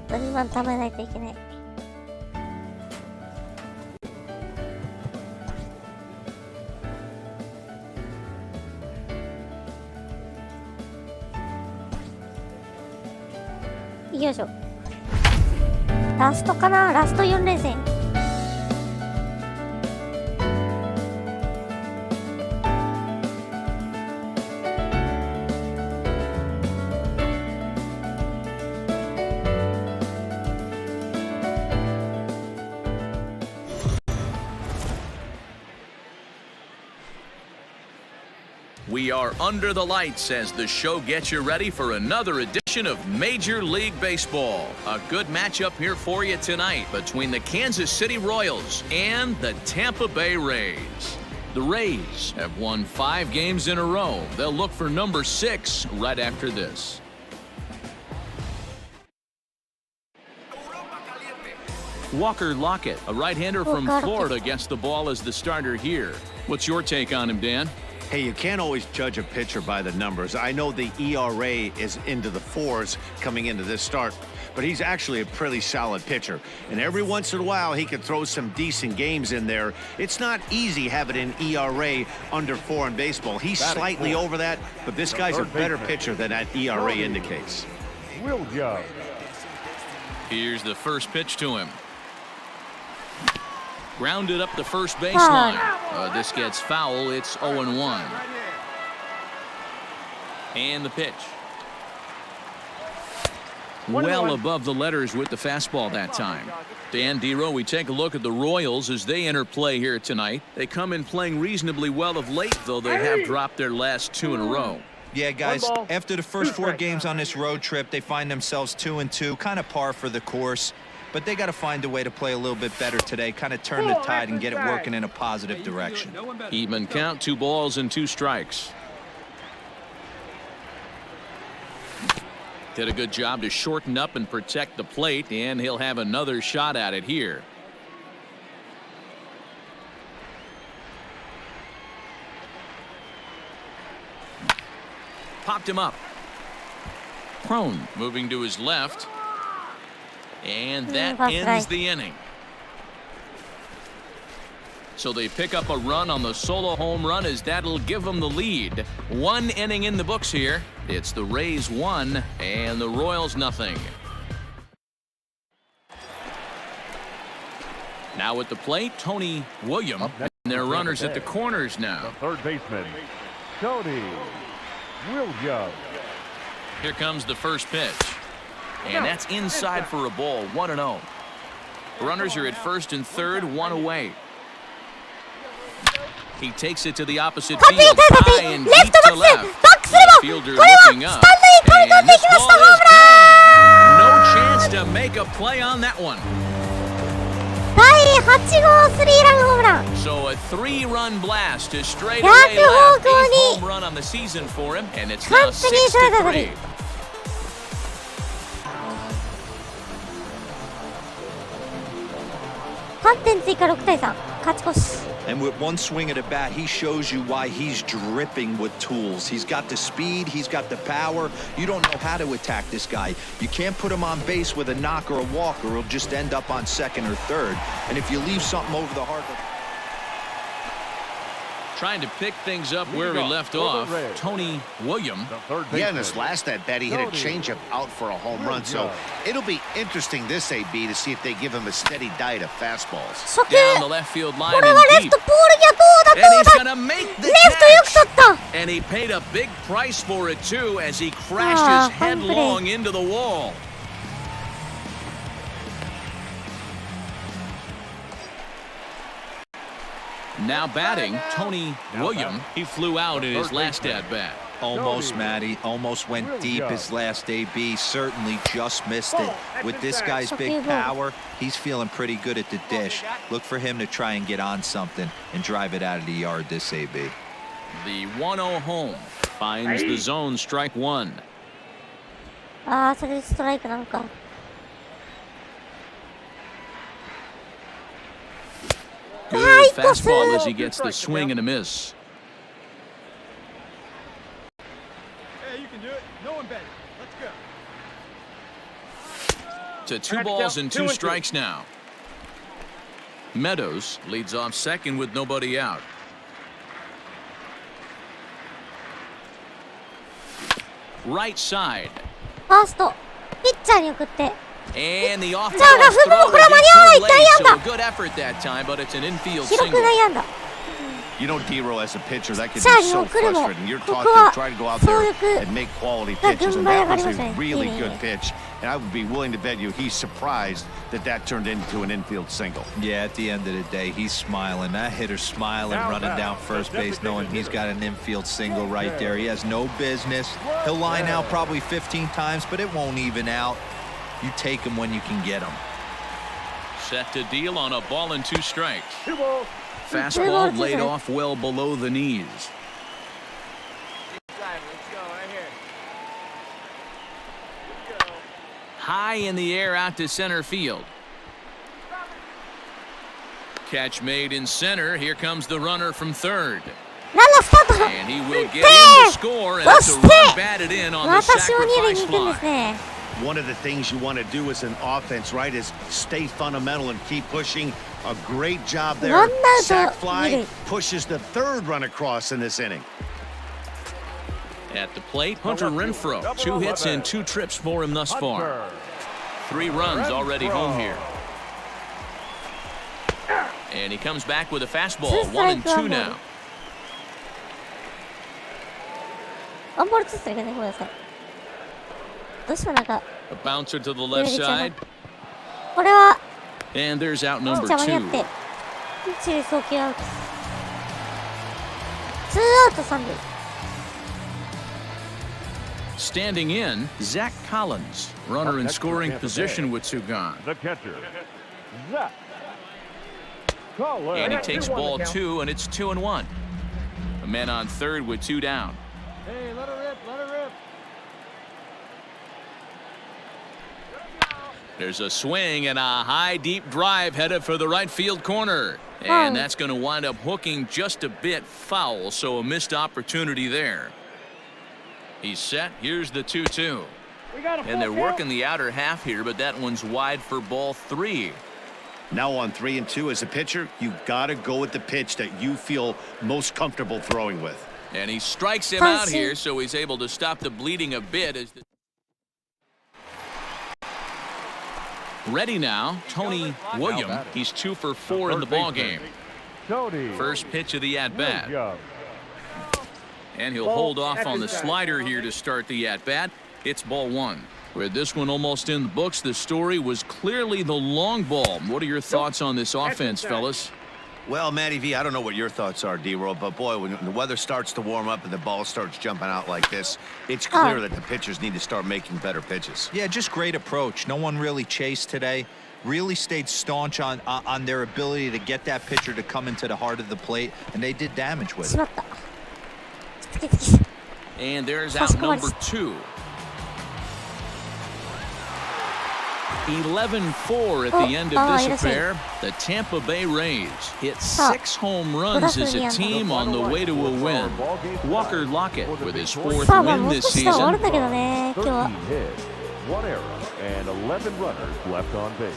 2万貯めないといけない。よいしょ。ラストかな、ラスト4連戦。We are under the lights as the show gets you ready for another edition of Major League Baseball. A good matchup here for you tonight between the Kansas City Royals and the Tampa Bay Rays. The Rays have won 5 games in a row. They'll look for number 6 right after this. Walker Lockett, a right-hander from Florida, gets the ball as the starter here. What's your take on him, Dan? Hey, you can't always judge a pitcher by the numbers. I know the ERA is into the 4s coming into this start, but he's actually a pretty solid pitcher. And every once in a while, he can throw some decent games in there. It's not easy having an ERA under 4 in baseball. He's slightly over that, but this guy's a better pitcher than that ERA indicates. Will Judge. Here's the first pitch to him. Grounded up the first baseline. This gets foul. It's 0-1. And the pitch. well above the letters with the fastball that time. Dan Dero, we take a look at the Royals as they enter play here tonight. They come in playing reasonably well of late, though they have dropped their last 2 in a row. Yeah, guys, after the first 4 games on this road trip, they find themselves 2-2, kind of par for the course. But they got to find a way to play a little bit better today, kind of turn the tide and get it working in a positive direction. Even count, 2 balls and 2 strikes. Did a good job to shorten up and protect the plate, and he'll have another shot at it here. Popped him up. Prone moving to his left. And that ends the inning. So they pick up a run on the solo home run as that'll give them the lead. 1 inning in the books here. It's the Rays 1 and the Royals nothing. Now at the plate, Tony William. And their runners at the corners now. The third baseman, Tony William. Here comes the first pitch. And that's inside for a ball, 1-0. Runners are at first and third, 1 away. He takes it to the opposite field, high and deep to left. Fielder looking up, and this ball is gone. No chance to make a play on that one. So a 3-run blast to straightaway left. 8th home run on the season for him, and it's now 6-3. And with 1 swing of the bat, he shows you why he's dripping with tools. He's got the speed, he's got the power. You don't know how to attack this guy. You can't put him on base with a knock or a walk, or he'll just end up on second or third. And if you leave something over the heart... Trying to pick things up where he left off, Tony William. Yeah, in his last at-bat, he hit a changeup out for a home run. So it'll be interesting this AB to see if they give him a steady diet of fastballs. Down the left field line and deep. And he's going to make the catch. And he paid a big price for it, too, as he crashes headlong into the wall. Now batting, Tony William. He flew out in his last at-bat. Almost, Matty. Almost went deep his last AB. Certainly just missed it. With this guy's big power, he's feeling pretty good at the dish. Look for him to try and get on something and drive it out of the yard this AB. The 1-0 home finds the zone, strike 1. それでストライクなのか。Good fastball as he gets the swing and a miss. Hey, you can do it. No one better. Let's go. To 2 balls and 2 strikes now. Meadows leads off second with nobody out. Right side. ファースト、ピッチャーに送って。 And the off-balance throw will be too late, so a good effort that time, but it's an infield single. You know, Dero, as a pitcher, that can be so frustrating. You're taught to try to go out there and make quality pitches, and that was a really good pitch. And I would be willing to bet you he's surprised that that turned into an infield single. Yeah, at the end of the day, he's smiling. That hitter's smiling, running down first base, knowing he's got an infield single right there. He has no business. He'll line out probably 15 times, but it won't even out. You take him when you can get him. Set to deal on a ball and 2 strikes. Fastball laid off well below the knees. Let's go right here. High in the air out to center field. Catch made in center. Here comes the runner from third. And he will get in to score, and it's a run batted in on the sacrifice fly. One of the things you want to do as an offense, right, is stay fundamental and keep pushing. A great job there. Sack fly pushes the 3rd run across in this inning. At the plate, Hunter Renfroe. 2 hits and 2 trips for him thus far. 3 runs already home here. And he comes back with a fastball. 1-2 now. ワンボールツーストライクね、ごめんなさい。どうしてもなんか A bouncer to the left side. これは And there's out number 邪魔にあっ 2. て一塁送球アウト。ツーアウト三塁。Standing in, Zach Collins, runner in scoring position with two gone. The catcher, Zach Collins. And he takes ball 2, and it's 2-1. A man on third with 2 down. Hey, let her rip, let her rip. There's a swing and a high, deep drive headed for the right field corner. And that's going to wind up hooking just a bit foul, so a missed opportunity there. He's set. Here's the 2-2. And they're working the outer half here, but that one's wide for ball 3. Now on 3 and 2 as a pitcher, you got to go with the pitch that you feel most comfortable throwing with. And he strikes him out here, so he's able to stop the bleeding a bit. Ready now, Tony William. He's 2 for 4 in the ballgame. First pitch of the at-bat. And he'll hold off on the slider here to start the at-bat. It's ball 1. With this one almost in the books, the story was clearly the long ball. What are your thoughts on this offense, fellas? Well, Matty V, I don't know what your thoughts are, D-Roll, but boy, when the weather starts to warm up and the ball starts jumping out like this, it's clear that the pitchers need to start making better pitches. Yeah, just great approach. No one really chased today. Really stayed staunch on their ability to get that pitcher to come into the heart of the plate, and they did damage with it. And there's out number 2. 11-4 at the end of this affair. The Tampa Bay Rays hit 6 home runs as a team on the way to a win. Walker Lockett with his 4th win this season. 13 hits, 1 error, and 11 runners left on base.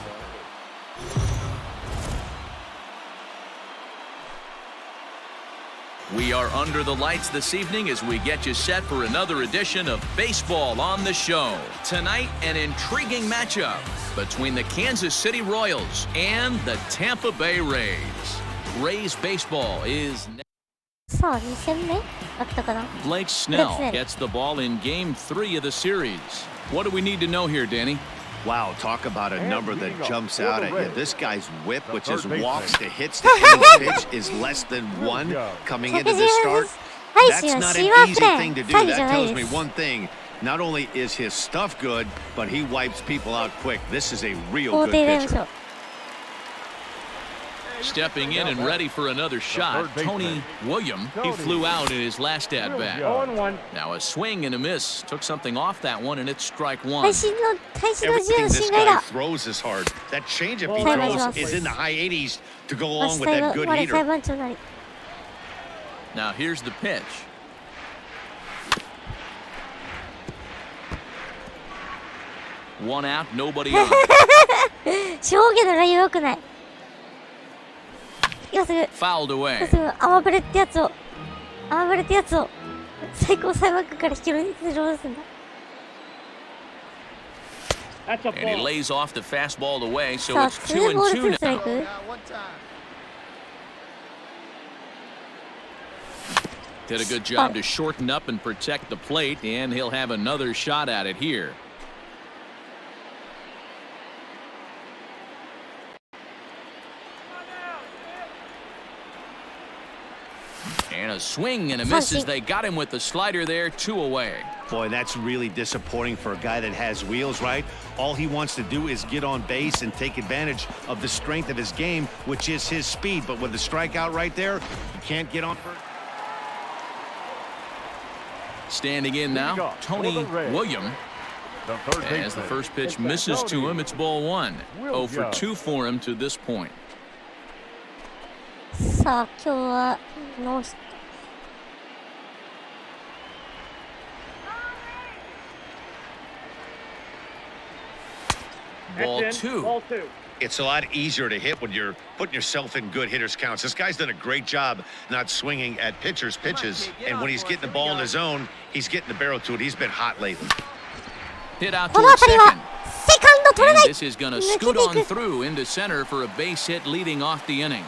We are under the lights this evening as we get you set for another edition of Baseball on the Show. Tonight, an intriguing matchup between the Kansas City Royals and the Tampa Bay Rays. Rays baseball is... さあ、2戦目だったかな。 Blake Snell gets the ball in Game 3 of the series. What do we need to know here, Danny? Wow, talk about a number that jumps out at you. This guy's whip, which is walks to hits to any pitch, is less than 1 coming into the start. That's not an easy thing to do. That tells me one thing. Not only is his stuff good, but he wipes people out quick. This is a real good pitcher. Stepping in and ready for another shot, Tony William. He flew out in his last at-bat. Now a swing and a miss. Took something off that one, and it's strike 1. Everything this guy throws is hard. That changeup he throws is in the high 80s to go along with that good heater. Now here's the pitch. One out, nobody on. 上下のライン良くない。今すぐ Fouled away. 今すぐアマブレってやつを最高裁判官から引き出すんだ。And he lays off the fastball away, so it's 2-2 now. Did a good job to shorten up and protect the plate, and he'll have another shot at it here. And a swing and a miss as they got him with the slider there, 2 away. Boy, that's really disappointing for a guy that has wheels, right? All he wants to do is get on base and take advantage of the strength of his game, which is his speed. But with the strikeout right there, you can't get on first. Standing in now, Tony William. As the first pitch misses to him, it's ball 1. 0 for 2 for him to this point. さあ、今日はノーヒット。Ball 2. It's a lot easier to hit when you're putting yourself in good hitters' counts. This guy's done a great job not swinging at pitchers' pitches. And when he's getting the ball in his zone, he's getting the barrel to it. He's been hot lately. Hit out toward second. And this is going to scoot on through into center for a base hit leading off the inning.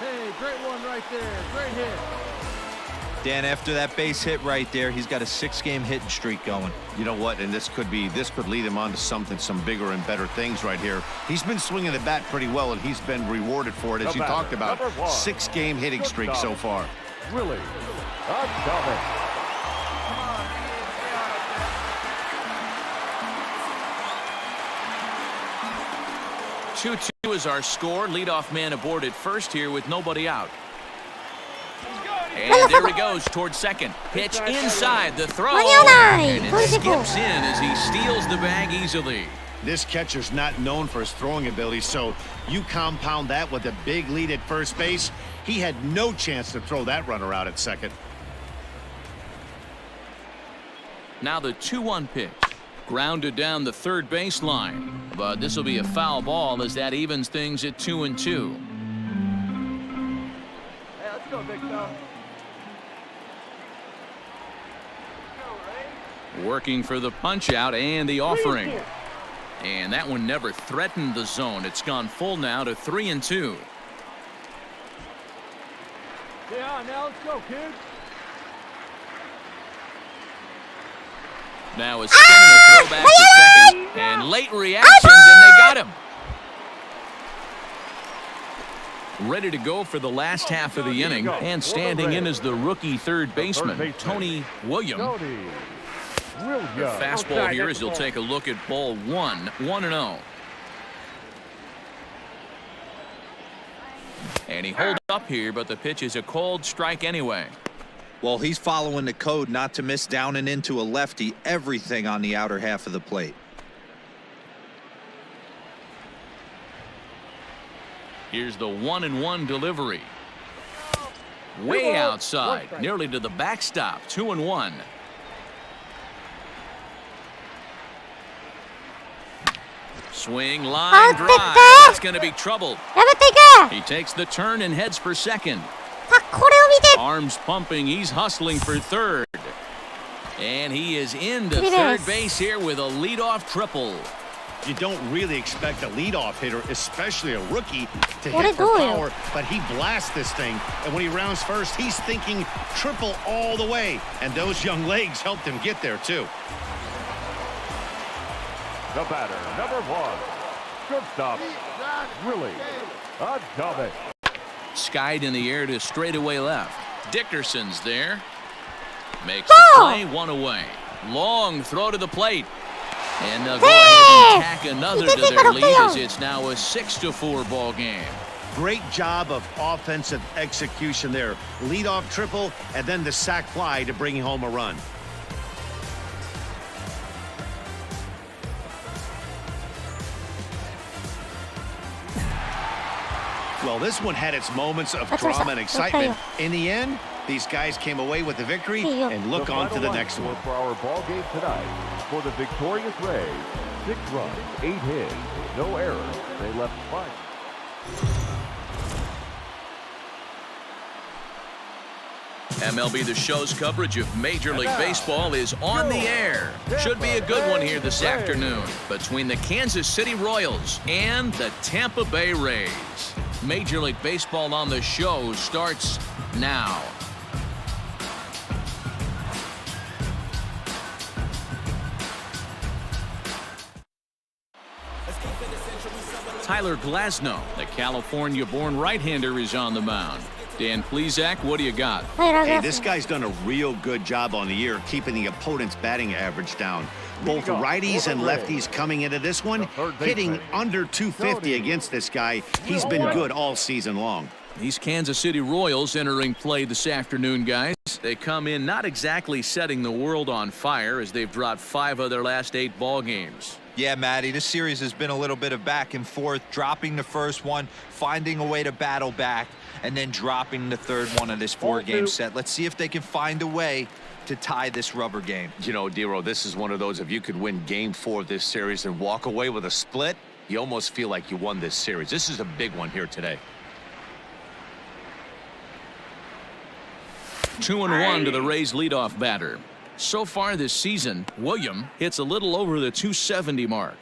Hey, great one right there. Great hit. Dan, after that base hit right there, he's got a 6-game hitting streak going. You know what? And this could lead him on to some bigger and better things right here. He's been swinging the bat pretty well, and he's been rewarded for it, as you talked about. 6-game hitting streak so far. Really? Dominic. 2-2 is our score. Leadoff man aboard at first here with nobody out. And there he goes towards second. Pitch inside the throw. And it skips in as he steals the bag easily. This catcher's not known for his throwing ability, so you compound that with a big lead at first base. He had no chance to throw that runner out at second. Now the 2-1 pitch. Grounded down the third baseline. But this will be a foul ball as that evens things at 2-2. Hey, let's go, big fella. Working for the punch out and the offering. And that one never threatened the zone. It's gone full now to 3-2. Yeah, now let's go, kids. Now a spin and a throw back to second. And late reactions, and they got him. Ready to go for the last half of the inning. And standing in as the rookie third baseman, Tony William. The fastball here as he'll take a look at ball 1-0. And he holds up here, but the pitch is a cold strike anyway. Well, he's following the code not to miss down and into a lefty, everything on the outer half of the plate. Here's the 1-1 delivery. Way outside, nearly to the backstop, 2-1. Swing, line drive. That's going to be trouble. He takes the turn and heads for second. Arms pumping. He's hustling for third. And he is into third base here with a leadoff triple. You don't really expect a leadoff hitter, especially a rookie, to hit for power, but he blasts this thing. And when he rounds first, he's thinking triple all the way. And those young legs helped him get there, too. The batter, number 1. Shortstop, really? Dominic. Skied in the air to straightaway left. Dickerson's there. Makes the play, one away. Long throw to the plate. And they'll go ahead and tack another to their lead as it's now a 6-4 ball game. Great job of offensive execution there. Leadoff triple and then the sac fly to bring home a run. Well, this one had its moments of drama and excitement. In the end, these guys came away with the victory and look on to the next one. For our ball game tonight, for the victorious Rays, 6 runs, 8 hits, no errors. They left 5. MLB The Show's coverage of Major League Baseball is on the air. Should be a good one here this afternoon between the Kansas City Royals and the Tampa Bay Rays. Major League Baseball on the Show starts now. Tyler Glasnow, the California-born right-hander, is on the mound. Dan Plesac, what do you got? Hey, this guy's done a real good job on the year keeping the opponent's batting average down. Both righties and lefties coming into this one, hitting under 250 against this guy. He's been good all season long. These Kansas City Royals entering play this afternoon, guys. They come in not exactly setting the world on fire as they've dropped 5 of their last 8 ball games. Yeah, Matty, this series has been a little bit of back and forth, dropping the first one, finding a way to battle back, and then dropping the third one of this 4-game set. Let's see if they can find a way to tie this rubber game. You know, Dero, this is one of those, if you could win game 4 of this series and walk away with a split, you almost feel like you won this series. This is a big one here today. 2-1 to the Rays leadoff batter. So far this season, William hits a little over the 270 mark.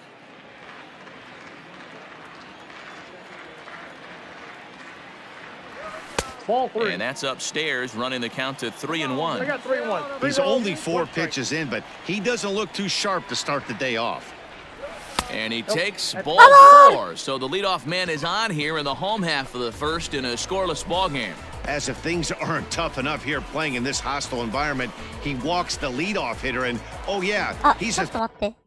Ball 3. And that's upstairs, running the count to 3-1. I got 3-1. He's only 4 pitches in, but he doesn't look too sharp to start the day off. And he takes ball 4. So the leadoff man is on here in the home half of the first in a scoreless ball game. As if things aren't tough enough here playing in this hostile environment, he walks the leadoff hitter, and oh yeah, あ、 he's ちょ a っと待って。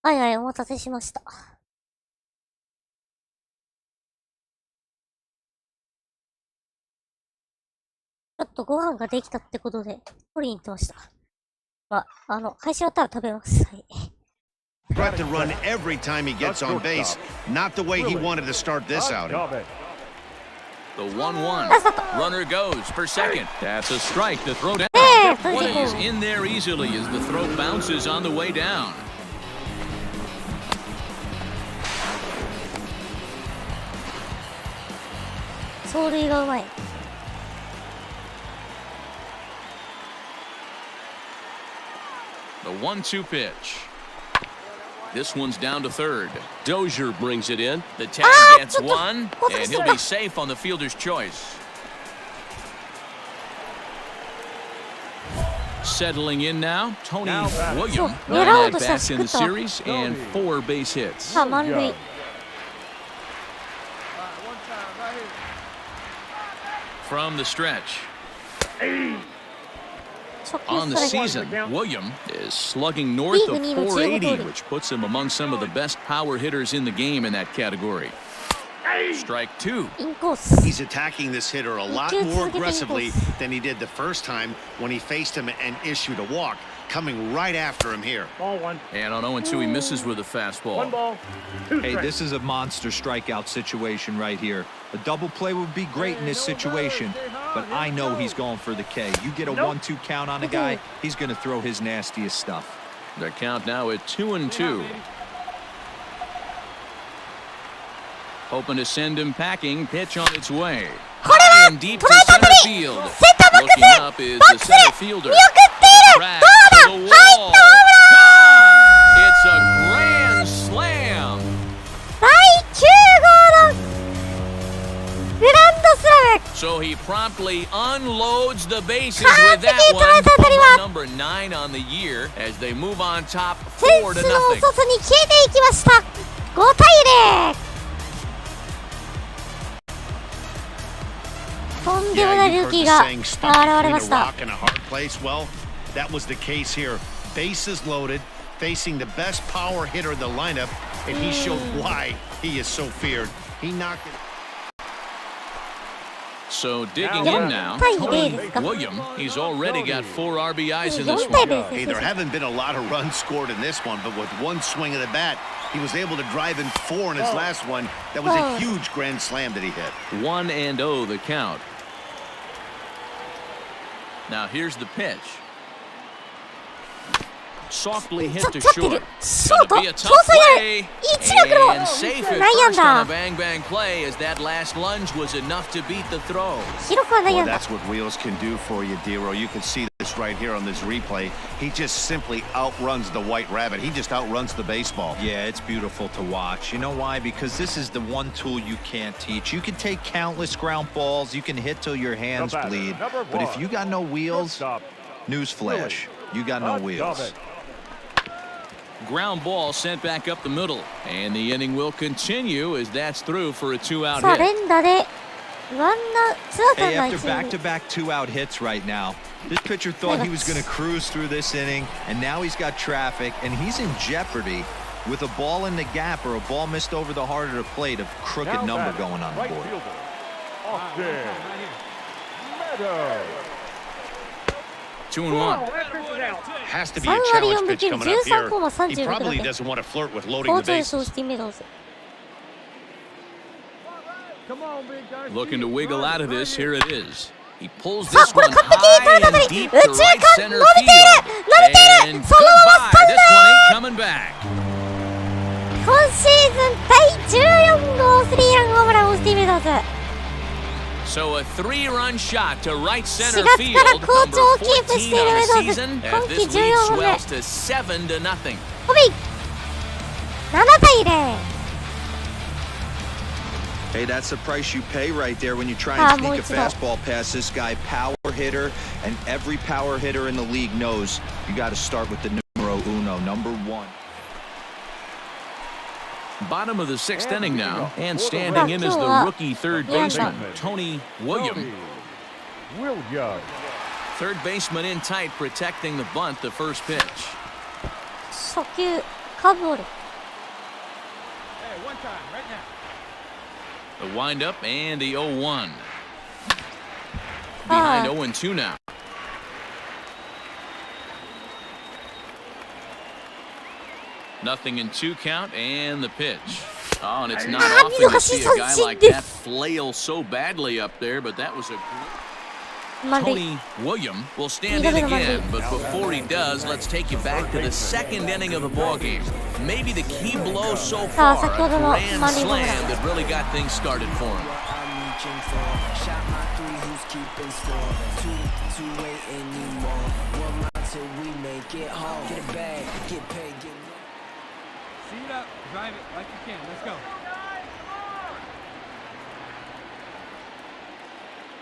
はいはい、お待たせしました。ちょっとご飯ができたってことで、取りに行ってました。まあ、配信終わったら食べます。はい。threat to run every time he gets on base. Not the way he wanted to start this outing. The 1-1. Runner goes for second. That's a strike to throw down. One is in there easily as the throw bounces on the way down. The 1-2 pitch. This one's down to third. Dozier brings it in. The tag gets one, and he'll be safe on the fielder's choice. Settling in now, Tony Williams. 9 at-bats in the series and 4 base hits. さあ、満塁。From the stretch. On the season, William is slugging north of 480, which puts him among some of the best power hitters in the game in that category. Strike 2. He's attacking this hitter a lot more aggressively than he did the first time when he faced him and issued a walk, coming right after him here. Ball 1. And on 0-2, he misses with a fastball. 1 ball, 2 Hey, strikes. this is a monster strikeout situation right here. A double play would be great in this situation, but I know he's going for the K. You get a 1-2 count on a guy, he's going to throw his nastiest stuff. The count now at 2-2. Hoping to send him packing. Pitch on its way. High and deep to center field. Looking up is the center fielder. Drag to the wall. Gone! It's a grand slam. 第9号のグランドスラム So he promptly unloads the bases with that one. Number 9 on the year as they move on top 4 to フェンスの nothing. 外に消えていきました。5対0。とんでもないルーキーが現れました。Well, that was the case here. Bases loaded, facing the best power hitter in the lineup, and he showed why he is so feared. He knocked it. So digging in now, Tony William, he's already got 4 RBIs in this one. Hey, there haven't been a lot of runs scored in this one, but with one swing of the bat, he was able to drive in 4 in his last one. That was a huge grand slam that he hit. 1-0 the count. Now here's the pitch. Softly hit to short. Gonna be a tough play. And safe at first on a bang-bang play as that last lunge was enough to beat the throw. Well, that's what wheels can do for you, Dero. You can see this right here on this replay. He just simply outruns the white rabbit. He just outruns the baseball. Yeah, it's beautiful to watch. You know why? Because this is the one tool you can't teach. You can take countless ground balls. You can hit till your hands bleed. But if you got no wheels, newsflash, you got no wheels. Ground ball sent back up the middle, and the inning will continue as that's through for a 2-out さあ hit. 連打でワンナツーアウト Hey, が after 一塁。 back-to-back 2-out hits right now, this pitcher thought he was going to cruise through this inning, and now he's got traffic, and he's in jeopardy with a ball in the gap or a ball missed over the heart of the plate, a crooked number going on the board. Austin Meadows. 2-1. Has to be a challenge pitch coming up here. He 13.36 probably doesn't want to flirt with loading 好 the 調でしょ bases. スティーメドウズ。 Looking to wiggle out of this. Here it is. He pulls さあ this これ one 完璧に取れた high 当た and り。 deep 右 to 中 right 間 center 伸びている field. 伸びている And そのままス goodbye. タン This ド one ain't coming back. 今シーズン第14号スリーランホームランをスティーメドウズ。 So a 3-run shot to right 4 center 月 field. から好 Number 調をキープしてい 14 る on メ the ドウズ。 season 今 as 季 this lead 14本目。 swells to 7-0. ホビー7対0。 Hey, that's the price you pay right there when you try and sneak a もう一度。 fastball past this guy. Power hitter, and every power hitter in the league knows you got to start with the numero uno, number 1. Bottom of the 6th inning now, and standing in is the rookie third baseman, Tony William. Third baseman in tight, protecting the bunt, the first pitch. 初球カーブボール。 The windup and the 0-1. Behind 0-2 now. Nothing in 2 count and the pitch. Oh, and it's not often to see a guy like that flail so badly up there, but that was a Tony William will stand in again, but before he does, let's take you back to the 2nd inning of the ballgame. Maybe the key blow so far, a grand slam that really got things started for him. Seat up, drive it like you can. Let's go.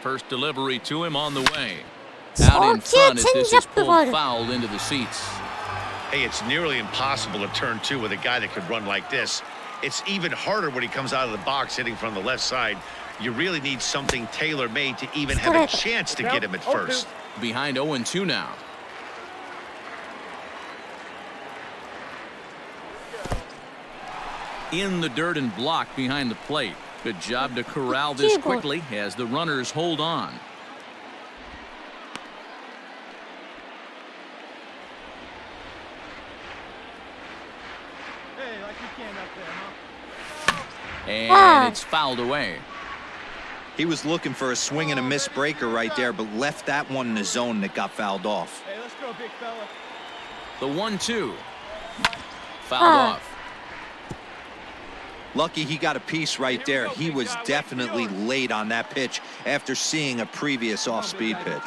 First delivery to him on the way. Out in front as this is pulled foul into the seats. Hey, it's nearly impossible to turn 2 with a guy that could run like this. It's even harder when he comes out of the box hitting from the left side. You really need something tailor-made to even have a chance to get him at first. Behind 0-2 now. In the dirt and blocked behind the plate. Good job to corral this quickly as the runners hold on. Hey, like you can up there, huh? And it's fouled away. He was looking for a swing and a miss breaker right there, but left that one in the zone that got fouled off. Hey, let's go, big fella. The 1-2. Fouled off. Lucky he got a piece right there. He was definitely late on that pitch after seeing a previous off-speed pitch.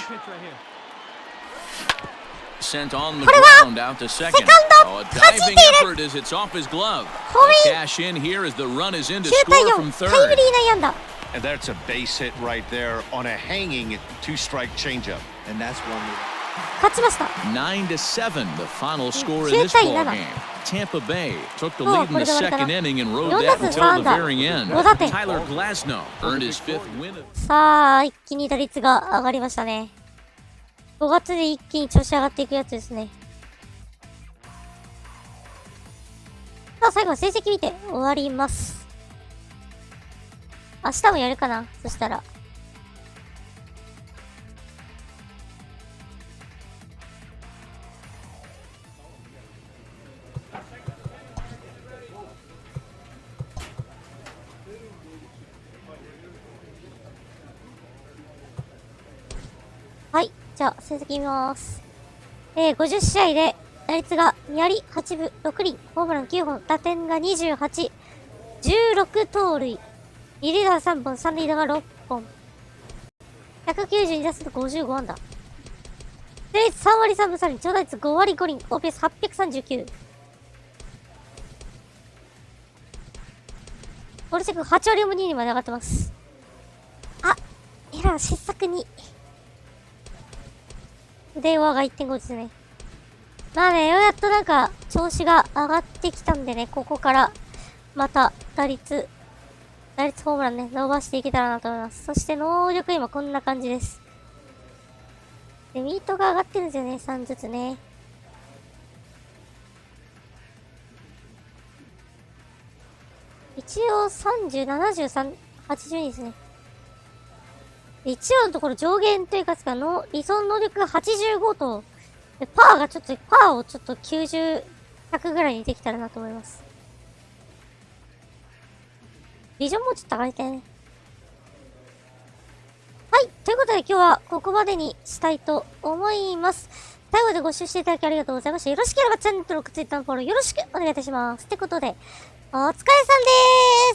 Sent on the ground out to second. Oh, a diving effort as it's off his glove. The cash in here as the run is in to score from third. And that's a base hit right there on a hanging two-strike changeup. And that's one. 勝ちました。9-7, the final score in this ball game. Tampa Bay took the lead in the second inning and rode that until the very end. Tyler Glasnow earned his fifth win. さあ、一気に打率が上がりましたね。5月で一気に調子上がっていくやつですね。さあ、最後は成績見て終わります。明日もやるかな、そしたら。はい。じゃあ、成績見ます。50試合で、打率が2割8分6厘、ホームラン9本、打点が28、16盗塁、2塁打が3本、3塁打が6本、192打数55安打。打率3割3分3厘、長打率5割5厘、OPS839。ボールチェック8割4分2厘まで上がってます。あ、エラー失策に。電話が 1.5 ですね。まあね、ようやっとなんか、調子が上がってきたんでね、ここから、また、打率ホームランね、伸ばしていけたらなと思います。そして、能力今こんな感じです。で、ミートが上がってるんですよね、3ずつね。一応、30、73、82ですね。一応のところ上限というかの理想能力が85と、でパーをちょっと90、100ぐらいにできたらなと思います。ビジョンもちょっと上がりたいね。はい。ということで今日はここまでにしたいと思います。最後までご視聴していただきありがとうございました。よろしければチャンネル登録、ツイッターのフォローよろしくお願いいたします。ってことで、お疲れさんで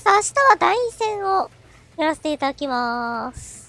ーす。明日は第2戦をやらせていただきます。